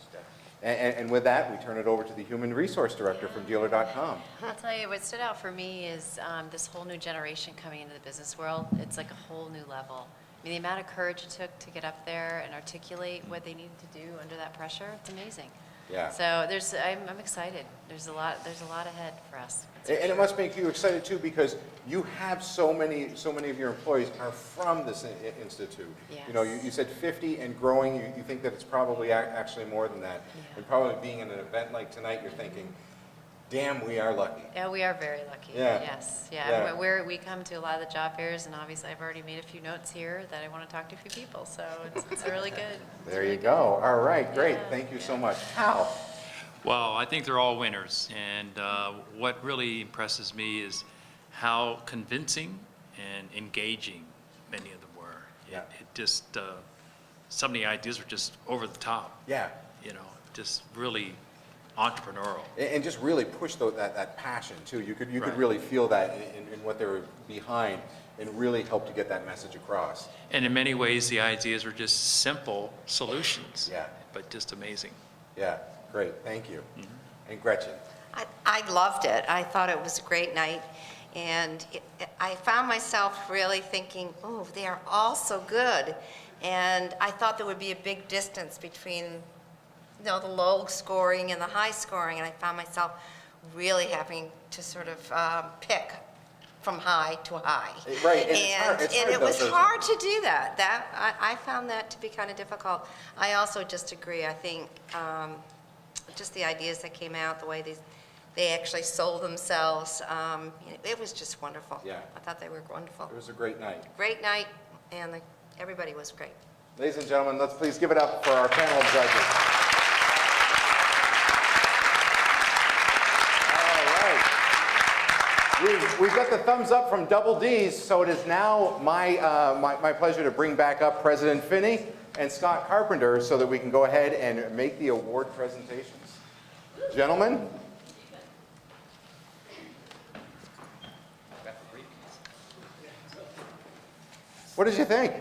And with that, we turn it over to the Human Resource Director from Dealer.com. I'll tell you, what stood out for me is this whole new generation coming into the business world. It's like a whole new level. I mean, the amount of courage it took to get up there and articulate what they needed to do under that pressure, it's amazing. Yeah. So I'm excited. There's a lot ahead for us. And it must make you excited too, because you have so many of your employees are from this institute. Yes. You know, you said 50 and growing. You think that it's probably actually more than that. Yeah. And probably being in an event like tonight, you're thinking, "Damn, we are lucky." Yeah, we are very lucky. Yeah. Yes. Yeah. Yeah. We come to a lot of the job fairs, and obviously I've already made a few notes here that I want to talk to a few people. So it's really good. There you go. All right, great. Thank you so much. Hal? Well, I think they're all winners, and what really impresses me is how convincing and engaging many of them were. Yeah. It just, some of the ideas were just over the top. Yeah. You know, just really entrepreneurial. And just really push that passion too. You could Right. really feel that in what they were behind, and really help to get that message across. And in many ways, the ideas were just simple solutions. Yeah. But just amazing. Yeah, great. Thank you. And Gretchen? I loved it. I thought it was a great night. And I found myself really thinking, oh, they are all so good. And I thought there would be a big distance between, you know, the low scoring and the high scoring. And I found myself really having to sort of pick from high to high. Right, and it was hard to do that. I found that to be kind of difficult. I also just agree. I think just the ideas that came out, the way they actually sold themselves, it was just wonderful. Yeah. I thought they were wonderful. It was a great night. Great night, and everybody was great. Ladies and gentlemen, let's please give it up for our panel of judges. We've got the thumbs up from Double D's, so it is now my pleasure to bring back up President Finney and Scott Carpenter so that we can go ahead and make the award presentations. Gentlemen? What did you think?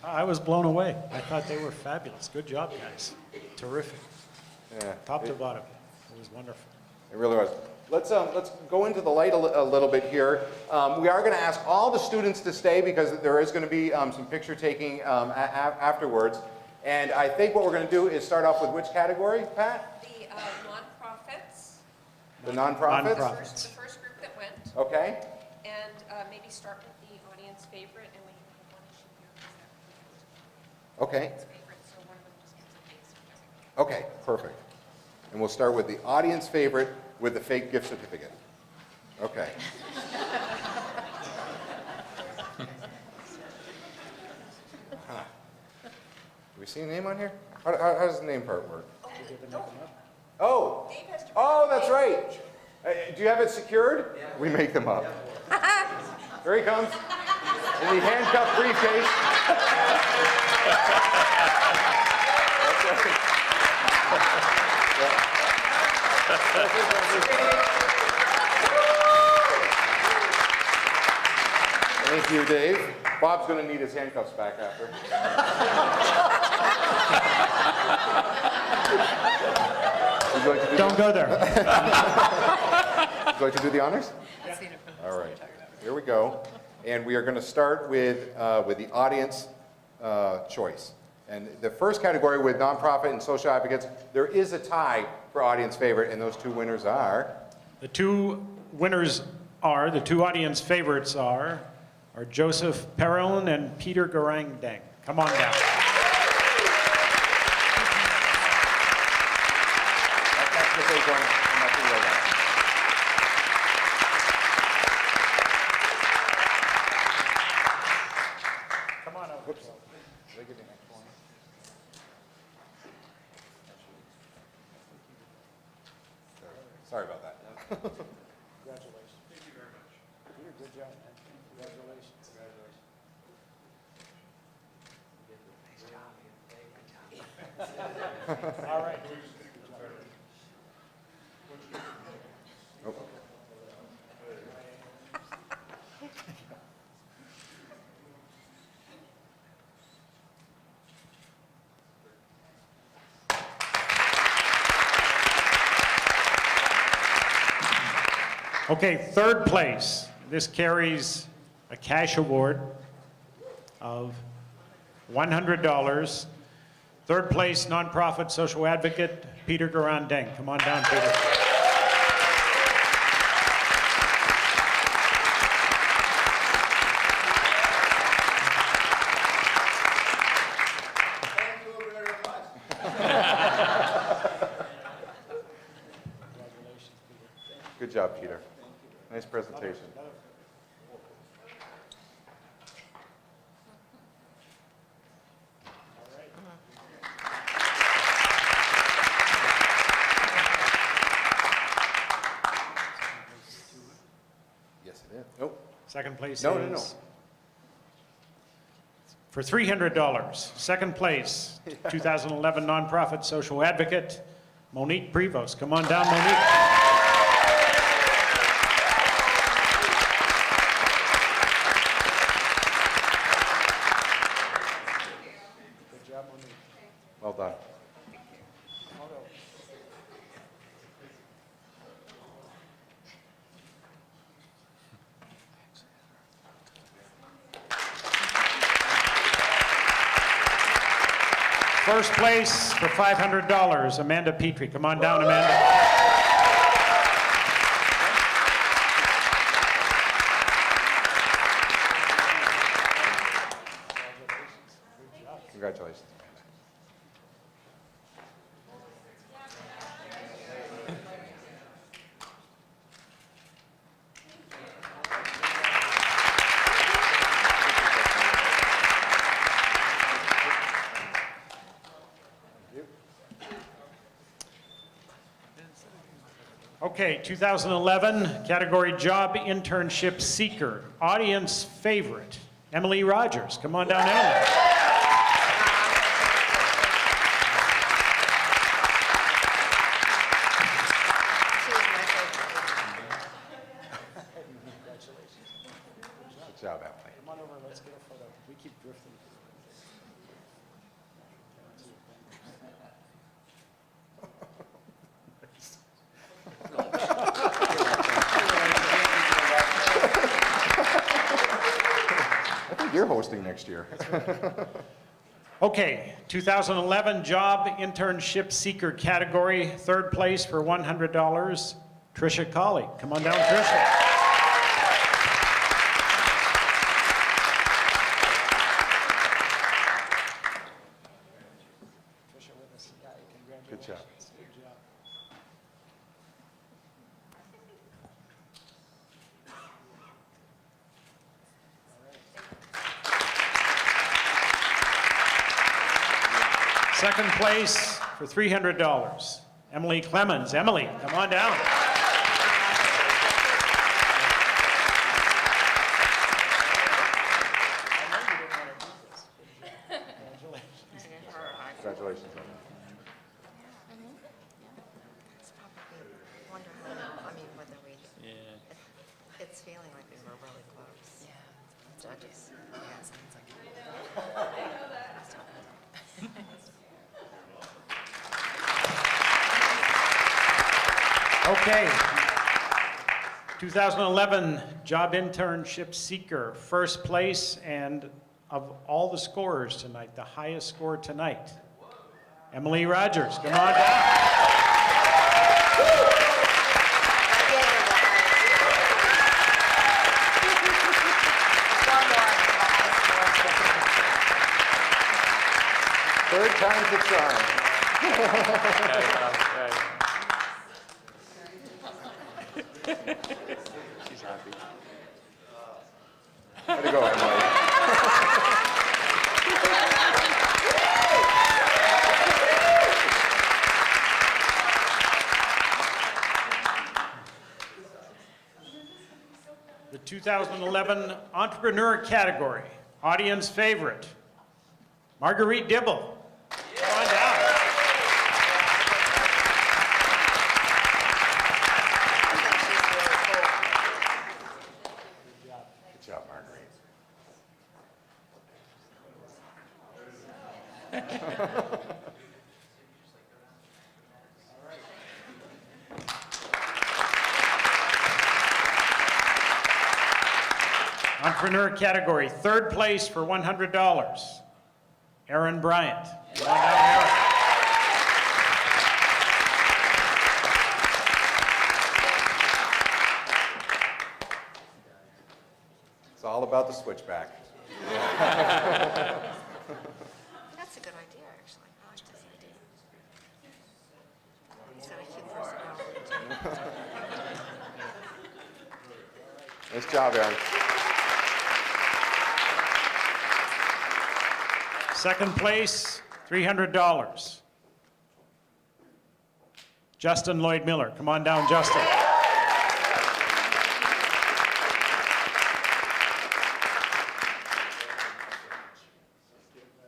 I was blown away. I thought they were fabulous. Good job, guys. Terrific. Yeah. Top to bottom. It was wonderful. It really was. Let's go into the light a little bit here. We are going to ask all the students to stay because there is going to be some picture taking afterwards. And I think what we're going to do is start off with which category, Pat? The nonprofits. The nonprofits? The first group that went. Okay. And maybe start with the audience favorite, and we can have one issue here. Okay. Audience favorite, so one of them just gets a base. Okay, perfect. And we'll start with the audience favorite with the fake gift certificate. Okay. Huh. Do we see a name on here? How does the name part work? Oh, Oh, oh, that's right. Do you have it secured? Yeah. We make them up. Here he comes in the handcuffed briefcase. Thank you, Dave. Bob's going to need his handcuffs back after. Don't go there. Would you like to do the honors? Yeah. All right. Here we go. And we are going to start with the audience choice. And the first category with nonprofit and social advocates, there is a tie for audience favorite, and those two winners are? The two audience favorites are Joseph Perrin and Peter Garangdang. Come on down. That's what they're going. Come on up. Whoops. Did I give you an extra one? Sorry about that. Congratulations. Thank you very much. Peter, good job, man. Congratulations. Congratulations. All right. Nope. Okay, third place. This carries a cash award of $100. Third place, nonprofit social advocate, Peter Garangdang. Come on down, Peter. Good job, Peter. Nice presentation. Yes, it is. Nope. Second place No, is... no, no. For $300. Second place, 2011 nonprofit social advocate, Monique Prevost. Come on down, Monique. Well done. First place for $500, Amanda Petrie. Come on down, Amanda. Congratulations. Okay, 2011 category job internship seeker, audience favorite, Emily Rogers. Come on down, Emily. Good job, Emily. Come on over, let's get a photo. We keep drifting. I think you're hosting next year. Okay, 2011 job internship seeker category, third place for $100, Tricia Colley. Come on down, Tricia. Good job. Second place for $300, Emily Clemens. Emily, come on down. Congratulations. Wonder how, I mean, whether we, Yeah. it's feeling like we were really close. Yeah. Judges. Yeah, it sounds like Okay. 2011 Job Internship Seeker, first place, and of all the scorers tonight, the highest score tonight, Emily Rogers. Come on down. Third time's the charm. She's happy. Way to go, Emily. The 2011 Entrepreneur category, audience favorite, Marguerite Dibble. Come on down. Good job, Marguerite. Entrepreneur category, third place for $100, Aaron Bryant. Come on down, Aaron. It's all about the switchback. That's a good idea, actually. I like this idea. He's got a cute personality, too. Nice job, Aaron. Second place, $300, Justin Lloyd Miller. Come on down, Justin.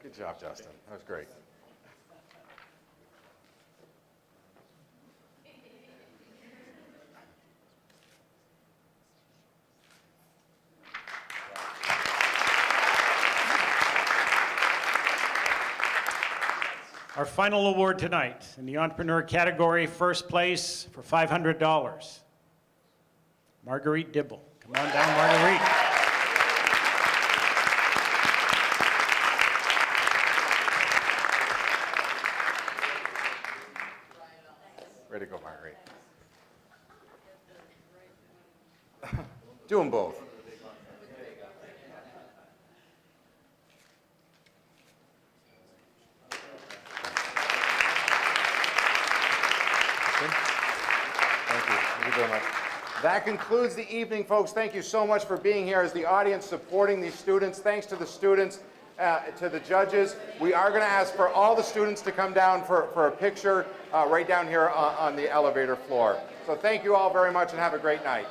Good job, Justin. That was great. Our final award tonight in the Entrepreneur category, first place for $500, Marguerite Dibble. Come on down, Marguerite. Way to go, Marguerite. Do them both. Thank you very much. That concludes the evening, folks. Thank you so much for being here as the audience supporting these students. Thanks to the students, to the judges. We are going to ask for all the students to come down for a picture right down here on the elevator floor. So thank you all very much and have a great night.